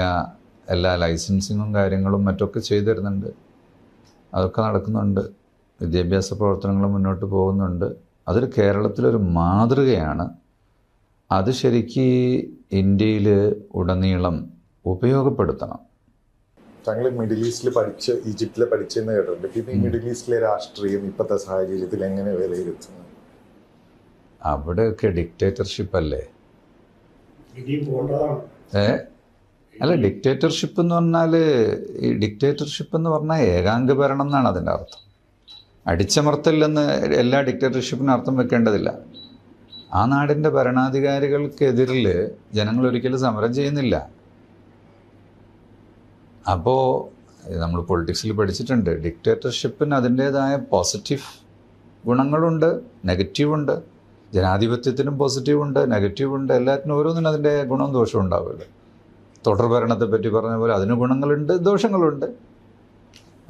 എല്ലാ ലൈസൻസിങ്ങും കാര്യങ്ങളും മറ്റൊക്കെ ചെയ്തു തരുന്നുണ്ട്. അതൊക്കെ നടക്കുന്നുണ്ട്. വിദ്യാഭ്യാസ പ്രവർത്തനങ്ങൾ മുന്നോട്ട് പോകുന്നുണ്ട്. അതൊരു കേരളത്തിലൊരു മാതൃകയാണ്. അത് ശരിക്ക് ഇന്ത്യയിൽ ഉടനീളം ഉപയോഗപ്പെടുത്തണം. താങ്കൾ മിഡിൽ ഈസ്റ്റിൽ പഠിച്ച് ഈജിപ്തിലെ പഠിച്ചെന്ന് കേട്ടിട്ടുണ്ട്. പിന്നെ ഈ മിഡിൽ ഈസ്റ്റിലെ രാഷ്ട്രീയം ഇപ്പോഴത്തെ സാഹചര്യത്തിൽ എങ്ങനെ വിലയിരുത്തുന്നു? അവിടെയൊക്കെ ഡിക്റ്റേറ്റർഷിപ്പ് അല്ലേ? ഇനിയും പോകേണ്ടതാണ്. അല്ല, ഡിക്റ്റേറ്റർഷിപ്പ് എന്ന് പറഞ്ഞാൽ ഈ ഡിക്റ്റേറ്റർഷിപ്പ് എന്ന് പറഞ്ഞാൽ ഏകാംഗ ഭരണം എന്നാണ് അതിൻ്റെ അർത്ഥം. അടിച്ചമർത്തലെന്ന് എല്ലാ ഡിക്റ്റേറ്റർഷിപ്പിനും അർത്ഥം വെക്കേണ്ടതില്ല. ആ നാടിൻ്റെ ഭരണാധികാരികൾക്കെതിരിൽ ജനങ്ങൾ ഒരിക്കലും സമരം ചെയ്യുന്നില്ല. അപ്പോൾ നമ്മൾ പൊളിറ്റിക്സിൽ പഠിച്ചിട്ടുണ്ട്, ഡിക്റ്റേറ്റർഷിപ്പിന് അതിൻ്റേതായ പോസിറ്റീവ് ഗുണങ്ങളുണ്ട്, നെഗറ്റീവുണ്ട്. ജനാധിപത്യത്തിനും പോസിറ്റീവുണ്ട്, നെഗറ്റീവുണ്ട്. എല്ലാത്തിനും ഓരോന്നിനും അതിൻ്റെ ഗുണവും ദോഷവും ഉണ്ടാവുമല്ലോ. തുടർ ഭരണത്തെ പറ്റി പറഞ്ഞ പോലെ അതിന് ഗുണങ്ങളുണ്ട്, ദോഷങ്ങളുണ്ട്.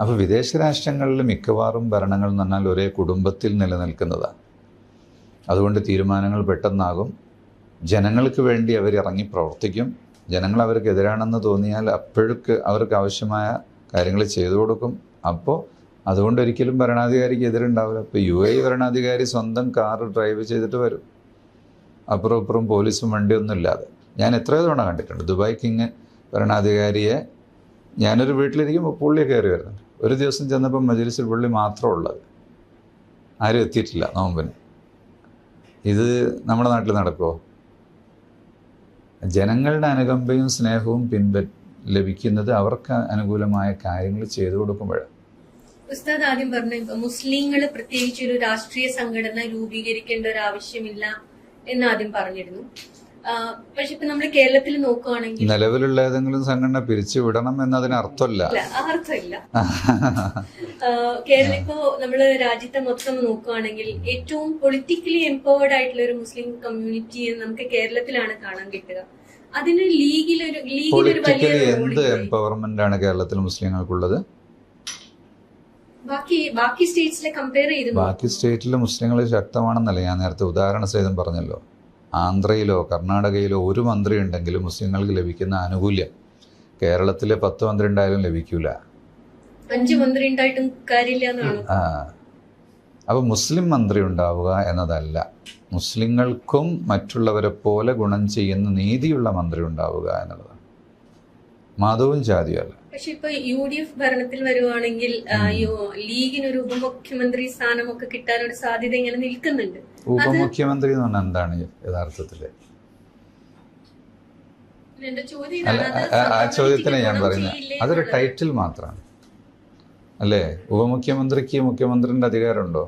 അപ്പോൾ വിദേശ രാഷ്ട്രങ്ങളിൽ മിക്കവാറും ഭരണങ്ങൾ എന്ന് പറഞ്ഞാൽ ഒരേ കുടുംബത്തിൽ നിലനിൽക്കുന്നതാണ്. അതുകൊണ്ട് തീരുമാനങ്ങൾ പെട്ടെന്നാകും. ജനങ്ങൾക്ക് വേണ്ടി അവർ ഇറങ്ങി പ്രവർത്തിക്കും. ജനങ്ങൾ അവർക്കെതിരാണെന്ന് തോന്നിയാൽ അപ്പോഴേക്ക് അവർക്ക് ആവശ്യമായ കാര്യങ്ങൾ ചെയ്തു കൊടുക്കും. അപ്പോൾ അതുകൊണ്ടൊരിക്കലും ഭരണാധികാരിക്ക് എതിരുണ്ടാവില്ല. ഇപ്പോൾ UAE ഭരണാധികാരി സ്വന്തം കാർ ഡ്രൈവ് ചെയ്തിട്ട് വരും, അപ്പുറം ഇപ്പുറം പോലീസും വണ്ടിയൊന്നും ഇല്ലാതെ. ഞാൻ എത്രയോ തവണ കണ്ടിട്ടുണ്ട്. ദുബായ് കിങ് ഭരണാധികാരിയെ ഞാനൊരു വീട്ടിലിരിക്കുമ്പോൾ പുള്ളിയെ കയറി വരുന്നുണ്ട്. ഒരു ദിവസം ചെന്നപ്പോൾ മജ്‌ലിസിൽ പുള്ളി മാത്രമേ ഉള്ളത്, ആരും എത്തിയിട്ടില്ല നോമ്പിന്. ഇത് നമ്മുടെ നാട്ടിൽ നടക്കുമോ? ജനങ്ങളുടെ അനുകമ്പയും സ്നേഹവും ലഭിക്കുന്നത് അവർക്ക് അനുകൂലമായ കാര്യങ്ങൾ ചെയ്തു കൊടുക്കുമ്പോഴാണ്. ഉസ്താദ് ആദ്യം പറഞ്ഞു, ഇപ്പൊ മുസ്ലിങ്ങൾ പ്രത്യേകിച്ച് ഒരു രാഷ്ട്രീയ സംഘടന രൂപീകരിക്കേണ്ട ഒരു ആവശ്യമില്ല എന്ന് ആദ്യം പറഞ്ഞിരുന്നു. പക്ഷെ ഇപ്പൊ നമ്മൾ കേരളത്തിൽ നോക്കുകയാണെങ്കിൽ നിലവിലുള്ള ഏതെങ്കിലും സംഘടന പിരിച്ചു വിടണം എന്നതിന് അർത്ഥമില്ല. അർത്ഥമില്ല. കേരളം ഇപ്പോ നമ്മള് രാജ്യത്തെ മൊത്തം നോക്കുകയാണെങ്കിൽ ഏറ്റവും പൊളിറ്റിക്കലി എംപവേർഡ് ആയിട്ടുള്ള ഒരു മുസ്ലിം കമ്മ്യൂണിറ്റി നമുക്ക് കേരളത്തിലാണ് കാണാൻ കിട്ടുക. അതിന് ലീഗിലൊരു പൊളിറ്റിക്കലി വലിയ എന്ത് എംപവർമെന്റ് ആണ് കേരളത്തിൽ മുസ്ലിങ്ങൾക്കുള്ളത്? ബാക്കി സ്റ്റേറ്റ്സിലെ കമ്പയർ ചെയ്ത് ബാക്കി സ്റ്റേറ്റിൽ മുസ്ലിങ്ങൾ ശക്തമാണെന്നല്ല ഞാൻ നേരത്തെ ഉദാഹരണ സഹിതം പറഞ്ഞല്ലോ. ആന്ധ്രയിലോ കർണാടകയിലോ ഒരു മന്ത്രി ഉണ്ടെങ്കിലും മുസ്ലിങ്ങൾക്ക് ലഭിക്കുന്ന ആനുകൂല്യം കേരളത്തിലെ 10 മന്ത്രി ഉണ്ടായാലും ലഭിക്കൂല. 5 മന്ത്രി ഉണ്ടായിട്ടും കാര്യമില്ല. അപ്പോൾ മുസ്ലിം മന്ത്രി ഉണ്ടാവുക എന്നതല്ല, മുസ്ലിങ്ങൾക്കും മറ്റുള്ളവരെ പോലെ ഗുണം ചെയ്യുന്ന നീതിയുള്ള മന്ത്രി ഉണ്ടാവുക എന്നുള്ളതാണ്. മതവും ജാതിയും അല്ല. പക്ഷെ ഇപ്പൊ UDF ഭരണത്തിൽ വരുവാണെങ്കിൽ ലീഗിനൊരു ഉപമുഖ്യമന്ത്രി സ്ഥാനമൊക്കെ കിട്ടാനൊരു സാധ്യത ഇങ്ങനെ നിൽക്കുന്നുണ്ട്. ഉപമുഖ്യമന്ത്രി എന്ന് പറഞ്ഞാൽ എന്താണ് യഥാർത്ഥത്തില്? ആ ചോദ്യത്തിന് ഞാൻ പറയുന്നത് അതൊരു ടൈറ്റിൽ മാത്രമാണ് അല്ലേ? ഉപമുഖ്യമന്ത്രിക്ക് മുഖ്യമന്ത്രിന്റെ അധികാരമുണ്ടോ?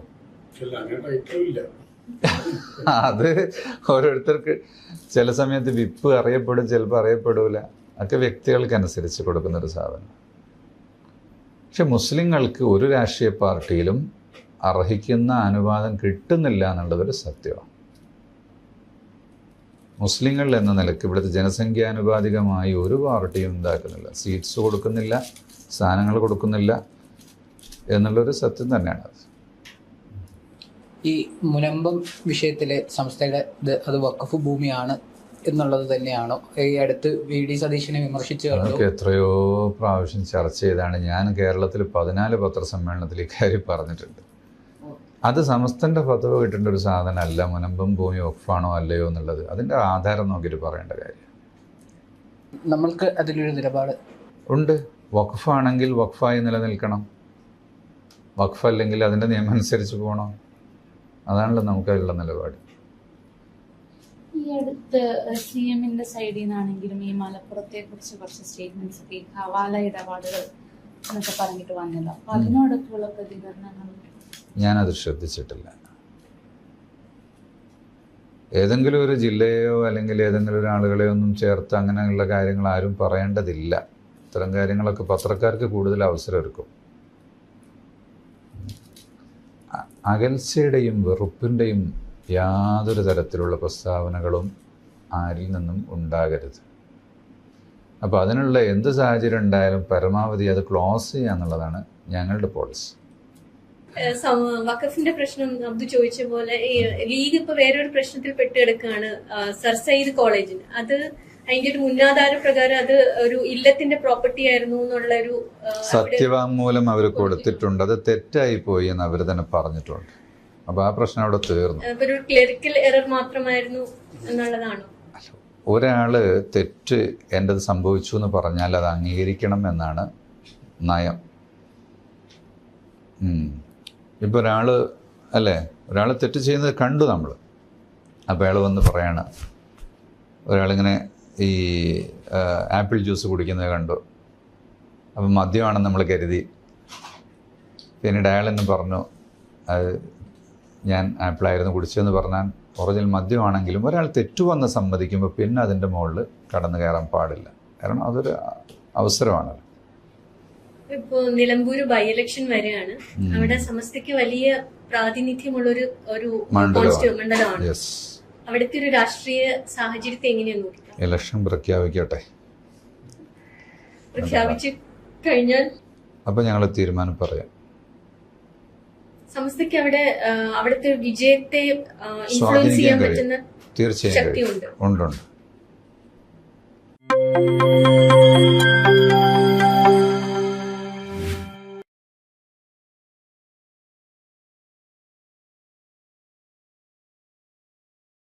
അത് ഓരോരുത്തർക്ക് ചില സമയത്ത് വിപ്പ് അറിയപ്പെടും, ചിലപ്പോൾ അറിയപ്പെടൂല. ഒക്കെ വ്യക്തികൾക്കനുസരിച്ച് കൊടുക്കുന്നൊരു സാധനം. പക്ഷെ മുസ്ലിങ്ങൾക്ക് ഒരു രാഷ്ട്രീയ പാർട്ടിയിലും അർഹിക്കുന്ന അനുവാദം കിട്ടുന്നില്ല എന്നുള്ളതൊരു സത്യമാണ്. മുസ്ലിങ്ങൾ എന്ന നിലയ്ക്ക് ഇവിടുത്തെ ജനസംഖ്യാനുപാതികമായി ഒരു പാർട്ടിയും ഉണ്ടാക്കുന്നില്ല, സീറ്റ്സ് കൊടുക്കുന്നില്ല, സ്ഥാനങ്ങൾ കൊടുക്കുന്നില്ല എന്നുള്ളൊരു സത്യം തന്നെയാണ് അത്. ഈ മുനമ്പം വിഷയത്തിലെ സംസ്ഥയുടെ അത് വഖഫ് ഭൂമിയാണ് എന്നുള്ളത് തന്നെയാണോ? ഈ അടുത്ത് VD സതീശനെ വിമർശിച്ചു അതൊക്കെ എത്രയോ പ്രാവശ്യം ചർച്ച ചെയ്താണ്. ഞാൻ കേരളത്തിൽ 14 പത്രസമ്മേളനത്തിൽ ഇക്കാര്യം പറഞ്ഞിട്ടുണ്ട്. അത് സമസ്തന്റെ ഫത്വ കിട്ടേണ്ട ഒരു സാധനമല്ല മുനമ്പം ഭൂമി വഖഫാണോ അല്ലയോ എന്നുള്ളത്. അതിൻ്റെ ആധാരം നോക്കിയിട്ട് പറയേണ്ട കാര്യം. നമ്മൾക്ക് അതിലൊരു നിലപാട് ഉണ്ട്. വഖഫാണെങ്കിൽ വഖഫായി നിലനിൽക്കണം, വഖഫ് അല്ലെങ്കിൽ അതിൻ്റെ നിയമം അനുസരിച്ച് പോകണം. അതാണല്ലോ നമുക്കതിലുള്ള നിലപാട്. ഈ അടുത്ത് CMന്റെ സൈഡിൽ നിന്നാണെങ്കിലും ഈ മലപ്പുറത്തെ കുറിച്ച് കുറച്ച് സ്റ്റേറ്റ്മെന്റ്സ് ഒക്കെ ഹവാല ഇടപാടുകൾ എന്നൊക്കെ പറഞ്ഞിട്ട് വന്നില്ല. അപ്പൊ അതിനോടൊക്കെയുള്ള പ്രതികരണങ്ങൾ ഞാനത് ശ്രദ്ധിച്ചിട്ടില്ല. ഏതെങ്കിലും ഒരു ജില്ലയോ അല്ലെങ്കിൽ ഏതെങ്കിലും ഒരു ആളുകളെയോ ഒന്നും ചേർത്ത് അങ്ങനെയുള്ള കാര്യങ്ങൾ ആരും പറയേണ്ടതില്ല. ഇത്തരം കാര്യങ്ങളൊക്കെ പത്രക്കാർക്ക് കൂടുതൽ അവസരം ഒരുക്കും. അകൽച്ചയുടെയും വെറുപ്പിൻ്റെയും യാതൊരു തരത്തിലുള്ള പ്രസ്താവനകളും ആരിൽ നിന്നും ഉണ്ടാകരുത്. അപ്പോൾ അതിനുള്ള എന്ത് സാഹചര്യം ഉണ്ടായാലും പരമാവധി അത് ക്ലോസ് ചെയ്യുക എന്നുള്ളതാണ് ഞങ്ങളുടെ പോളിസി. വഖഫിന്റെ പ്രശ്നം അബ്ദു ചോദിച്ച പോലെ ഈ ലീഗ് ഇപ്പൊ വേറൊരു പ്രശ്നത്തിൽ പെട്ടുകിടക്കുകയാണ്. സർ സയ്യിദ് കോളേജിന് അത് അതിന്റെ ഒരു മുന്നാധാര പ്രകാരം അത് ഒരു ഇല്ലത്തിന്റെ പ്രോപ്പർട്ടി ആയിരുന്നു എന്നുള്ള ഒരു സത്യവാങ്മൂലം അവർ കൊടുത്തിട്ടുണ്ട്. അത് തെറ്റായി പോയി എന്ന് അവർ തന്നെ പറഞ്ഞിട്ടുണ്ട്. അപ്പോൾ ആ പ്രശ്നം അവിടെ തീർന്നു. ഒരു ക്ലറിക്കൽ എറർ മാത്രമായിരുന്നു എന്നുള്ളതാണോ? ഒരാൾ തെറ്റ് എൻ്റെത് സംഭവിച്ചു എന്ന് പറഞ്ഞാൽ അത് അംഗീകരിക്കണം എന്നാണ് നയം. ഇപ്പോൾ ഒരാൾ തെറ്റ് ചെയ്യുന്നത് കണ്ടു നമ്മൾ, അപ്പോൾ അയാൾ വന്ന് പറയാണ്, ഒരാളിങ്ങനെ ഈ ആപ്പിൾ ജ്യൂസ് കുടിക്കുന്നത് കണ്ടു, അപ്പം മദ്യമാണെന്ന് നമ്മൾ കരുതി. പിന്നീട് അയാൾ എന്നെ പറഞ്ഞു അത് ഞാൻ ആപ്പിളായിരുന്നു കുടിച്ചതെന്ന് പറഞ്ഞാൽ ഒറിജിനൽ മദ്യമാണെങ്കിലും ഒരാൾ തെറ്റുവന്ന് സമ്മതിക്കുമ്പോൾ പിന്നെ അതിൻ്റെ മുകളിൽ കടന്നു കയറാൻ പാടില്ല. കാരണം അതൊരു അവസരമാണല്ലോ. ഇപ്പോ നിലമ്പൂര് ബൈ ഇലക്ഷൻ വരെയാണ്. അവിടെ സമസ്തയ്ക്ക് വലിയ പ്രാതിനിധ്യമുള്ളൊരു മണ്ഡലമാണ്. അവിടുത്തെ ഒരു രാഷ്ട്രീയ സാഹചര്യത്തെ എങ്ങനെയാണ് നോക്കുക? ഇലക്ഷൻ പ്രഖ്യാപിക്കട്ടെ, പ്രഖ്യാപിച്ചു കഴിഞ്ഞാൽ അപ്പോൾ ഞങ്ങൾ തീരുമാനം പറയാം. സമസ്തയ്ക്ക് അവിടുത്തെ വിജയത്തെ ഇൻഫ്ലുവൻസ് ചെയ്യാൻ പറ്റുന്ന തീർച്ചയായും ശക്തിയുണ്ട്. ഉണ്ട്.